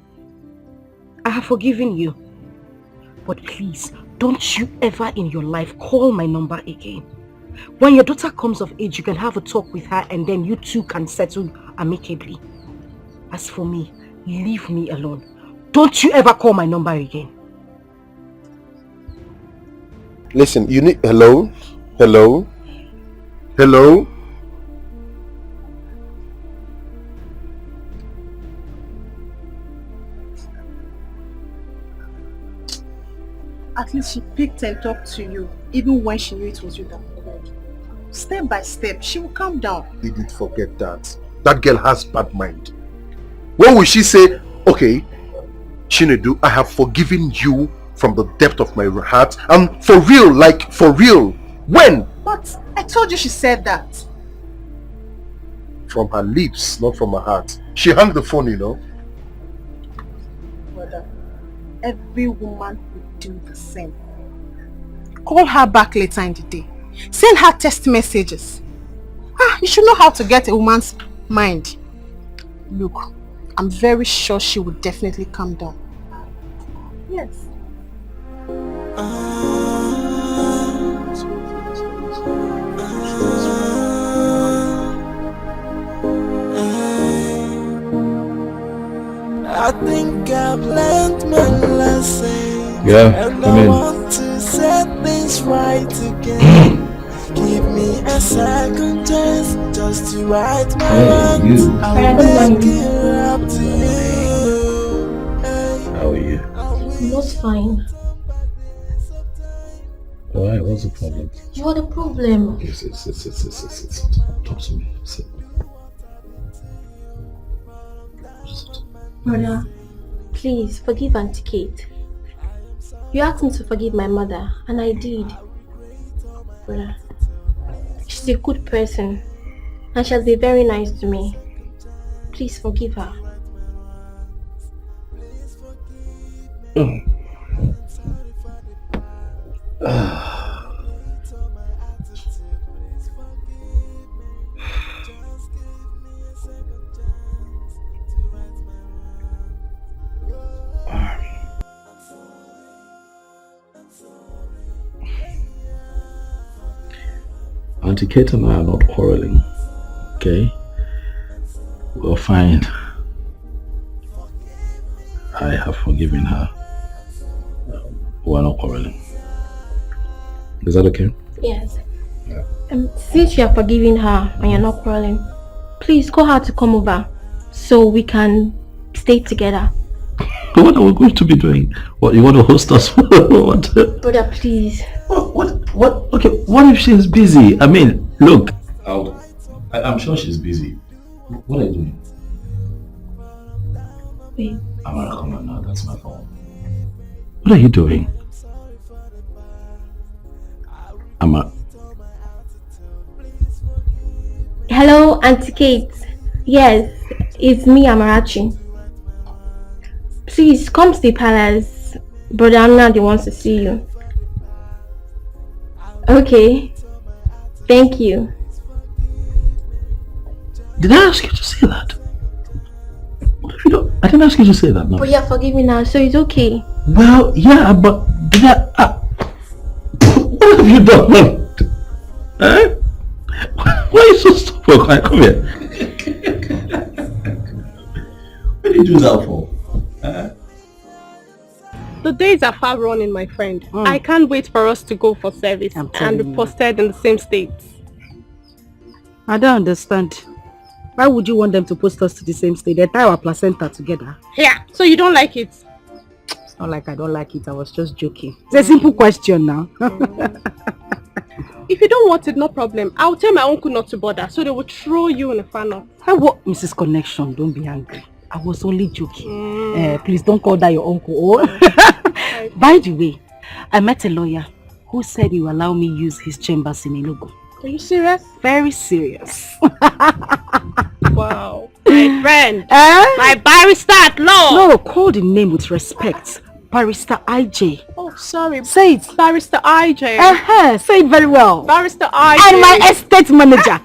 I have forgiven you. But please, don't you ever in your life call my number again. When your daughter comes of age, you can have a talk with her and then you two can settle amicably. As for me, leave me alone. Don't you ever call my number again. Listen, you need... Hello? Hello? Hello? At least she picked and talked to you, even when she knew it was you that called. Step by step, she will calm down. You did forget that. that girl has bad mind. When will she say, okay, Chinedu, I have forgiven you from the depth of my heart, and for real, like for real? When? But I told you she said that. From her lips, not from her heart. She hung the phone, you know. Brother, every woman would do the same. Call her back later in the day. Send her text messages. You should know how to get a woman's mind. Look, I'm very sure she would definitely calm down. Yes. I think I've learned my lesson. Yeah, and I want to set things right again. Give me a second chance just to right my wrongs. I'll make it up to you. How are you? What's fine? Why? What's the problem? You are the problem. Okay, sit. Talk to me. Sit. Brother, please forgive Auntie Kate. You asked me to forgive my mother, and I did. Brother, she's a good person, and she has been very nice to me. Please forgive her. Auntie Kate and I are not quarreling, okay? We're fine. I have forgiven her. We're not quarreling. Is that okay? Yes. Since you are forgiving her and you're not quarreling, please call her to come over so we can stay together. What are we going to be doing? What, you want to host us? What? Brother, please. What? Okay, what if she's busy? I mean, look. I'm sure she's busy. What are you doing? Wait. Amara, come on now, that's my phone. What are you doing? Amara. Hello, Auntie Kate. Yes, it's me, Amarachi. Please come to the palace. Brother Amnadi wants to see you. Okay. Thank you. Did I ask you to say that? What if you don't? I didn't ask you to say that, no. But you're forgiving now, so it's okay. Well, yeah, but did I... what have you done? Eh? Why are you so stupid? Come here. What did you do that for? The days are far running, my friend. I can't wait for us to go for service and be posted in the same states. I don't understand. Why would you want them to post us to the same state? They tie our placenta together. Yeah, so you don't like it? It's not like I don't like it. I was just joking. It's a simple question now. If you don't want it, no problem. I'll tell my uncle not to bother, so they will throw you in a funnel. Mrs. Connection, don't be angry. I was only joking. Please don't call that your uncle. By the way, I met a lawyer who said he will allow me use his chambers in Enugu. Are you serious? Very serious. Wow. My friend. My barrister at law. No, call the name with respect. Barrister IJ. Oh, sorry. Say it. Barrister IJ. Say it very well. Barrister IJ. And my estate manager.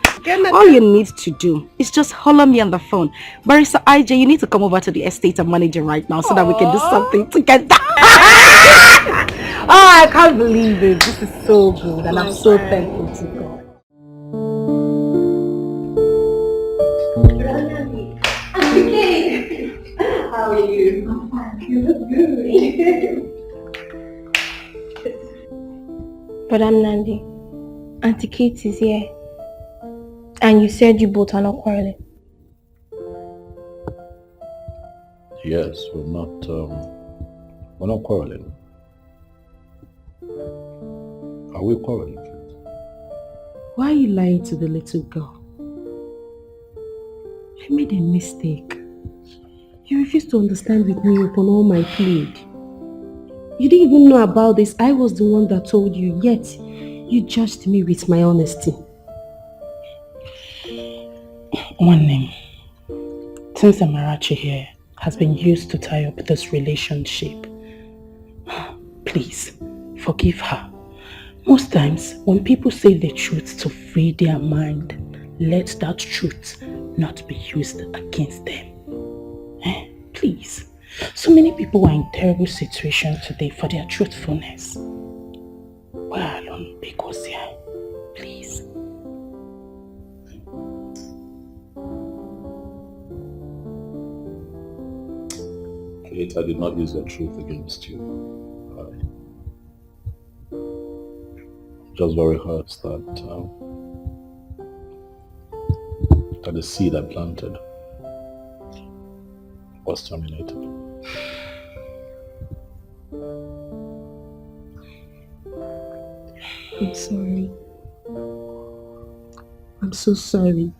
All you need to do is just holler me on the phone. Barrister IJ, you need to come over to the estate and manager right now so that we can do something together. I can't believe it. This is so good and I'm so thankful to God. How are you? I'm fine. You look good. But I'm Nandi. Auntie Kate is here. And you said you both are not quarreling. Yes, we're not quarreling. Are we quarreling? Why are you lying to the little girl? You made a mistake. You refused to understand with me upon all my plead. You didn't even know about this. I was the one that told you, yet you judged me with my honesty. One name. Since Amarachi here has been used to tie up this relationship, please forgive her. Most times, when people say the truth to free their mind, let that truth not be used against them. Please. So many people are in terrible situations today for their truthfulness. Why alone because here? Please. Kate, I did not use the truth against you. I'm just very hurt that the seed I planted was terminated. I'm sorry. I'm so sorry.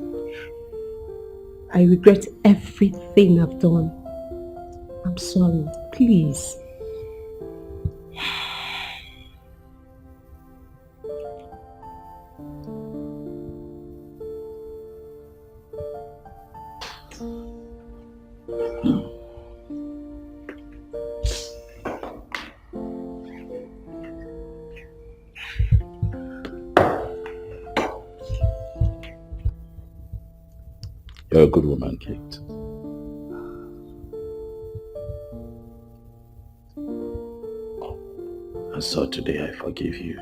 I regret everything I've done. I'm sorry. Please. You're a good woman, Kate. And so today I forgive you.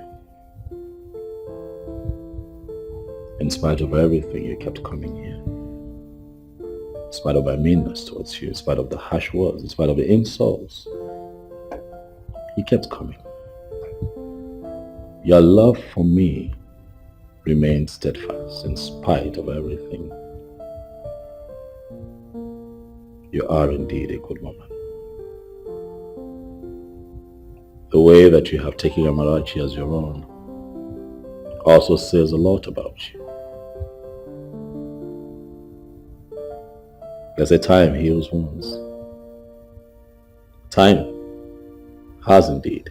In spite of everything, you kept coming here. In spite of my meanness towards you, in spite of the harsh words, in spite of the insults, you kept coming. Your love for me remained steadfast in spite of everything. You are indeed a good woman. The way that you have taken Amarachi as your own also says a lot about you. There's a time heals wounds. Time has indeed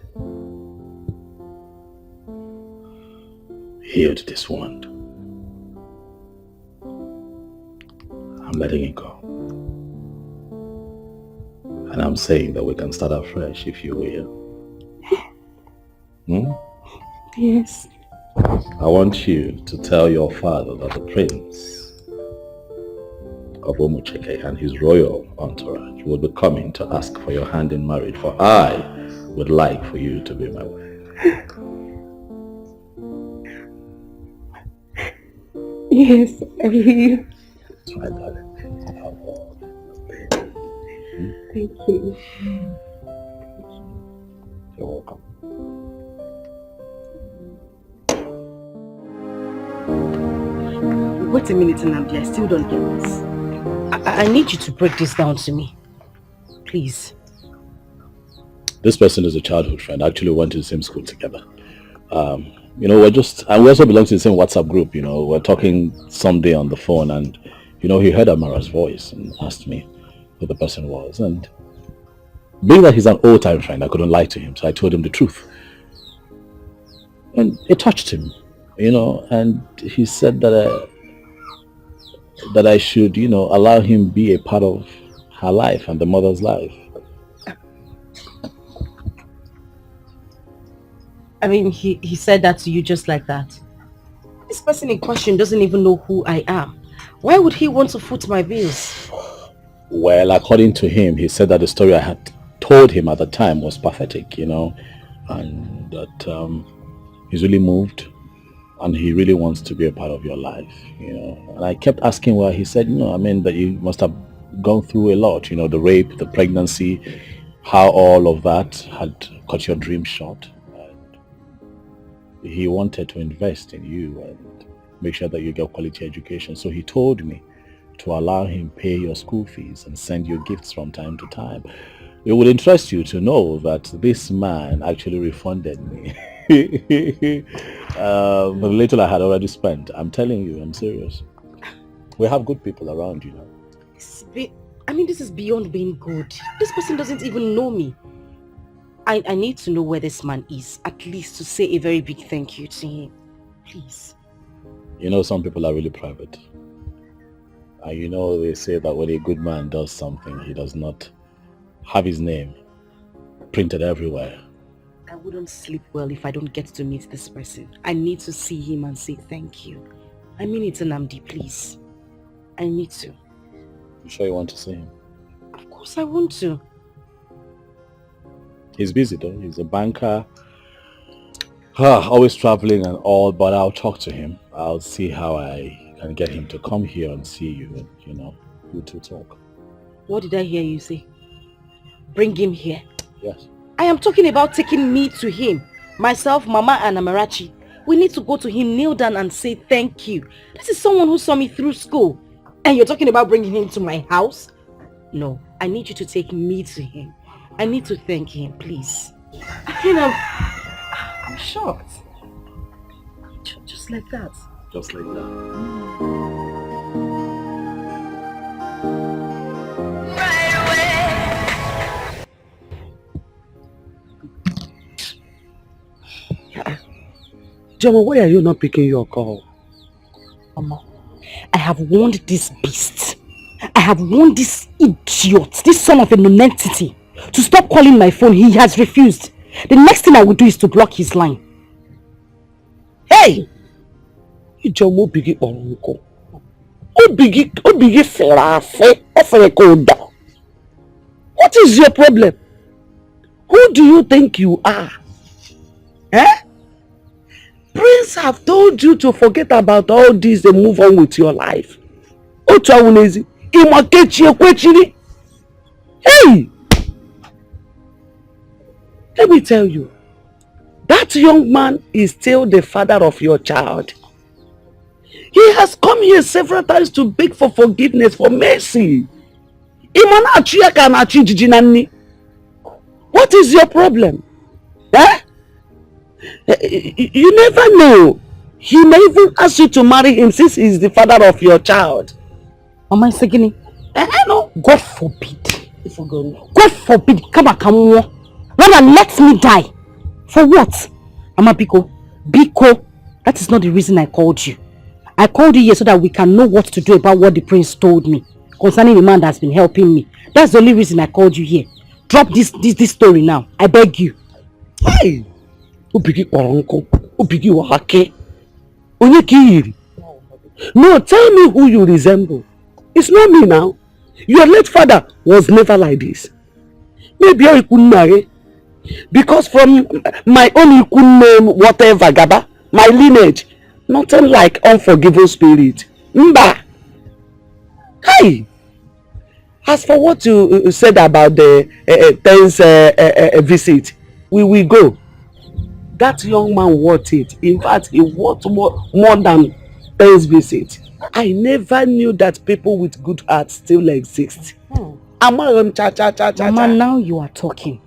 healed this wound. I'm letting it go. And I'm saying that we can start afresh, if you will. Yes. I want you to tell your father that the prince of Omucheke and his royal entourage will be coming to ask for your hand in marriage, for I would like for you to be my wife. Yes, I hear you. That's my darling. Thank you. You're welcome. Wait a minute, Nnamdi. I still don't get this. I need you to break this down to me. Please. This person is a childhood friend. Actually, we went to the same school together. We also belong to the same WhatsApp group. We're talking someday on the phone, and he heard Amara's voice and asked me who the person was. And being that he's an old-time friend, I couldn't lie to him, so I told him the truth. And it touched him, and he said that I should, allow him be a part of her life and the mother's life. I mean, he said that to you just like that. This person in question doesn't even know who I am. Why would he want to foot my bills? Well, according to him, he said that the story I had told him at the time was pathetic, and that he's really moved and he really wants to be a part of your life, And I kept asking why. He said, that you must have gone through a lot, the rape, the pregnancy, how all of that had cut your dream short. He wanted to invest in you and make sure that you get quality education. So he told me to allow him pay your school fees and send you gifts from time to time. It would interest you to know that this man actually refunded me the little I had already spent. I'm telling you, I'm serious. We have good people around, This is beyond being good. This person doesn't even know me. I need to know where this man is, at least to say a very big thank you to him. Please. You know, some people are really private. And you know, they say that when a good man does something, he does not have his name printed everywhere. I wouldn't sleep well if I don't get to meet this person. I need to see him and say thank you. I mean it, Nnamdi, please. I need to. You sure you want to see him? Of course I want to. He's busy though. He's a banker. Always traveling and all, but I'll talk to him. I'll see how I can get him to come here and see you and, you know, you two talk. What did I hear you say? Bring him here? Yes. I am talking about taking me to him. Myself, Mama and Amarachi. We need to go to him, kneel down and say thank you. This is someone who saw me through school. And you're talking about bringing him to my house? No, I need you to take me to him. I need to thank him, please. I'm shocked. Just like that. Just like that. Joma, why are you not picking your call? Mama, I have warned this beast. I have warned this idiot, this son of a nonentity, to stop calling my phone. He has refused. The next thing I will do is to block his line. Hey! Joma, bigi onko. Obigi ferafe, oferekoda. What is your problem? Who do you think you are? Eh? Prince have told you to forget about all this and move on with your life. Hey! Let me tell you, that young man is still the father of your child. He has come here several times to beg for forgiveness, for mercy. What is your problem? Eh? You never know. He may even ask you to marry him since he is the father of your child. Mama Isegini, no. God forbid. God forbid. Come. Rather let me die. For what? Mama Biko. That is not the reason I called you. I called you here so that we can know what to do about what the prince told me concerning the man that has been helping me. That's the only reason I called you here. Drop this story now. I beg you. Hey! No, tell me who you resemble. It's not me now. Your late father was never like this. Maybe I couldn't marry. Because from my own you couldn't name whatever, Gaba. My lineage. Nothing like unforgiving spirit. Mba. Hey! As for what you said about the 10th visit, we will go. That young man worth it. In fact, he worth more than 10th visit. I never knew that people with good hearts still exist. Mama, now you are talking.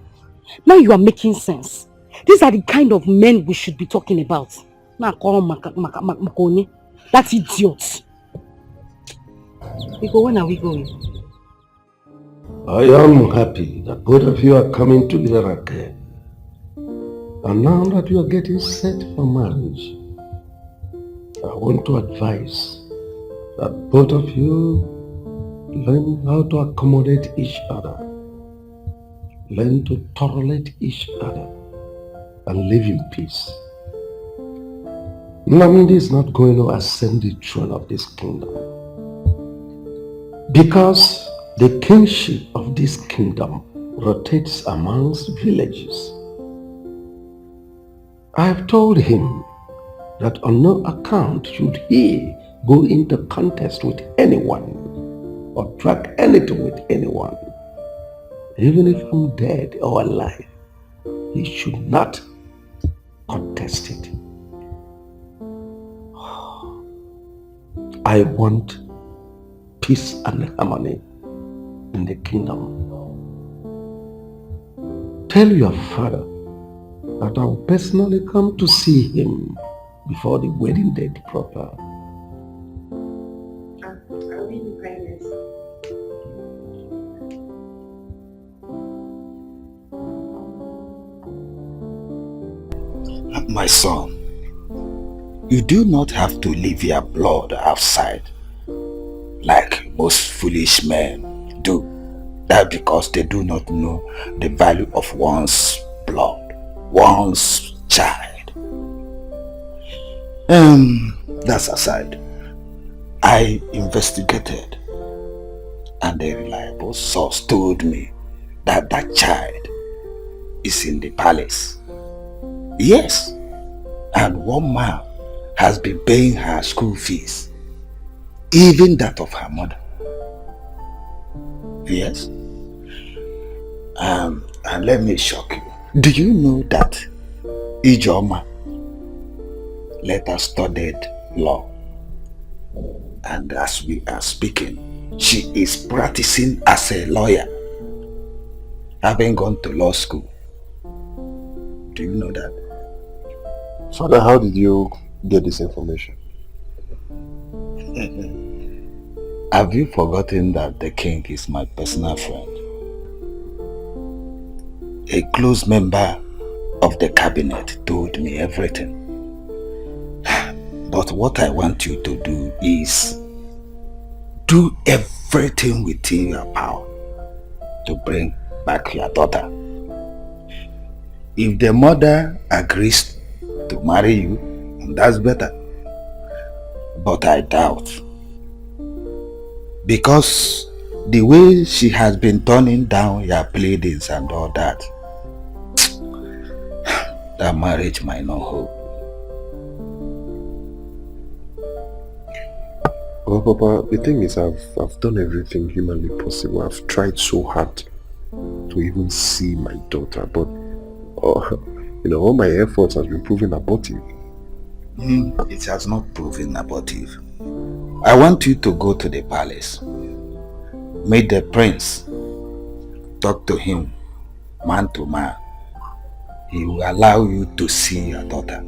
Now you are making sense. These are the kind of men we should be talking about. That's idiot. When are we going? I am happy that both of you are coming together again. And now that you are getting set for marriage, I want to advise that both of you learn how to accommodate each other. Learn to tolerate each other and live in peace. Nnamdi is not going to ascend the throne of this kingdom because the kingship of this kingdom rotates amongst villages. I have told him that on no account should he go into contest with anyone or track anything with anyone. Even if I'm dead or alive, he should not contest it. I want peace and harmony in the kingdom. Tell your father that I will personally come to see him before the wedding date proper. I'll be in kindness. My son, you do not have to leave your blood outside like most foolish men do. That because they do not know the value of one's blood, one's child. That's aside. I investigated and a reliable source told me that that child is in the palace. Yes, and one man has been paying her school fees, even that of her mother. Yes. And let me shock you. Do you know that Ijoma later studied law? And as we are speaking, she is practicing as a lawyer, having gone to law school. Do you know that? Father, how did you get this information? Have you forgotten that the king is my personal friend? A close member of the cabinet told me everything. But what I want you to do is do everything within your power to bring back your daughter. If the mother agrees to marry you, that's better. But I doubt. Because the way she has been turning down your pleadings and all that, that marriage might not hold. Well, Papa, the thing is I've done everything humanly possible. I've tried so hard to even see my daughter, but all my efforts has been proven abortive. It has not proven abortive. I want you to go to the palace, meet the prince, talk to him man to man. He will allow you to see your daughter.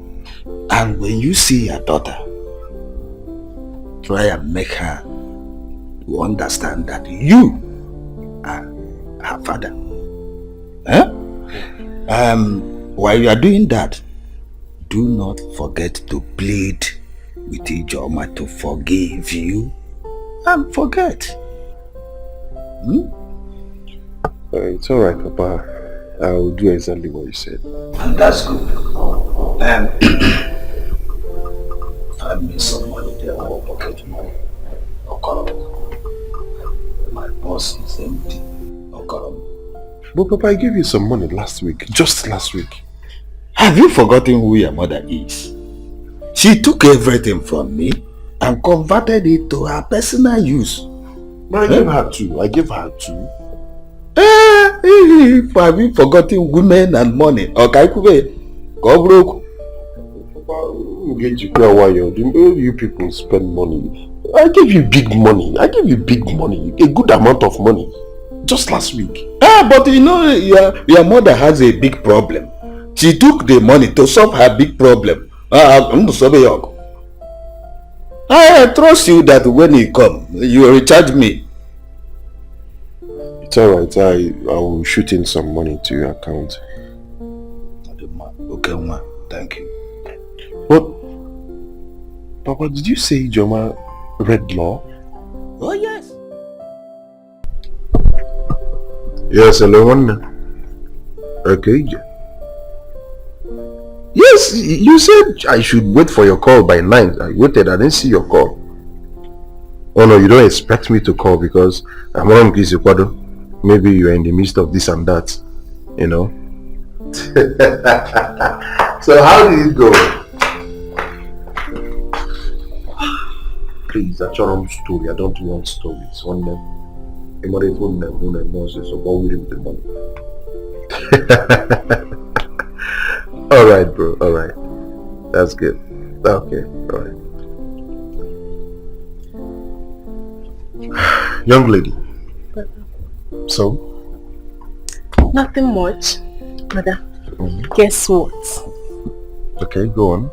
And when you see your daughter, try and make her to understand that you are her father. While you are doing that, do not forget to plead with Ijoma to forgive you and forget. It's alright, Papa. I will do exactly what you said. And that's good. Find me some money there, or pocket money. Okoli. My purse is empty. Okoli. But Papa, I gave you some money last week. Just last week. Have you forgotten who your mother is? She took everything from me and converted it to her personal use. But I gave her two. Have you forgotten women and money? Okay, go broke. Papa, you people spend money. I gave you big money. A good amount of money. Just last week. But you know, your mother has a big problem. She took the money to solve her big problem. I trust you that when you come, you will recharge me. It's alright, I will shoot in some money to your account. Okay, ma. Thank you. But, Papa, did you say Ijoma read law? Oh, yes. Yes, hello. Okay. Yes, you said I should wait for your call by 9. I waited, I didn't see your call. Oh no, you don't expect me to call because I'm on Kwado. Maybe you're in the midst of this and that, you know. So how did it go? Please, that's your own story. I don't want stories. One name. So what will the money? Alright, bro. Alright. That's good. Okay. Alright. Young lady. So? Nothing much, mother. Guess what? Okay, go on.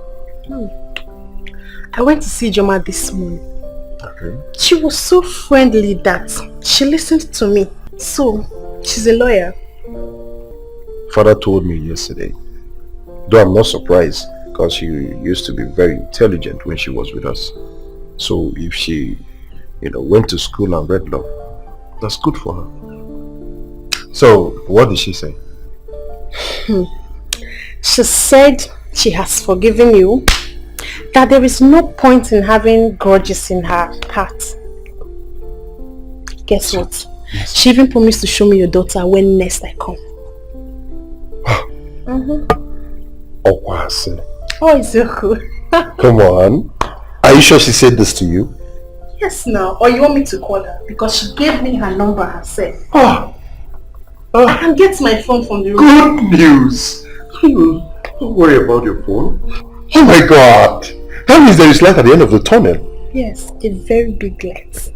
I went to see Joma this morning. Okay. She was so friendly that she listened to me. So, she's a lawyer. Father told me yesterday. Though I'm not surprised because she used to be very intelligent when she was with us. So if she, went to school and read law, that's good for her. So what did she say? She said she has forgiven you, that there is no point in having grudges in her heart. Guess what? Yes. She even promised to show me your daughter when next I come. Oh, it's so cool. Come on. Are you sure she said this to you? Yes, now. Or you want me to call her? Because she gave me her number herself. I can get my phone from the room. Good news. Don't worry about your phone. Oh my God. That means there is light at the end of the tunnel. Yes, a very big light.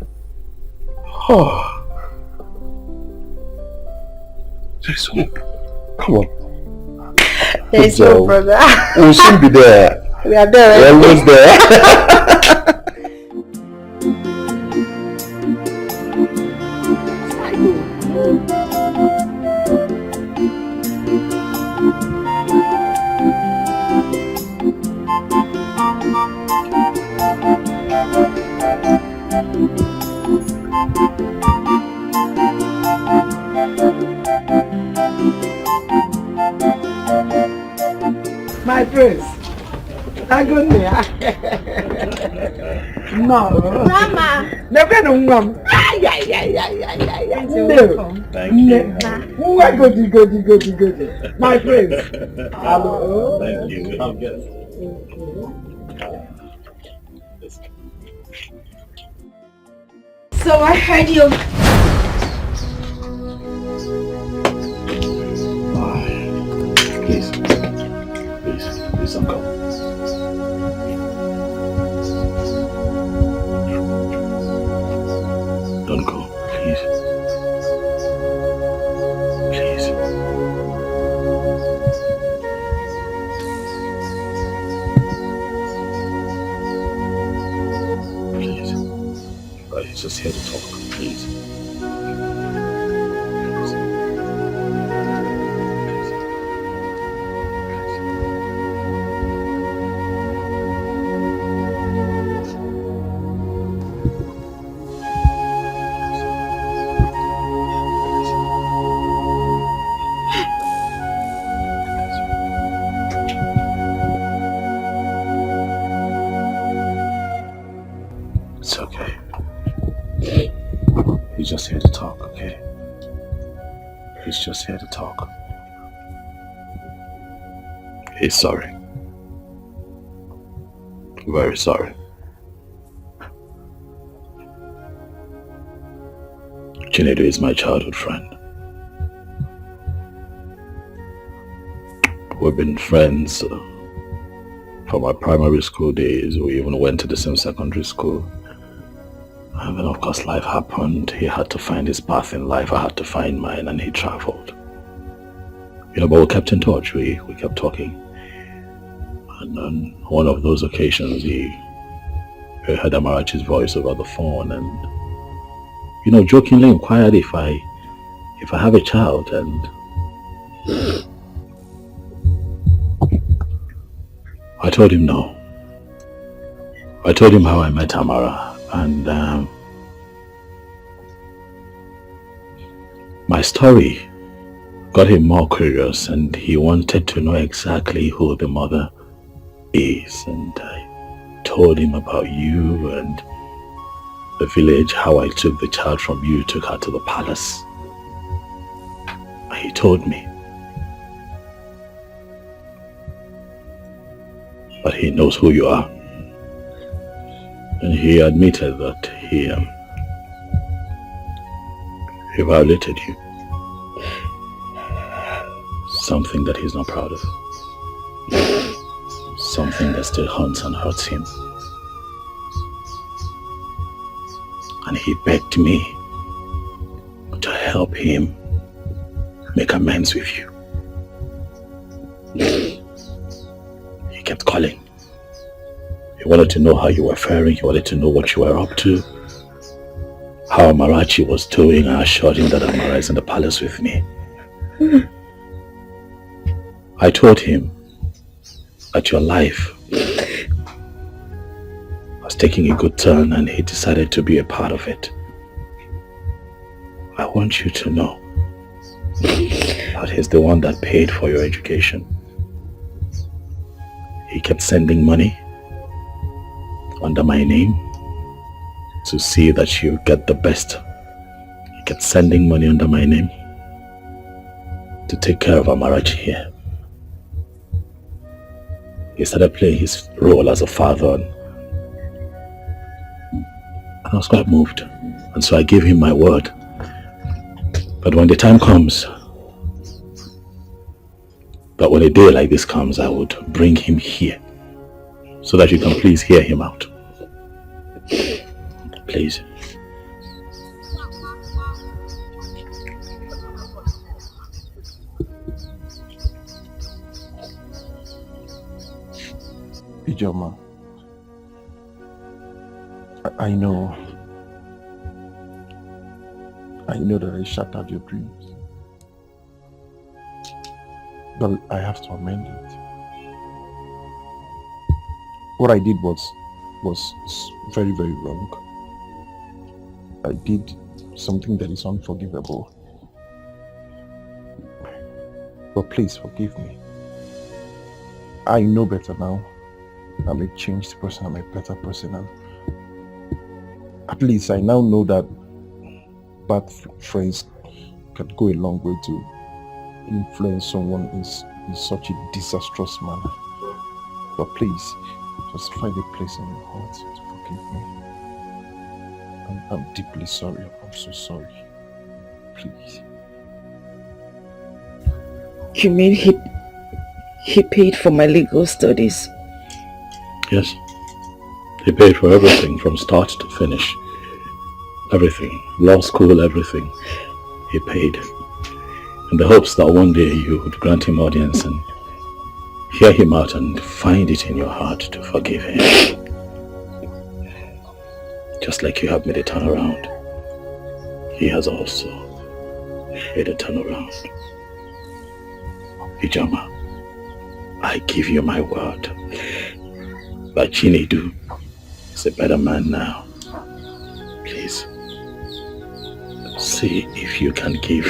There's hope. Come on. There is hope, brother. We'll soon be there. We are there. We're almost there. My prince. No. Mama. Never know, Mom. Thank you. Good. My prince. Hello. Thank you. So I heard you. Please don't go. Don't go, please. Please. Please. He's just here to talk, please. It's okay. He's just here to talk, okay? He's just here to talk. He's sorry. Very sorry. Chinedu is my childhood friend. We've been friends from our primary school days. We even went to the same secondary school. And then of course life happened. He had to find his path in life. I had to find mine, and he traveled. But we kept in touch. We kept talking. And on one of those occasions, he heard Amarachi's voice over the phone, and jokingly inquired if I have a child, and I told him no. I told him how I met Amara, and my story got him more curious, and he wanted to know exactly who the mother is. And I told him about you and the village, how I took the child from you, took her to the palace. And he told me. But he knows who you are. And he admitted that he violated you. Something that he's not proud of. Something that still haunts and hurts him. And he begged me to help him make amends with you. He kept calling. He wanted to know how you were faring. He wanted to know what you were up to. How Amarachi was doing. I assured him that Amara is in the palace with me. I told him that your life was taking a good turn and he decided to be a part of it. I want you to know that he's the one that paid for your education. He kept sending money under my name to see that you get the best. He kept sending money under my name to take care of Amarachi here. He started playing his role as a father, and I was quite moved. And so I gave him my word. But when the time comes, that when a day like this comes, I would bring him here so that you can please hear him out. Please. Ijoma, I know that I shattered your dreams, but I have to amend it. What I did was very, very wrong. I did something that is unforgivable. But please forgive me. I know better now. I'm a changed person, I'm a better person, and at least I now know that bad friends can go a long way to influence someone in such a disastrous manner. But please, just find a place in your heart to forgive me. I'm deeply sorry. I'm so sorry. Please. You mean he paid for my legal studies? Yes. He paid for everything from start to finish. Everything. Law school, everything. He paid. In the hopes that one day you would grant him audience and hear him out and find it in your heart to forgive him. Just like you have made a turnaround, he has also made a turnaround. Ijoma, I give you my word that Chinedu is a better man now. Please, see if you can give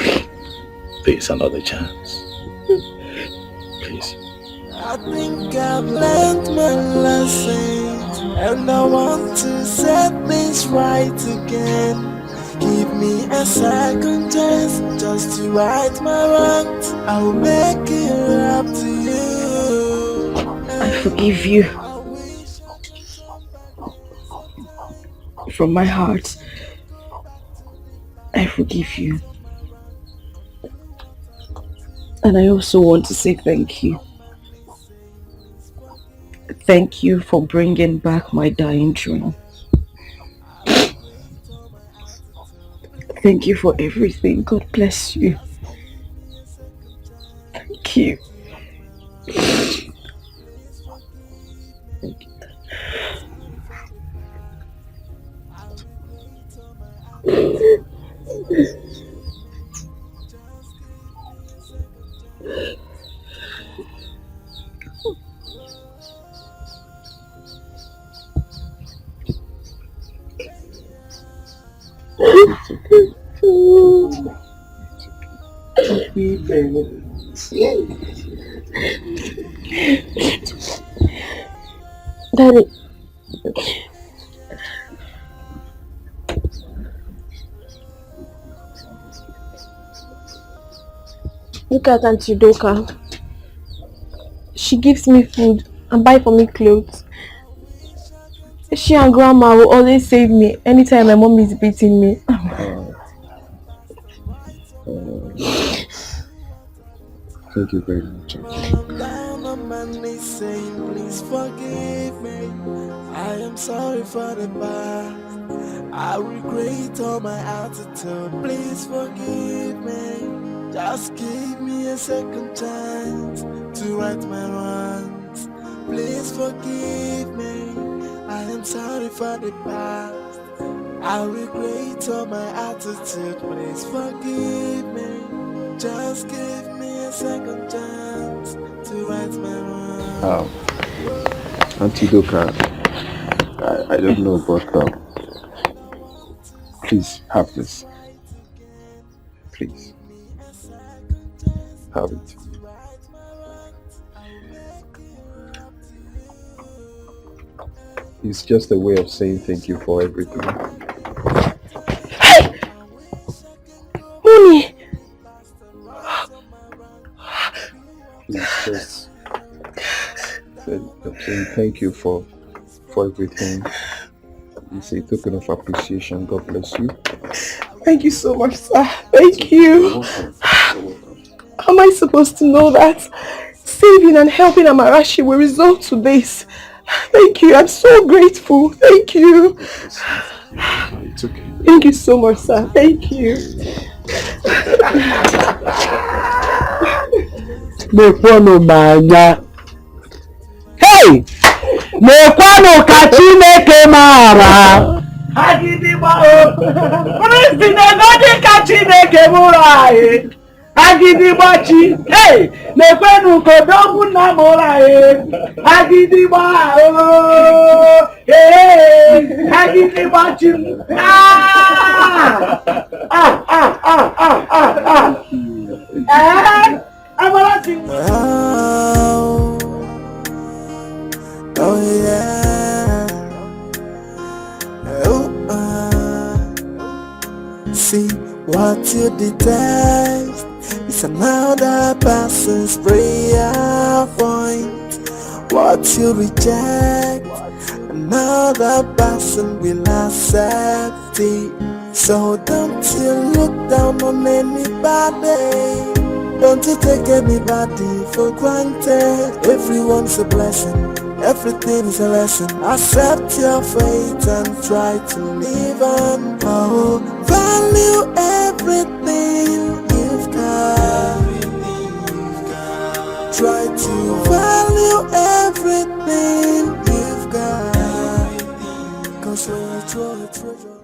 this another chance. Please. I think I've learned my lesson, and I want to set things right again. Give me a second chance just to right my wrongs. I'll make it up to you. I forgive you. From my heart, I forgive you. And I also want to say thank you. Thank you for bringing back my dying dream. Thank you for everything. God bless you. Thank you. Thank you. Daddy. Look at Auntie Doka. She gives me food and buy for me clothes. She and Grandma will always save me anytime my mom is beating me. Thank you very much. Down on my knees saying, please forgive me. I am sorry for the past. I regret all my attitude. Please forgive me. Just give me a second chance to right my wrongs. Please forgive me. I am sorry for the past. I regret all my attitude. Please forgive me. Just give me a second chance to right my wrongs. Auntie Doka, I don't know, but please have this. Please. Have it. It's just a way of saying thank you for everything. Hey! Mooney! It's just saying thank you for everything. It's a token of appreciation. God bless you. Thank you so much, sir. Thank you. You're welcome. How am I supposed to know that saving and helping Amarachi will result to this? Thank you. I'm so grateful. Thank you. It's okay. Thank you so much, sir. Thank you. Hey! Mekwano kachineke mara. Agidigba o. Kristi na godi kachineke mura. Agidigba chi. Hey! Mekwano kodogu na mura. Agidigba o. Hey! Agidigba chi. Oh yeah. See what you detest is another person's prayer point. What you reject, another person will accept it. So don't you look down on anybody. Don't you take anybody for granted. Everyone's a blessing. Everything is a lesson. Accept your fate and try to live on. Oh, value everything you've got. Try to value everything you've got. 'Cause when you throw a treasure